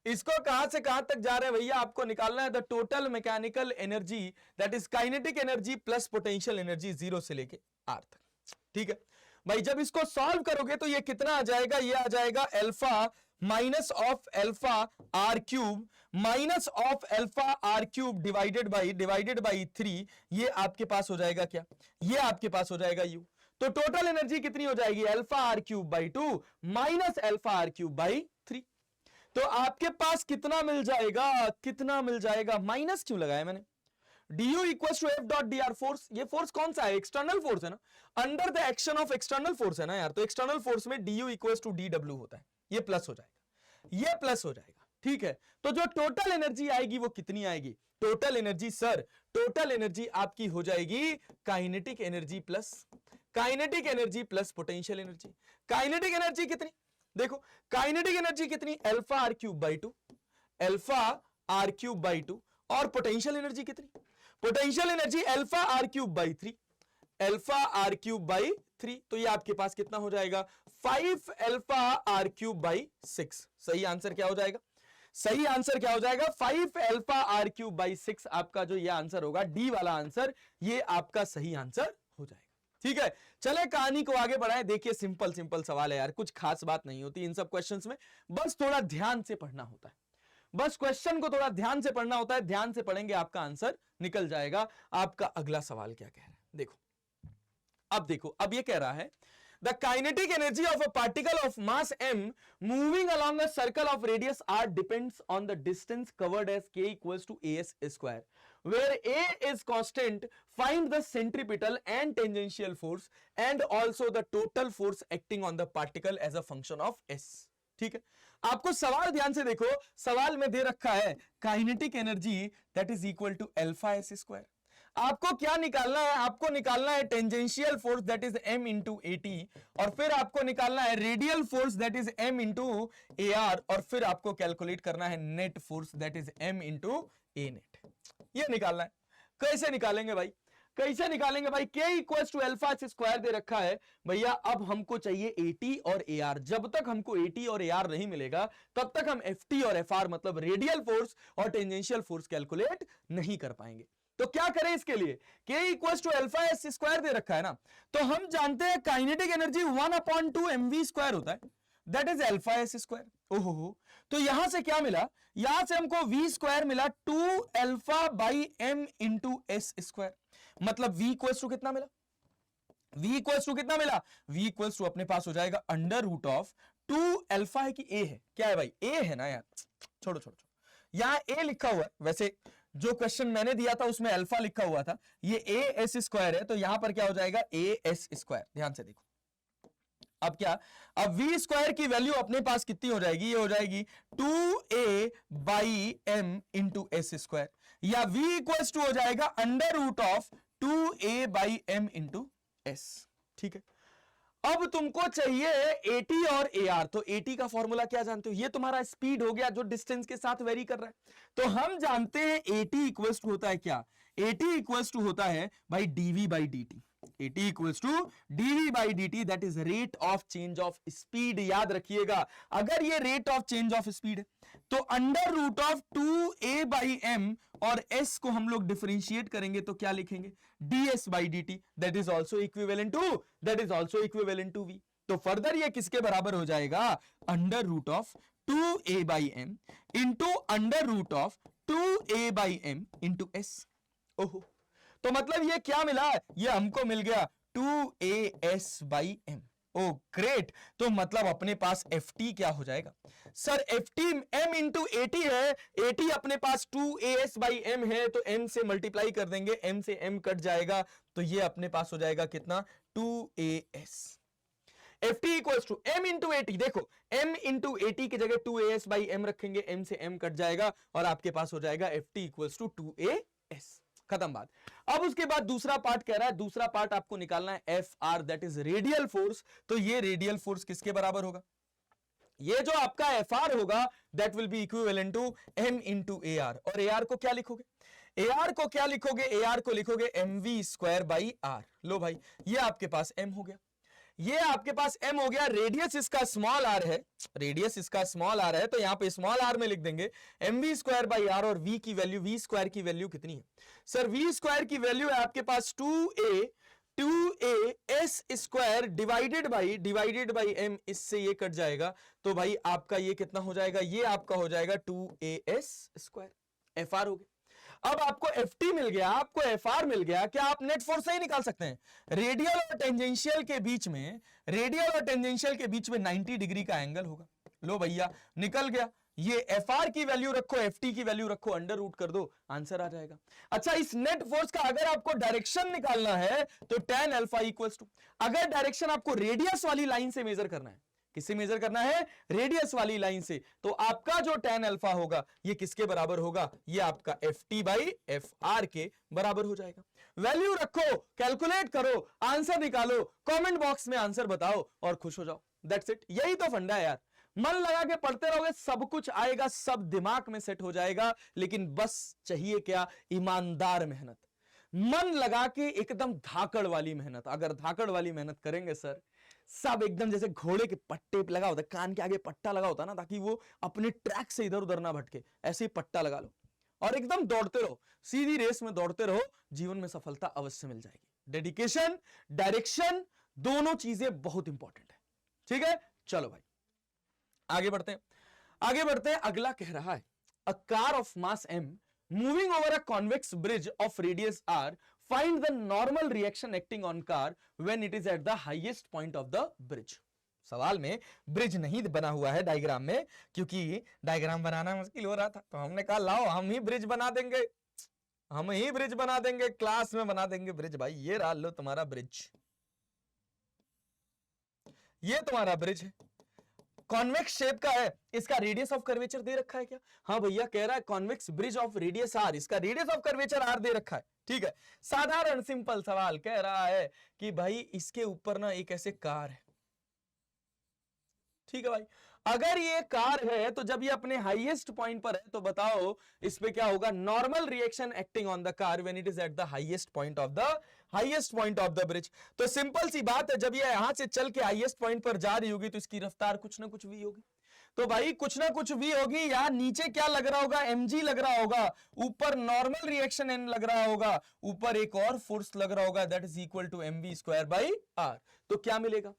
इसको कहां से कहां तक जा रहे हैं भैया? आपको निकालना है the total mechanical energy that is kinetic energy plus potential energy 0 से लेके r तक। ठीक है भाई, जब इसको सॉल्व करोगे तो ये कितना आ जाएगा? ये आ जाएगा alpha minus of alpha r³ minus of alpha r³ divided by 3। ये आपके पास हो जाएगा क्या? ये आपके पास हो जाएगा u। तो टोटल एनर्जी कितनी हो जाएगी? Alpha r³/2 minus alpha r³/3। तो आपके पास कितना मिल जाएगा? कितना मिल जाएगा? माइनस क्यों लगाया मैंने? du equals to f.dr force. ये फोर्स कौन सा है? एक्सटर्नल फोर्स है ना, under the action of external force है ना यार। तो एक्सटर्नल फोर्स में du इक्वल्स टू dw होता है, ये प्लस हो जाएगा, ये प्लस हो जाएगा। ठीक है, तो जो टोटल एनर्जी आएगी वो कितनी आएगी? Total energy sir, total energy आपकी हो जाएगी kinetic energy plus potential energy. Kinetic energy कितनी देखो, काइनेटिक एनर्जी कितनी? अल्फा r³/2 और पोटेंशियल एनर्जी कितनी? Potential energy alpha r³/3। तो ये आपके पास कितना हो जाएगा? 5 अल्फा r³/6। सही आंसर क्या हो जाएगा? सही आंसर क्या हो जाएगा? 5 अल्फा r³/6 आपका जो ये आंसर होगा, डी वाला आंसर, ये आपका सही आंसर हो जाएगा। ठीक है, चले कहानी को आगे बढ़ाएं। देखिए सिंपल सवाल है यार, कुछ खास बात नहीं होती इन सब क्वेश्चंस में, बस थोड़ा ध्यान से पढ़ना होता है, बस क्वेश्चन को थोड़ा ध्यान से पढ़ना होता है। ध्यान से पढ़ेंगे आपका आंसर निकल जाएगा। आपका अगला सवाल क्या कह रहा है देखो, अब देखो, अब ये कह रहा है the kinetic energy of a particle of mass m moving along a circle of radius r depends on the distance covered as k equals to as², where a is constant. Find the centripetal and tangential force and also the total force acting on the particle as a function of s। ठीक है, आपको सवाल ध्यान से देखो, सवाल में दे रखा है kinetic energy that is equal to alpha s²। आपको क्या निकालना है? आपको निकालना है tangential force that is m into at, और फिर आपको निकालना है radial force that is m into ar, और फिर आपको कैलकुलेट करना है net force that is m into a net. ये निकालना है। कैसे निकालेंगे भाई? कैसे निकालेंगे भाई? k equals to alpha s² दे रखा है भैया। अब हमको चाहिए at और ar। जब तक हमको at और ar नहीं मिलेगा तब तक हम ft और fr मतलब रेडियल फोर्स और टेंजेंशियल फोर्स कैलकुलेट नहीं कर पाएंगे। तो क्या करें इसके लिए? k equals to alpha s² दे रखा है ना, तो हम जानते हैं काइनेटिक एनर्जी 1/2 mv² होता है, दैट इज अल्फा s²। ओहो, तो यहां से क्या मिला? यहां से हमको v² मिला 2 alpha by m into s²। मतलब v इक्वल्स टू कितना मिला? v इक्वल्स टू कितना मिला? v इक्वल्स टू अपने पास हो जाएगा अंडर रूट ऑफ 2 अल्फा है कि a है? क्या है भाई? a है ना यार, छोड़ो, यहां a लिखा हुआ है। वैसे जो क्वेश्चन मैंने दिया था उसमें अल्फा लिखा हुआ था, ये as² है, तो यहां पर क्या हो जाएगा? as²। ध्यान से देखो, अब क्या? अब v² की वैल्यू अपने पास कितनी हो जाएगी? ये हो जाएगी 2a by m into s², या v इक्वल्स टू हो जाएगा under root of 2a by m into s। ठीक है, अब तुमको चाहिए AT और AR। तो AT का फॉर्मूला क्या जानते हो? ये तुम्हारा स्पीड हो गया जो डिस्टेंस के साथ वेरी कर रहा है। तो हम जानते हैं AT इक्वल्स टू होता है क्या? AT इक्वल्स टू होता है भाई dv by dt। AT equals to dv by dt, that is rate of change of speed. याद रखिएगा, अगर ये rate of change of speed है तो under root of 2a by m और s को हम लोग डिफरेंशिएट करेंगे तो क्या लिखेंगे? ds by dt, that is also equivalent to v। तो फर्दर ये किसके बराबर हो जाएगा? Under root of 2a by m into under root of 2a by m into s। ओहो, तो मतलब ये क्या मिला? ये हमको मिल गया 2as by m। O great, तो मतलब अपने पास ft क्या हो जाएगा? Sir ft m into AT है, AT अपने पास 2as बाई m है, तो m से मल्टीप्लाई कर देंगे, m से m कट जाएगा, तो ये अपने पास हो जाएगा कितना? 2as। ft equals to m into AT। देखो m इंटू AT की जगह 2as बाई m रखेंगे, m से m कट जाएगा और आपके पास हो जाएगा ft इक्वल्स टू 2as। खत्म बात। अब उसके बाद दूसरा पार्ट कह रहा है, दूसरा पार्ट आपको निकालना है FR, that is radial force. तो ये रेडियल फोर्स किसके बराबर होगा? ये जो आपका FR होगा that will be equivalent to m into AR। और AR को क्या लिखोगे? AR को क्या लिखोगे? AR को लिखोगे mv स्क्वायर बाई R। लो भाई, ये आपके पास m हो गया, ये आपके पास m हो गया। रेडियस इसका स्मॉल r है, रेडियस इसका स्मॉल r है, तो यहां पे स्मॉल r में लिख देंगे mv स्क्वायर बाई r। और v की वैल्यू, v स्क्वायर की वैल्यू कितनी है सर? v स्क्वायर की वैल्यू है आपके पास 2a s square divided by m। इससे ये कट जाएगा, तो भाई आपका ये कितना हो जाएगा? ये आपका हो जाएगा 2as स्क्वायर। FR हो गया। अब आपको ft मिल गया, आपको FR मिल गया, क्या आप नेट फोर्स से ही निकाल सकते हैं? रेडियल और टेंजेंशियल के बीच में, रेडियल और टेंजेंशियल के बीच में 90 डिग्री का एंगल होगा। लो भैया, निकल गया। ये FR की वैल्यू रखो, FT की वैल्यू रखो, अंडर रूट कर दो, आंसर आ जाएगा। अच्छा, इस नेट फोर्स का अगर आपको डायरेक्शन निकालना है तो tan अल्फा इक्वल्स टू, अगर डायरेक्शन आपको रेडियस वाली लाइन से मेजर करना है, किससे मेजर करना है? रेडियस वाली लाइन से, तो आपका जो tan अल्फा होगा ये किसके बराबर होगा? ये आपका ft बाई FR के बराबर हो जाएगा। वैल्यू रखो, कैलकुलेट करो, आंसर निकालो, कमेंट बॉक्स में आंसर बताओ और खुश हो जाओ। दैट्स इट, यही तो फंडा है यार। मन लगा के पढ़ते रहोगे, सब कुछ आएगा, सब दिमाग में सेट हो जाएगा। लेकिन बस चाहिए क्या? ईमानदार मेहनत, मन लगा के एकदम धाकड़ वाली मेहनत। अगर धाकड़ वाली मेहनत करेंगे सर, सब एकदम जैसे घोड़े के पट्टे लगा होता है, कान के आगे पट्टा लगा होता है ना, ताकि वो अपने ट्रैक से इधर उधर ना भटके, ऐसे ही पट्टा लगा लो और एकदम दौड़ते रहो, सीधी रेस में दौड़ते रहो, जीवन में सफलता अवश्य मिल जाएगी। डेडिकेशन, डायरेक्शन, दोनों चीजें बहुत इंपॉर्टेंट है। ठीक है, चलो भाई आगे बढ़ते हैं, आगे बढ़ते हैं। अगला कह रहा है, a car of mass m moving over a convex bridge of radius r, find the normal reaction acting on car when it is at the highest point of the bridge। सवाल में ब्रिज नहीं बना हुआ है diagram में, क्योंकि diagram बनाना मुश्किल हो रहा था, तो हमने कहा लाओ हम ही ब्रिज बना देंगे, हम ही ब्रिज बना देंगे, क्लास में बना देंगे ब्रिज। भाई ये रहा, लो तुम्हारा ब्रिज, ये तुम्हारा ब्रिज है, कॉन्वेक्स शेप का है। इसका रेडियस ऑफ कर्वेचर दे रखा है क्या? हाँ भैया, कह रहा है convex bridge of radius r, इसका रेडियस ऑफ कर्वेचर r दे रखा है। ठीक है, साधारण सिंपल सवाल कह रहा है कि भाई इसके ऊपर ना एक ऐसे कार है। ठीक है भाई, अगर ये कार है तो जब ये अपने हाईएस्ट पॉइंट पर है तो बताओ इस पे क्या होगा? Normal reaction acting on the car when it is at the highest point of the bridge. तो सिंपल सी बात है, जब ये यहां से चल के हाईएस्ट पॉइंट पर जा रही होगी तो इसकी रफ्तार कुछ ना कुछ v होगी। तो भाई कुछ ना कुछ v होगी। यहां नीचे क्या लग रहा होगा? mg लग रहा होगा, ऊपर नॉर्मल रिएक्शन n लग रहा होगा, ऊपर एक और फोर्स लग रहा होगा, that is equal to mv square by r। तो क्या मिलेगा?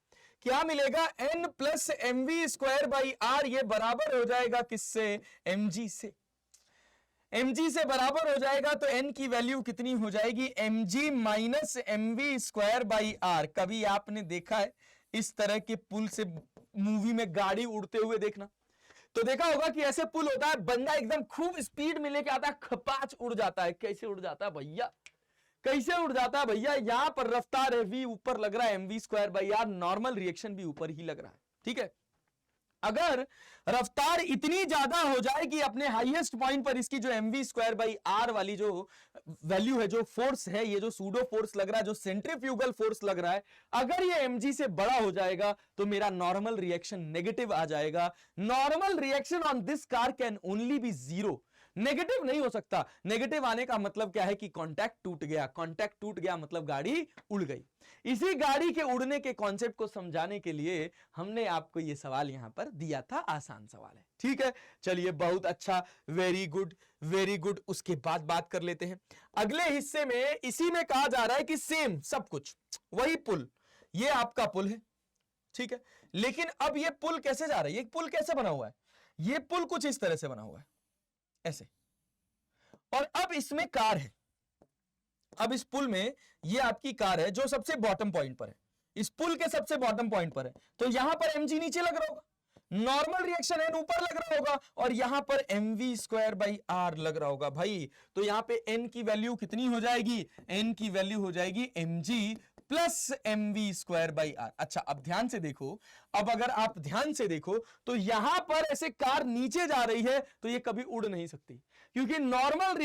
क्या मिलेगा? n plus mv square by r, ये बराबर हो जाएगा किससे? mg से। mg से बराबर हो जाएगा तो n की वैल्यू कितनी हो जाएगी? mg minus mv square by r। कभी आपने देखा है इस तरह के पुल से मूवी में गाड़ी उड़ते हुए? देखना तो देखा होगा कि ऐसे पुल होता है, बंदा एकदम खूब स्पीड में लेके आता है, खपाच उड़ जाता है। कैसे उड़ जाता है भैया? कैसे उड़ जाता है भैया? यहां पर रफ्तार है v, ऊपर लग रहा है mv square by r, normal reaction भी ऊपर ही लग रहा है। ठीक है, अगर रफ्तार इतनी ज्यादा हो जाए कि अपने हाईएस्ट पॉइंट पर इसकी जो mv स्क्वायर बाई आर वाली जो वैल्यू है, जो फोर्स है, ये जो सूडो फोर्स लग रहा है, जो सेंट्रीफ्यूगल फोर्स लग रहा है, अगर ये mg से बड़ा हो जाएगा तो मेरा नॉर्मल रिएक्शन नेगेटिव आ जाएगा। Normal reaction on this car can only be zero, negative नहीं हो सकता। नेगेटिव आने का मतलब क्या है कि कांटेक्ट टूट गया, कांटेक्ट टूट गया मतलब गाड़ी उड़ गई। इसी गाड़ी के उड़ने के कॉन्सेप्ट को समझाने के लिए हमने आपको यह सवाल यहां पर दिया था, आसान सवाल है, ठीक है। चलिए बहुत अच्छा, वेरी गुड वेरी गुड। उसके बाद बात कर लेते हैं अगले हिस्से में। इसी में कहा जा रहा है कि सेम सब कुछ वही पुल, ये आपका पुल है, ठीक है, लेकिन अब ये पुल कैसे जा रहा है, ये पुल कैसे बना हुआ है, ये पुल कुछ इस तरह से बना हुआ है ऐसे, और अब इसमें कार है। अब इस पुल में ये आपकी कार है जो सबसे बॉटम पॉइंट पर है, इस पुल के सबसे बॉटम पॉइंट पर है, तो यहां पर mg नीचे लग रहा होगा, नॉर्मल रिएक्शन n ऊपर लग रहा होगा, और यहां पर mv स्क्वायर बाई आर लग रहा होगा भाई। तो यहां पे n की वैल्यू कितनी हो जाएगी, n की वैल्यू हो जाएगी mg plus mv square by r. अच्छा अब ध्यान से देखो, अब अगर आप ध्यान से देखो तो यहां पर ऐसे कार नीचे जा रही है तो ये कभी उड़ नहीं सकती, क्योंकि नॉर्मल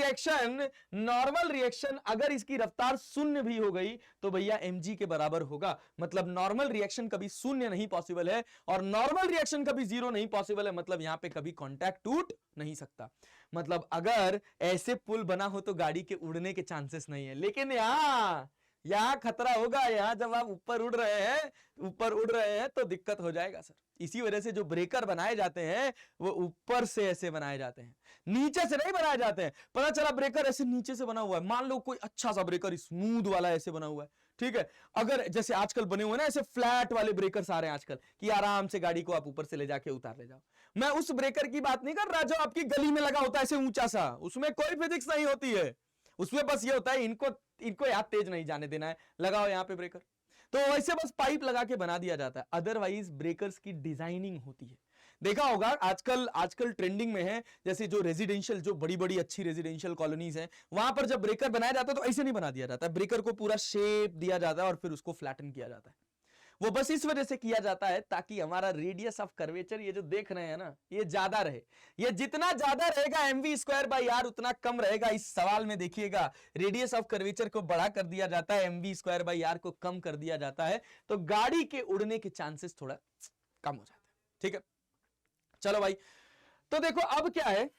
रिएक्शन अगर इसकी रफ्तार शून्य भी हो गई तो भैया mg के बराबर होगा। मतलब नॉर्मल रिएक्शन कभी शून्य नहीं पॉसिबल है, और नॉर्मल रिएक्शन कभी जीरो नहीं पॉसिबल है, मतलब यहां पे कभी कांटेक्ट टूट नहीं सकता। मतलब अगर ऐसे पुल बना हो तो गाड़ी के उड़ने के चांसेस नहीं है, लेकिन यहां खतरा होगा। यहां जब आप ऊपर उड़ रहे हैं तो दिक्कत हो जाएगा सर। इसी वजह से जो ब्रेकर बनाए जाते हैं वो ऊपर से ऐसे बनाए जाते हैं, नीचे से नहीं बनाए जाते हैं। पता चला ब्रेकर ऐसे नीचे से बना हुआ है, मान लो कोई अच्छा सा ब्रेकर स्मूथ वाला ऐसे बना हुआ है, ठीक है। अगर जैसे आजकल बने हुए ना ऐसे फ्लैट वाले ब्रेकर्स आ रहे हैं आजकल, कि आराम से गाड़ी को आप ऊपर से ले जाके उतार ले जाओ, मैं उस ब्रेकर की बात नहीं कर रहा जो आपकी गली में लगा होता है ऐसे ऊंचा सा, उसमें कोई फिजिक्स नहीं होती है, उसमें बस ये होता है इनको याद तेज नहीं जाने देना है, लगाओ यहां पे ब्रेकर, तो वैसे बस पाइप लगा के बना दिया जाता है। अदरवाइज ब्रेकर्स की डिजाइनिंग होती है, देखा होगा आजकल ट्रेंडिंग में है, जैसे जो रेजिडेंशियल, जो बड़ी बड़ी अच्छी रेजिडेंशियल कॉलोनीज हैं, वहां पर जब ब्रेकर बनाया जाता है तो ऐसे नहीं बना दिया जाता है, ब्रेकर को पूरा शेप दिया जाता है और फिर उसको फ्लैटन किया जाता है। वो बस इस वजह से किया जाता है ताकि हमारा रेडियस ऑफ कर्वेचर, ये जो देख रहे हैं ना, ये ज्यादा रहे। ये जितना ज्यादा रहेगा mv स्क्वायर बाई आर उतना कम रहेगा। इस सवाल में देखिएगा रेडियस ऑफ कर्वेचर को बड़ा कर दिया जाता है, mv स्क्वायर बाई आर को कम कर दिया जाता है, तो गाड़ी के उड़ने के चांसेस थोड़ा कम हो जाते हैं, ठीक है। चलो भाई, तो देखो अब क्या है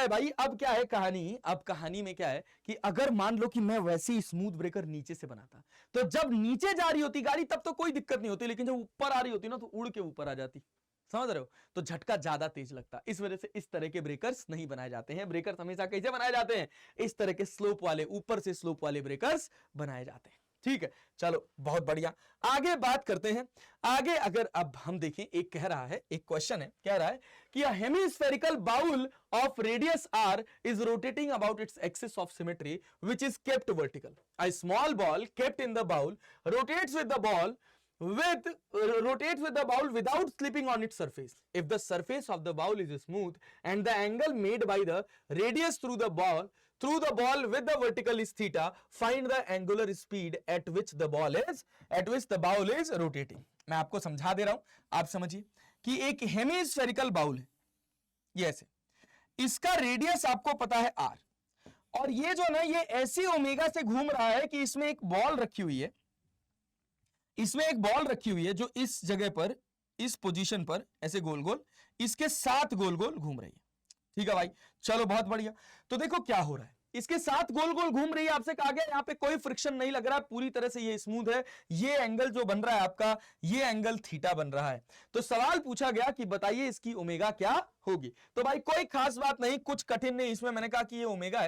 भाई, अब क्या है कहानी, अब कहानी में क्या है कि अगर मान लो कि मैं वैसे ही स्मूथ ब्रेकर नीचे से बनाता, तो जब नीचे जा रही होती गाड़ी तब तो कोई दिक्कत नहीं होती, लेकिन जब ऊपर आ रही होती ना तो उड़ के ऊपर आ जाती, समझ रहे हो, तो झटका ज्यादा तेज लगता। इस वजह से इस तरह के ब्रेकर्स नहीं बनाए जाते हैं। ब्रेकर्स हमेशा कैसे बनाए जाते हैं, इस तरह के स्लोप वाले, ऊपर से स्लोप वाले ब्रेकर्स बनाए जाते हैं, ठीक है। चलो बहुत बढ़िया, आगे बात करते हैं। आगे अगर अब हम देखें, एक कह रहा है, एक क्वेश्चन है, कह रहा है कि a hemispherical bowl of radius r is rotating about its axis of symmetry which is kept vertical. A small ball kept in the bowl rotates with the ball without slipping on its surface. If the surface of the bowl is smooth and the angle made by the radius through the ball with the vertical is theta, find the angular speed at which the bowl is rotating. मैं आपको समझा दे रहा हूं, आप समझिए कि एक hemispherical bowl है, ये ऐसे, इसका रेडियस आपको पता है r, और ये जो ना ये ऐसी ओमेगा से घूम रहा है कि इसमें एक बॉल रखी हुई है, जो इस जगह पर, इस पोजीशन पर ऐसे गोल गोल इसके साथ गोल गोल घूम रही है, ठीक है भाई। चलो बहुत बढ़िया, तो देखो क्या हो रहा है, इसके साथ गोल गोल घूम रही है, आपसे कहा गया यहां पे कोई फ्रिक्शन नहीं लग रहा है, पूरी तरह से ये स्मूथ है। ये एंगल जो बन रहा है आपका, ये एंगल थीटा बन रहा है। तो सवाल पूछा गया कि बताइए इसकी ओमेगा क्या होगी। तो भाई कोई खास बात नहीं, कुछ कठिन नहीं इसमें, मैंने कहा कि ये ओमेगा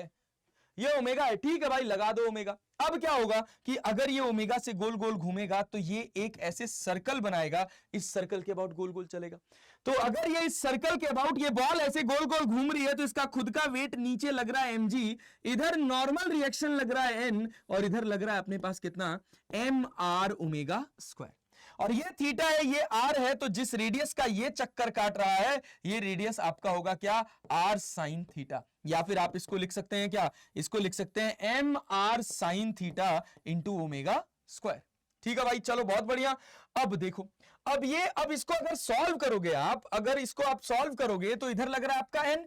है, ठीक है भाई, लगा दो ओमेगा। अब क्या होगा कि अगर ये ओमेगा से गोल गोल घूमेगा तो ये एक ऐसे सर्कल बनाएगा, इस सर्कल के अबाउट गोल गोल चलेगा। तो अगर ये इस सर्कल के अबाउट ये बॉल ऐसे गोल गोल घूम रही है तो इसका खुद का वेट नीचे लग रहा है mg, इधर नॉर्मल रिएक्शन लग रहा है n, और इधर लग रहा है अपने पास कितना, mr ओमेगा स्क्वायर। और ये थीटा है, ये r है, तो जिस रेडियस का ये चक्कर काट रहा है ये रेडियस आपका होगा क्या, r साइन थीटा। या फिर आप इसको लिख सकते हैं क्या, इसको लिख सकते हैं mr sign theta into omega square. ठीक है भाई, चलो बहुत बढ़िया। अब देखो, अब इसको अगर सॉल्व करोगे आप, अगर इसको आप सॉल्व करोगे तो इधर लग रहा है आपका n,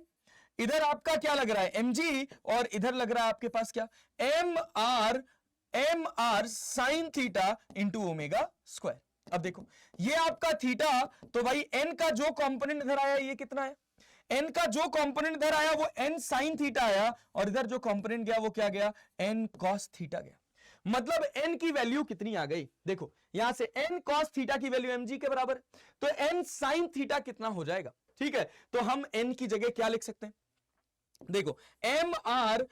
इधर आपका क्या लग रहा है mg, और इधर लग रहा है आपके पास क्या, m r sine theta into omega square. अब देखो ये आपका थीटा, तो भाई n का जो कंपोनेंट इधर आया ये कितना है, n का जो कंपोनेंट इधर आया वो n साइन थीटा आया, और इधर जो कंपोनेंट गया वो क्या गया, n cos थीटा गया। मतलब n की वैल्यू कितनी आ गई, देखो यहां से n cos थीटा की वैल्यू mg के बराबर है, तो n sin थीटा कितना हो जाएगा। ठीक है, तो हम n की जगह क्या लिख सकते हैं, देखो एम आर,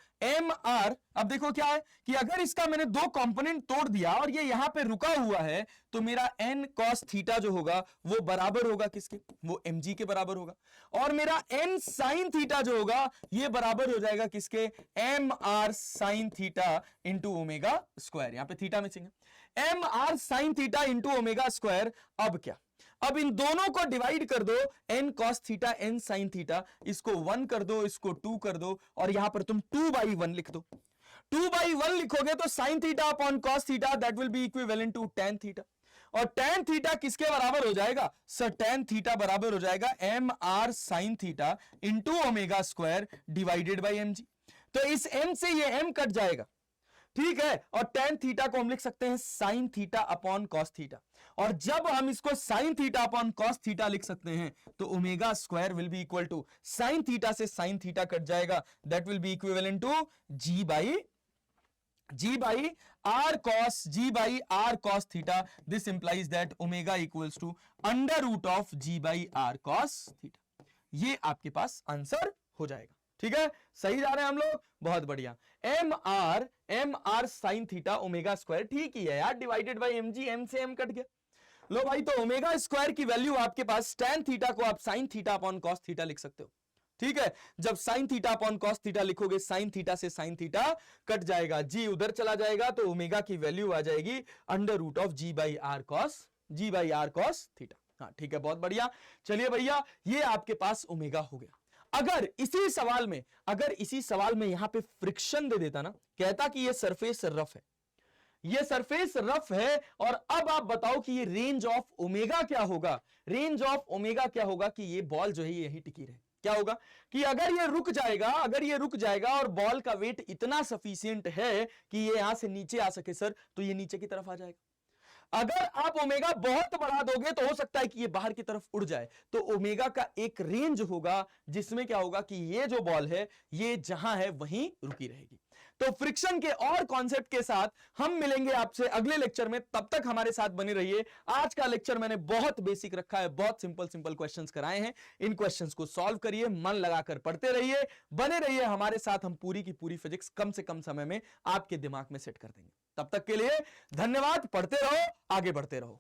अब देखो क्या है कि अगर इसका मैंने दो कंपोनेंट तोड़ दिया और ये यहां पे रुका हुआ है, तो मेरा n cos थीटा जो होगा वो बराबर होगा किसके, वो mg के बराबर होगा, और मेरा n sin थीटा जो होगा ये बराबर हो जाएगा किसके, m r sine theta into omega square. यहां पे थीटा मिसिंग है, m r sine theta into omega square. अब क्या, अब इन दोनों को डिवाइड कर दो, n cos theta n sin theta, इसको 1 कर दो, इसको 2 कर दो, और यहां पर तुम 2/1 लिख दो। 2/1 लिखोगे तो sin theta upon cos theta that will be equivalent to tan theta, और tan थीटा किसके बराबर हो जाएगा सर, tan थीटा बराबर हो जाएगा m r sine theta into omega square divided by mg। तो इस m से ये m कट जाएगा, ठीक है, और tan थीटा को हम लिख सकते हैं sin theta upon cos theta, और जब हम इसको sin theta upon cos theta लिख सकते हैं तो omega square will be equal to sin theta से sin थीटा कट जाएगा, that will be equivalent to g by r cos theta. This implies that omega equals to under root of g by r cos theta. ये आपके पास answer हो जाएगा। ठीक है, सही जा रहे हैं हम लोग, बहुत बढ़िया। M r sine theta omega square, ठीक ही है यार, डिवाइडेड बाई mg, m से m कट गया। लो भाई, तो ओमेगा स्क्वायर की वैल्यू आपके पास tan थीटा को आप sin theta upon cos theta लिख सकते हो। ठीक है, जब sin theta upon cos theta लिखोगे, sin थीटा से sin थीटा कट जाएगा, g उधर चला जाएगा, तो ओमेगा की वैल्यू आ जाएगी under root of g by are cos theta. हाँ ठीक है, बहुत बढ़िया। चलिए भैया, ये आपके पास ओमेगा हो गया। अगर इसी सवाल में यहां पे फ्रिक्शन दे देता ना, कहता कि ये सरफेस रफ है, ये सरफेस रफ है, और अब आप बताओ कि ये रेंज ऑफ ओमेगा क्या होगा, रेंज ऑफ ओमेगा क्या होगा कि ये बॉल जो है यही टिकी रहे। क्या होगा कि अगर ये रुक जाएगा और बॉल का वेट इतना सफिशिएंट है कि ये यहां से नीचे आ सके सर, तो ये नीचे की तरफ आ जाएगा। अगर आप ओमेगा बहुत बढ़ा दोगे तो हो सकता है कि ये बाहर की तरफ उड़ जाए, तो ओमेगा का एक रेंज होगा जिसमें क्या होगा कि ये जो बॉल है ये जहां है वहीं रुकी रहेगी। तो फ्रिक्शन के और कॉन्सेप्ट के साथ हम मिलेंगे आपसे अगले लेक्चर में, तब तक हमारे साथ बने रहिए। आज का लेक्चर मैंने बहुत बेसिक रखा है, बहुत सिंपल क्वेश्चंस कराए हैं, इन क्वेश्चंस को सॉल्व करिए, मन लगाकर पढ़ते रहिए, बने रहिए हमारे साथ, हम पूरी की पूरी फिजिक्स कम से कम समय में आपके दिमाग में सेट कर देंगे। तब तक के लिए धन्यवाद, पढ़ते रहो, आगे बढ़ते रहो।